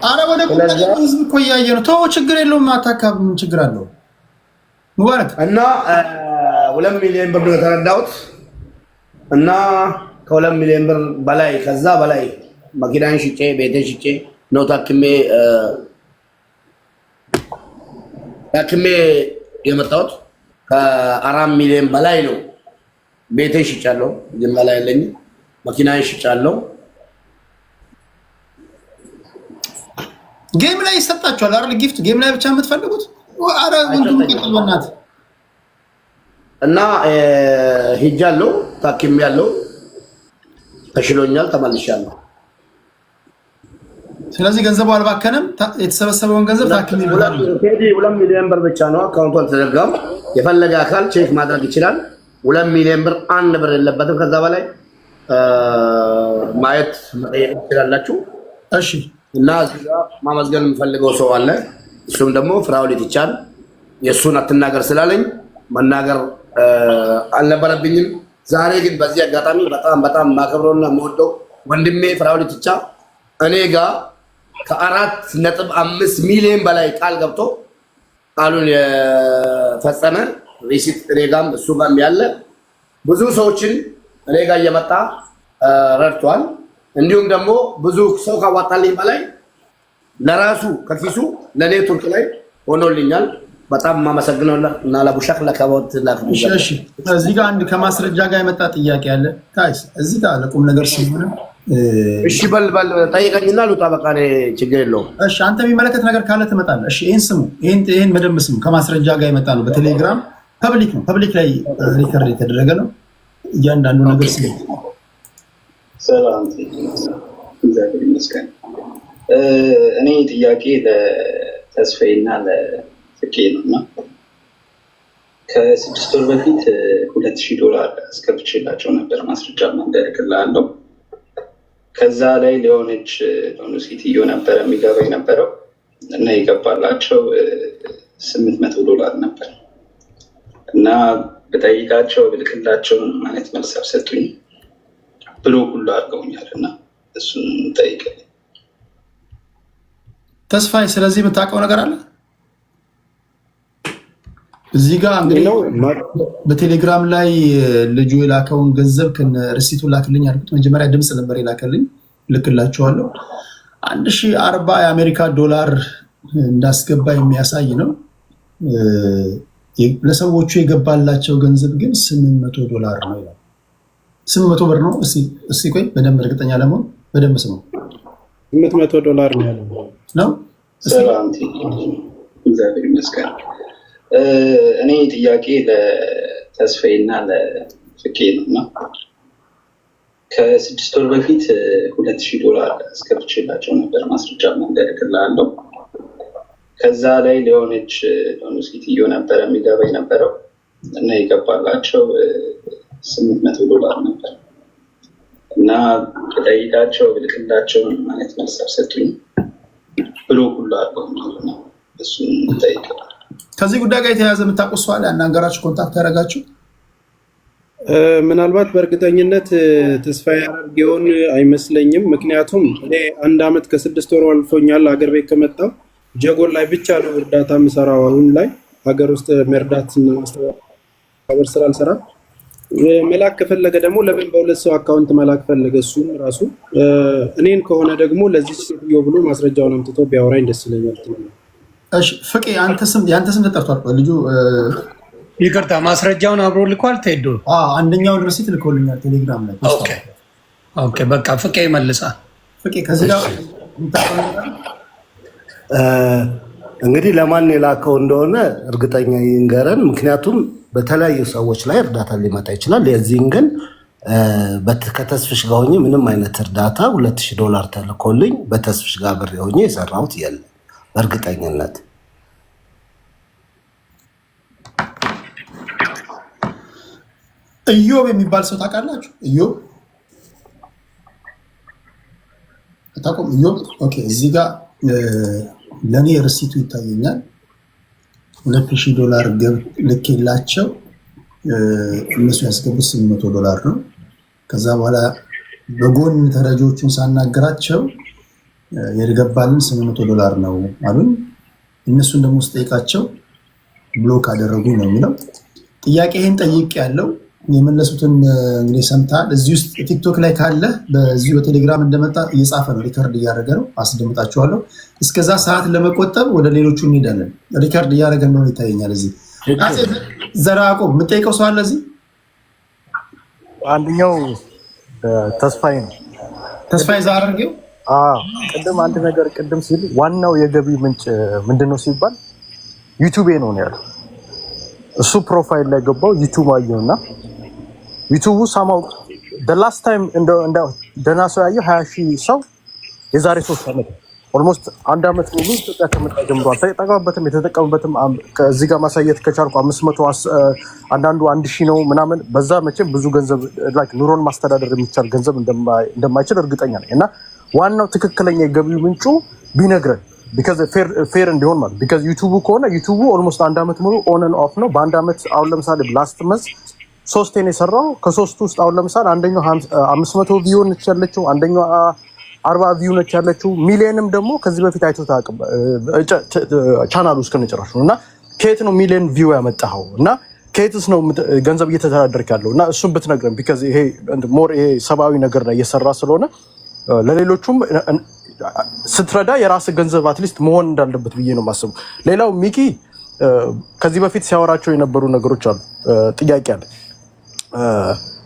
አረ ወደ ቁም ህዝብ እኮ እያየ ነው። ተው ችግር የለውም። አታካብ ምን ችግር አለው? ሙባረክ እና 2 ሚሊዮን ብር የተረዳሁት እና ከ2 ሚሊዮን ብር በላይ ከዛ በላይ መኪናን ሽጬ ቤቴን ሽጬ ነው ታክሜ የመጣሁት። ከ4 ሚሊዮን በላይ ነው። ቤቴን ሽጫለሁ፣ ግን በላይ ያለኝ መኪናን ሽጫለሁ። ጌም ላይ ይሰጣችኋል አይደል? ጊፍት ጌም ላይ ብቻ የምትፈልጉት? አረ ወንድም ይቀጥልናት እና ሄጃለሁ፣ ታክሜያለሁ፣ ተሽሎኛል፣ ተመልሻለሁ። ስለዚህ ገንዘቡ አልባከነም። የተሰበሰበውን ገንዘብ ታክሜ ይላል። 2 ሚሊዮን ብር ብቻ ነው። አካውንቱ አልተዘጋም። የፈለገ አካል ቼክ ማድረግ ይችላል። 2 ሚሊዮን ብር 1 ብር የለበትም። ከዛ በላይ ማየት መጠየቅ ትችላላችሁ። እሺ። እና እዚህ ጋር ማመስገን የምፈልገው ሰው አለ። እሱም ደግሞ ፍራውሊት ይቻል የእሱን አትናገር ስላለኝ መናገር አልነበረብኝም። ዛሬ ግን በዚህ አጋጣሚ በጣም ማከብረውና የምወደው ወንድሜ ፍራውሊት ይቻ እኔ ጋር ከ4.5 ሚሊዮን በላይ ቃል ገብቶ ቃሉን የፈጸመ ሪሲት እኔ ጋርም እሱ ጋርም ያለ ብዙ ሰዎችን እኔ ጋር እየመጣ ረድቷል። እንዲሁም ደግሞ ብዙ ሰው ካዋጣልኝ በላይ ለራሱ ከኪሱ ለኔ ቱርክ ላይ ሆኖልኛል። በጣም ማመሰግነው እና ለቡሻክ ለከቦት ላክቡሽ። እሺ እዚህ ጋር አንድ ከማስረጃ ጋር የመጣ ጥያቄ አለ። ታይስ እዚህ ጋር ለቁም ነገር ሲሆን እሺ በል ጠይቀኝና ልውጣ። በቃ ችግር የለውም። እሺ አንተ የሚመለከት ነገር ካለ ትመጣለህ። እሺ ይሄን ስሙ፣ ይሄን በደንብ ስሙ። ከማስረጃ ጋር የመጣ ነው። በቴሌግራም ፐብሊክ ነው፣ ፐብሊክ ላይ ሪከርድ የተደረገ ነው። እያንዳንዱ ነገር ስሙ። ሰላም እግዚአብሔር ይመስገን። እኔ ጥያቄ ለተስፋዬና ለፍቄ ነውና ከ6 ወር በፊት $2000 አስገብቼላቸው ነበር። ማስረጃ እንደልክልሃለሁ። ከዛ ላይ ሊሆነች ሴትዮ ነበረ የሚገባ የነበረው እና የገባላቸው $800 ነበር እና በጠይቃቸው ብልክላቸው ማለት መልስ አልሰጡኝ ብሎ ሁሉ አድርገውኛል እና እሱን ጠይቀኝ ተስፋዬ። ስለዚህ የምታውቀው ነገር አለ እዚህ ጋር እንግዲህ በቴሌግራም ላይ ልጁ የላከውን ገንዘብ ከነ ሪሲቱ ላክልኝ አልኩት። መጀመሪያ ድምጽ ነበር የላከልኝ፣ ልክላቸዋለሁ። 1040 የአሜሪካ ዶላር እንዳስገባ የሚያሳይ ነው። ለሰዎቹ የገባላቸው ገንዘብ ግን $800 ነው ይላል። 800 ብር ነው። እስኪ ቆይ በደንብ እርግጠኛ ለመሆን በደንብ ስሙ። $800 ነው ያለው ነው። ሰላም እግዚአብሔር ይመስገን። እኔ ጥያቄ ለተስፋዬና ለፍቄ ነውና ከ6 ወር በፊት $2000 አስገብቼላቸው ነበር። ማስረጃ እንደልክልሃለሁ። ከዛ ላይ ሊሆነች ሴትዮ ነበረ የሚገባ የነበረው እና የገባላቸው $800 ነበር እና በጠይቃቸው ብልክላቸው ማለት መልስ አልሰጡኝ ብሎ ሁሉ አድርገውኛል እና እሱን ጠይቀው። ከዚህ ጉዳይ ጋር የተያያዘ የምታውቁት ሰው አለ? ያናገራችሁ ኮንታክት ያደረጋችሁ? ምናልባት በእርግጠኝነት ተስፋዬ አድርጌውን አይመስለኝም። ምክንያቱም እኔ 1 ዓመት ከ6 ወር አልፎኛል ሀገር ቤት ከመጣሁ። ጀጎል ላይ ብቻ ነው እርዳታ የምሰራው። አሁን ላይ ሀገር ውስጥ መርዳት ማስተባበር ስራ አልሰራም። መላክ ከፈለገ ደግሞ ለምን በሁለት ሰው አካውንት መላክ ፈለገ? እሱም ራሱ እኔን ከሆነ ደግሞ ለዚህ ሴትዮ ብሎ ማስረጃውን አምጥቶ ቢያወራኝ ደስ ይለኛል። እሺ ፍቄ፣ ያንተ ስም ተጠርቷል። ልጁ ይቅርታ ማስረጃውን አብሮ ልኳል። ቴዶ አንደኛውን ሪሲት ልኮልኛል ቴሌግራም ላይ። ኦኬ በቃ ፍቄ ይመልሳል። ፍቄ ከዚህ ጋር እንግዲህ ለማን የላከው እንደሆነ እርግጠኛ ይንገረን። ምክንያቱም በተለያዩ ሰዎች ላይ እርዳታ ሊመጣ ይችላል። የዚህን ግን ከተስፍሽ ጋር ሆኜ ምንም አይነት እርዳታ $2000 ተልኮልኝ በተስፍሽ ጋር ብሬ ሆኜ የሰራሁት የለም በእርግጠኝነት። ኢዮብ የሚባል ሰው ታውቃላችሁ? ኢዮብ ታውቁም? ኢዮብ ኦኬ። እዚህ ጋር ለእኔ ርሲቱ ይታየኛል። $2000 ልኬላቸው እነሱ ያስገቡት $800 ነው። ከዛ በኋላ በጎን ተረጂዎቹን ሳናገራቸው የገባልን $800 ነው አሉኝ። እነሱን ደግሞ ስጠይቃቸው ብሎክ አደረጉ ነው የሚለው። ጥያቄህን ጠይቅ ያለው የመለሱትን እንግዲህ ሰምተሃል። እዚህ ውስጥ ቲክቶክ ላይ ካለ በዚሁ በቴሌግራም እንደመጣ እየጻፈ ነው፣ ሪከርድ እያደረገ ነው። አስደምጣችኋለሁ። እስከዛ ሰዓት ለመቆጠብ ወደ ሌሎቹ እንሄዳለን። ሪከርድ እያደረገ እንደሆነ ይታየኛል። እዚህ ዘራቆብ የምጠይቀው ሰው አለ እዚህ? አንደኛው ተስፋዬ ነው። ተስፋዬ ዛርጌው ቅድም አንድ ነገር ሲል ዋናው የገቢ ምንጭ ምንድነው ሲባል ዩቲዩብ ነው ያለው። እሱ ፕሮፋይል ላይ ገባው ዩቲዩብ አየውና ዩቲዩቡ ሳማው ላስት ታይም ደህና ሰው ያየው 20,000 ሰው የዛሬ 3 ዓመት ኦልሞስት 1 ዓመት ሙሉ ኢትዮጵያ ከመጣ ጀምሮ አልተጠቀመበትም። የተጠቀመበትም ከዚህ ጋር ማሳየት ከቻልኩ 500 አንዳንዱ 1,000 ነው ምናምን። በዛ መቼም ብዙ ገንዘብ ላይክ ኑሮን ማስተዳደር የሚቻል ገንዘብ እንደማይችል እርግጠኛ ነኝ። እና ዋናው ትክክለኛ የገቢ ምንጩ ቢነግረን ቢካዝ ፌር እንዲሆን ማለት ቢካዝ ዩቲዩቡ ከሆነ ዩቲዩቡ ኦልሞስት 1 ዓመት ሙሉ ኦን ኤንድ ኦፍ ነው። በ1 ዓመት አሁን ለምሳሌ ላስት መስ 3 ነው የሰራው። ከ3 ውስጥ አሁን ለምሳሌ አንደኛው 500 ቪው ነች ያለችው፣ አንደኛው 40 ቪው ነች ያለችው። ሚሊየንም ደግሞ ከዚህ በፊት አይቶ ታውቅ ቻናሉ እስከነጨራሹ እና ከየት ነው ሚሊየን ቪው ያመጣው እና ከየትስ ነው ገንዘብ እየተተዳደርክ ያለው? እና እሱን ብትነግረን ቢካዝ ይሄ ሞር ይሄ ሰብአዊ ነገር ላይ እየሰራ ስለሆነ ለሌሎቹም ስትረዳ የራስ ገንዘብ አትሊስት መሆን እንዳለበት ብዬ ነው የማስበው። ሌላው ሚኪ ከዚህ በፊት ሲያወራቸው የነበሩ ነገሮች አሉ። ጥያቄ አለ።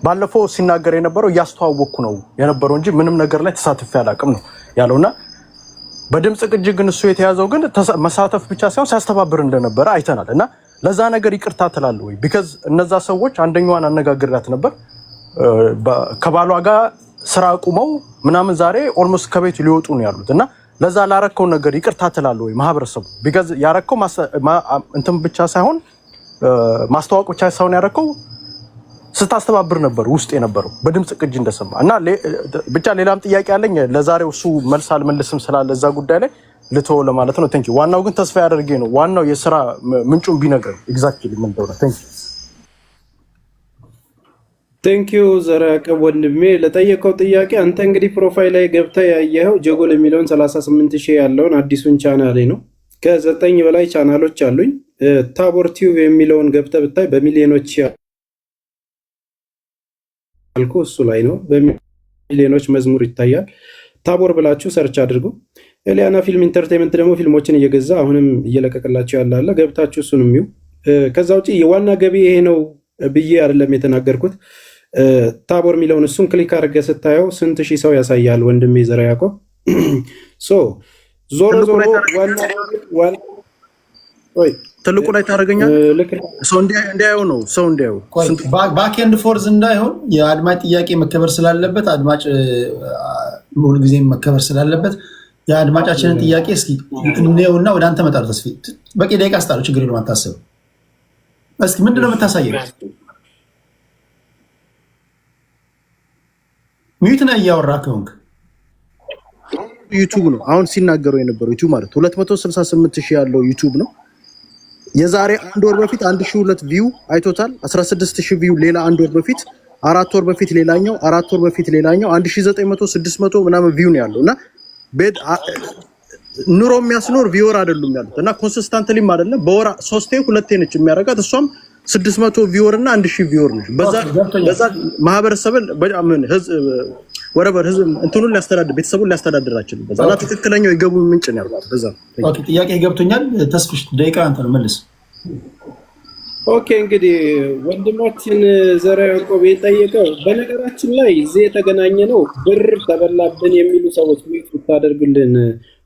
ባለፈው ሲናገር የነበረው እያስተዋወቅኩ ነው የነበረው እንጂ ምንም ነገር ላይ ተሳትፌ አላውቅም ነው ያለውና በድምጽ ቅጅ ግን እሱ የተያዘው ግን መሳተፍ ብቻ ሳይሆን ሲያስተባብር እንደነበረ አይተናል። እና ለዛ ነገር ይቅርታ ትላለህ ወይ? ቢካዝ እነዛ ሰዎች አንደኛዋን አነጋግራት ነበር ከባሏ ጋር ስራ አቁመው ምናምን ዛሬ ኦልሞስት ከቤት ሊወጡ ነው ያሉት እና ለዛ ላረከው ነገር ይቅርታ ትላለህ ወይ? ማህበረሰቡ ቢካዝ ያረከው እንትን ብቻ ሳይሆን ማስተዋወቅ ብቻ ሳይሆን ያረከው ስታስተባብር ነበር ውስጥ የነበረው በድምጽ ቅጅ እንደሰማ እና ብቻ ሌላም ጥያቄ አለኝ። ለዛሬው እሱ መልስ አልመልስም ስላለ እዛ ጉዳይ ላይ ልተው ለማለት ነው። ቴንክ ዩ። ዋናው ግን ተስፋ ያደርጌ ነው ዋናው የስራ ምንጩን ቢነግረን ኤግዛክትሊ ምን እንደሆነ። ቴንክ ዩ ቴንክ ዩ ዘራቀብ ወንድሜ ለጠየቀው ጥያቄ። አንተ እንግዲህ ፕሮፋይል ላይ ገብተህ ያየኸው ጀጎል የሚለውን 38,000 ያለውን አዲሱን ቻናሌ ነው። ከ9 በላይ ቻናሎች አሉኝ። ታቦር ቲዩብ የሚለውን ገብተህ ብታይ በሚሊዮኖች ያልኩ እሱ ላይ ነው። በሚሊዮኖች መዝሙር ይታያል። ታቦር ብላችሁ ሰርች አድርጉ። ኤሊያና ፊልም ኢንተርቴይንመንት ደግሞ ፊልሞችን እየገዛ አሁንም እየለቀቀላችሁ ያለ ገብታችሁ እሱንም ይዩ። ከዛ ውጪ የዋና ገቢ ይሄ ነው ብዬ አይደለም የተናገርኩት። ታቦር የሚለውን እሱን ክሊክ አድርገህ ስታየው ስንት ሺህ ሰው ያሳያል ወንድሜ ዘራ ያዕቆብ። ዞሮ ዞሮ ትልቁ ላይ ታደርገኛል ሰው እንዲያየው ነው ሰው እንዲያየው ባክ ኤንድ ፎርዝ እንዳይሆን የአድማጭ ጥያቄ መከበር ስላለበት አድማጭ ሁሉ ጊዜ መከበር ስላለበት የአድማጫችንን ጥያቄ እስኪ እንየውና ወደ አንተ መጣር ተስፋ በቂ ደቂቃ አስጣለው ችግር የለም አታስብ። እስኪ ምንድነው የምታሳየው? ሚዩት ነው እያወራህ ከሆንክ ዩቲዩብ ነው አሁን ሲናገረው የነበረው ዩቲዩብ ማለት 268,000 ያለው ዩቲዩብ ነው። የዛሬ አንድ ወር በፊት 1,002 ቪው አይቶታል። 16,000 ቪው ሌላ አንድ ወር በፊት 4 ወር በፊት ሌላኛው 4 ወር በፊት ሌላኛው 1,900 600 ምናምን ቪው ነው ያለው እና ቤት ኑሮ የሚያስኖር ቪወር አይደሉም ያሉት እና ኮንሲስታንትሊም አይደለም በወራ 3 2 ነች የሚያረጋት እሷም 600 ቪወር እና 1000 ቪወር ነች። በዛ ማህበረሰብን በጣም ወረበር ህዝብ እንትኑን ሊያስተዳድር ቤተሰቡን ሊያስተዳድር አይችልም። በዛ ላይ ትክክለኛው የገቡ ምንጭ ነው ያሉት። በዛ ኦኬ ጥያቄ ገብቶኛል። ተስፍሽ ደቂቃ አንተ ነው መልስ። ኦኬ እንግዲህ ወንድማችን ዘራ ያዕቆብ የጠየቀው በነገራችን ላይ እዚህ የተገናኘ ነው ብር ተበላብን የሚሉ ሰዎች ምን ታደርጉልን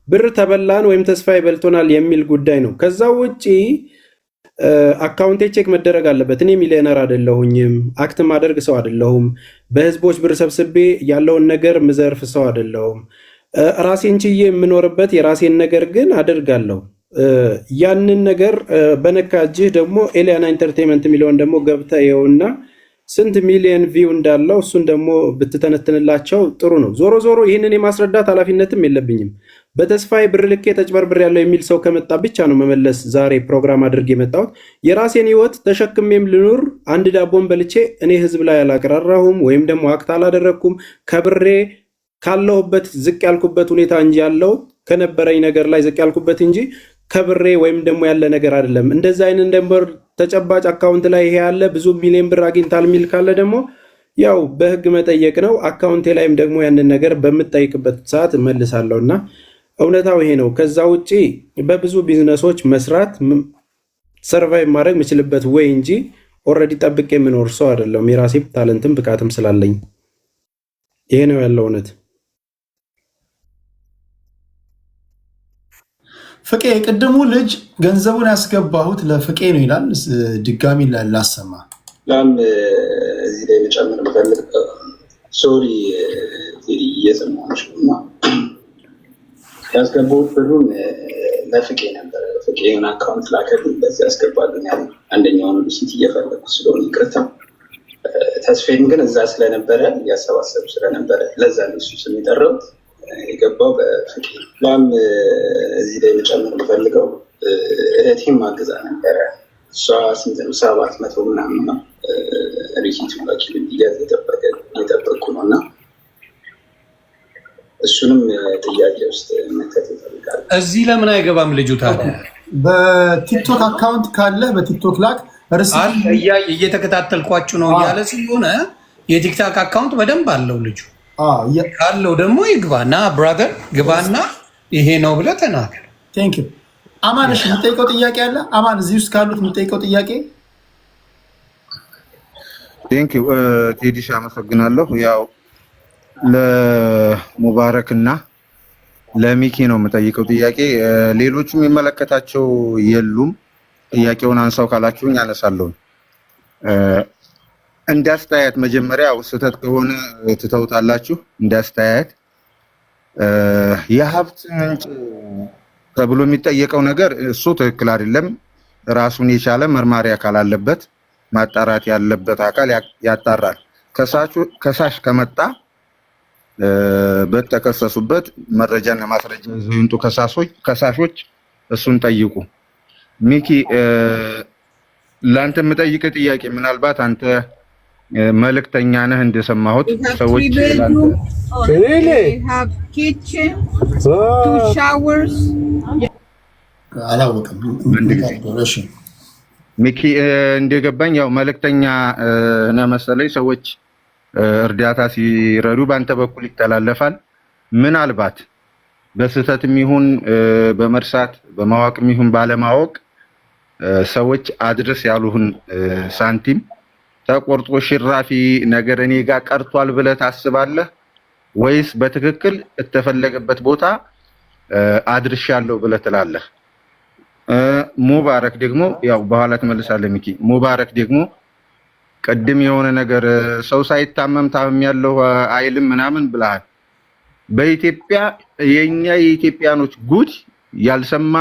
ብር ተበላን ወይም ተስፋዬ በልቶናል የሚል ጉዳይ ነው። ከዛ ውጪ አካውንቴ ቼክ መደረግ አለበት። እኔ ሚሊዮነር አይደለሁኝም፣ አክት ማደርግ ሰው አይደለሁም፣ በህዝቦች ብር ሰብስቤ ያለውን ነገር ምዘርፍ ሰው አይደለሁም። ራሴን ችዬ የምኖርበት የራሴን ነገር ግን አደርጋለሁ። ያንን ነገር በነካጅህ ደግሞ ኤሊያና ኢንተርቴይንመንት የሚለውን ደግሞ ገብተህ ይኸውና ስንት ሚሊዮን ቪው እንዳለው እሱን ደግሞ ብትተነትንላቸው ጥሩ ነው። ዞሮ ዞሮ ይህንን የማስረዳት ኃላፊነትም የለብኝም። በተስፋዬ ብር ልኬ ተጭበርብር ያለው የሚል ሰው ከመጣ ብቻ ነው መመለስ ዛሬ ፕሮግራም አድርጌ የመጣሁት። የራሴን ህይወት ተሸክሜም ልኑር። አንድ ዳቦን በልቼ እኔ ህዝብ ላይ አላቀራራሁም ወይም ደግሞ አክት አላደረግኩም። ከብሬ ካለሁበት ዝቅ ያልኩበት ሁኔታ እንጂ ያለው ከነበረኝ ነገር ላይ ዝቅ ያልኩበት እንጂ ከብሬ ወይም ደግሞ ያለ ነገር አይደለም። እንደዛ አይነት ነበር ተጨባጭ አካውንት ላይ ይሄ ያለ ብዙ ሚሊዮን ብር አግኝታል የሚል ካለ ደግሞ ያው በህግ መጠየቅ ነው። አካውንቴ ላይም ደግሞ ያንን ነገር በምጠይቅበት ሰዓት እመልሳለሁና እውነታው ይሄ ነው። ከዛ ውጪ በብዙ ቢዝነሶች መስራት ሰርቫይቭ ማድረግ የምችልበት ወይ እንጂ ኦልሬዲ ጠብቄ የምኖር ሰው አይደለም። የራሴ ታለንትም ብቃትም ስላለኝ ይሄ ነው ያለው እውነት። ፍቄ ቅድሙ ልጅ ገንዘቡን ያስገባሁት ለፍቄ ነው ይላል። ድጋሚ ላሰማ ላም እዚህ ላይ መጨመር የምፈልግ ሶሪ እየሰማች እና ያስገባሁት ብሩን ለፍቄ ነበረ። ፍቄ የሆነ አካውንት ላከልኝ በዚህ ያስገባልን ያለ አንደኛውን ሪሲት እየፈለጉ ስለሆነ ይቅርታ። ተስፌም ግን እዛ ስለነበረ እያሰባሰቡ ስለነበረ ለዛ ነው እሱ ስም የጠራሁት። የገባው በፍቄ ላም እዚህ ላይ መጨመር የምፈልገው እህቴም ማገዛ ነበረ። እሷ 700 ምናምን ነው ሪሲቱ ላኪል እንዲያዝ እየጠበቅኩ ነው እና እሱንም ጥያቄ ውስጥ መከት ይፈልጋል። እዚህ ለምን አይገባም ልጁ ታዲያ? በቲክቶክ አካውንት ካለ በቲክቶክ ላክ እየተከታተልኳችሁ ነው እያለ ስለሆነ የቲክቶክ አካውንት በደንብ አለው ልጁ ካለው ደግሞ ይግባና ብራዘር ግባና ይሄ ነው ብለህ ተናገር። ቴንክ ዩ አማን። እሺ የምጠይቀው ጥያቄ አለ አማን፣ እዚህ ውስጥ ካሉት የምጠይቀው ጥያቄ ቴንክ ዩ ቴዲሽ አመሰግናለሁ። ያው ለሙባረክ እና ለሚኪ ነው የምጠይቀው ጥያቄ። ሌሎቹ የሚመለከታቸው የሉም። ጥያቄውን አንሳው ካላችሁኝ አነሳለሁ። እንዳስተያየት መጀመሪያ ስህተት ከሆነ ትተውታላችሁ። እንዳስተያየት የሀብት ምንጭ ተብሎ የሚጠየቀው ነገር እሱ ትክክል አይደለም። ራሱን የቻለ መርማሪ አካል አለበት። ማጣራት ያለበት አካል ያጣራል። ከሳሽ ከመጣ በተከሰሱበት መረጃና ማስረጃ ይዘው ይምጡ ከሳሾች እሱን ጠይቁ። ሚኪ ለአንተ የምጠይቅ ጥያቄ ምናልባት አንተ መልእክተኛ ነህ እንደሰማሁት ሰዎች አላወቅም። ሚኪ እንደገባኝ ያው መልእክተኛ ነህ መሰለኝ። ሰዎች እርዳታ ሲረዱ በአንተ በኩል ይተላለፋል። ምናልባት በስህተትም ይሁን በመርሳት በማወቅም ይሁን ባለማወቅ ሰዎች አድርስ ያሉህን ሳንቲም ተቆርጦ ሽራፊ ነገር እኔ ጋር ቀርቷል ብለህ ታስባለህ ወይስ በትክክል የተፈለገበት ቦታ አድርሻለሁ ብለህ ትላለህ? ሙባረክ ደግሞ ያው በኋላ ትመልሳለህ ሚኪ። ሙባረክ ደግሞ ቅድም የሆነ ነገር ሰው ሳይታመም ታመም ያለው አይልም ምናምን ብለሃል። በኢትዮጵያ የኛ የኢትዮጵያኖች ጉድ ያልሰማ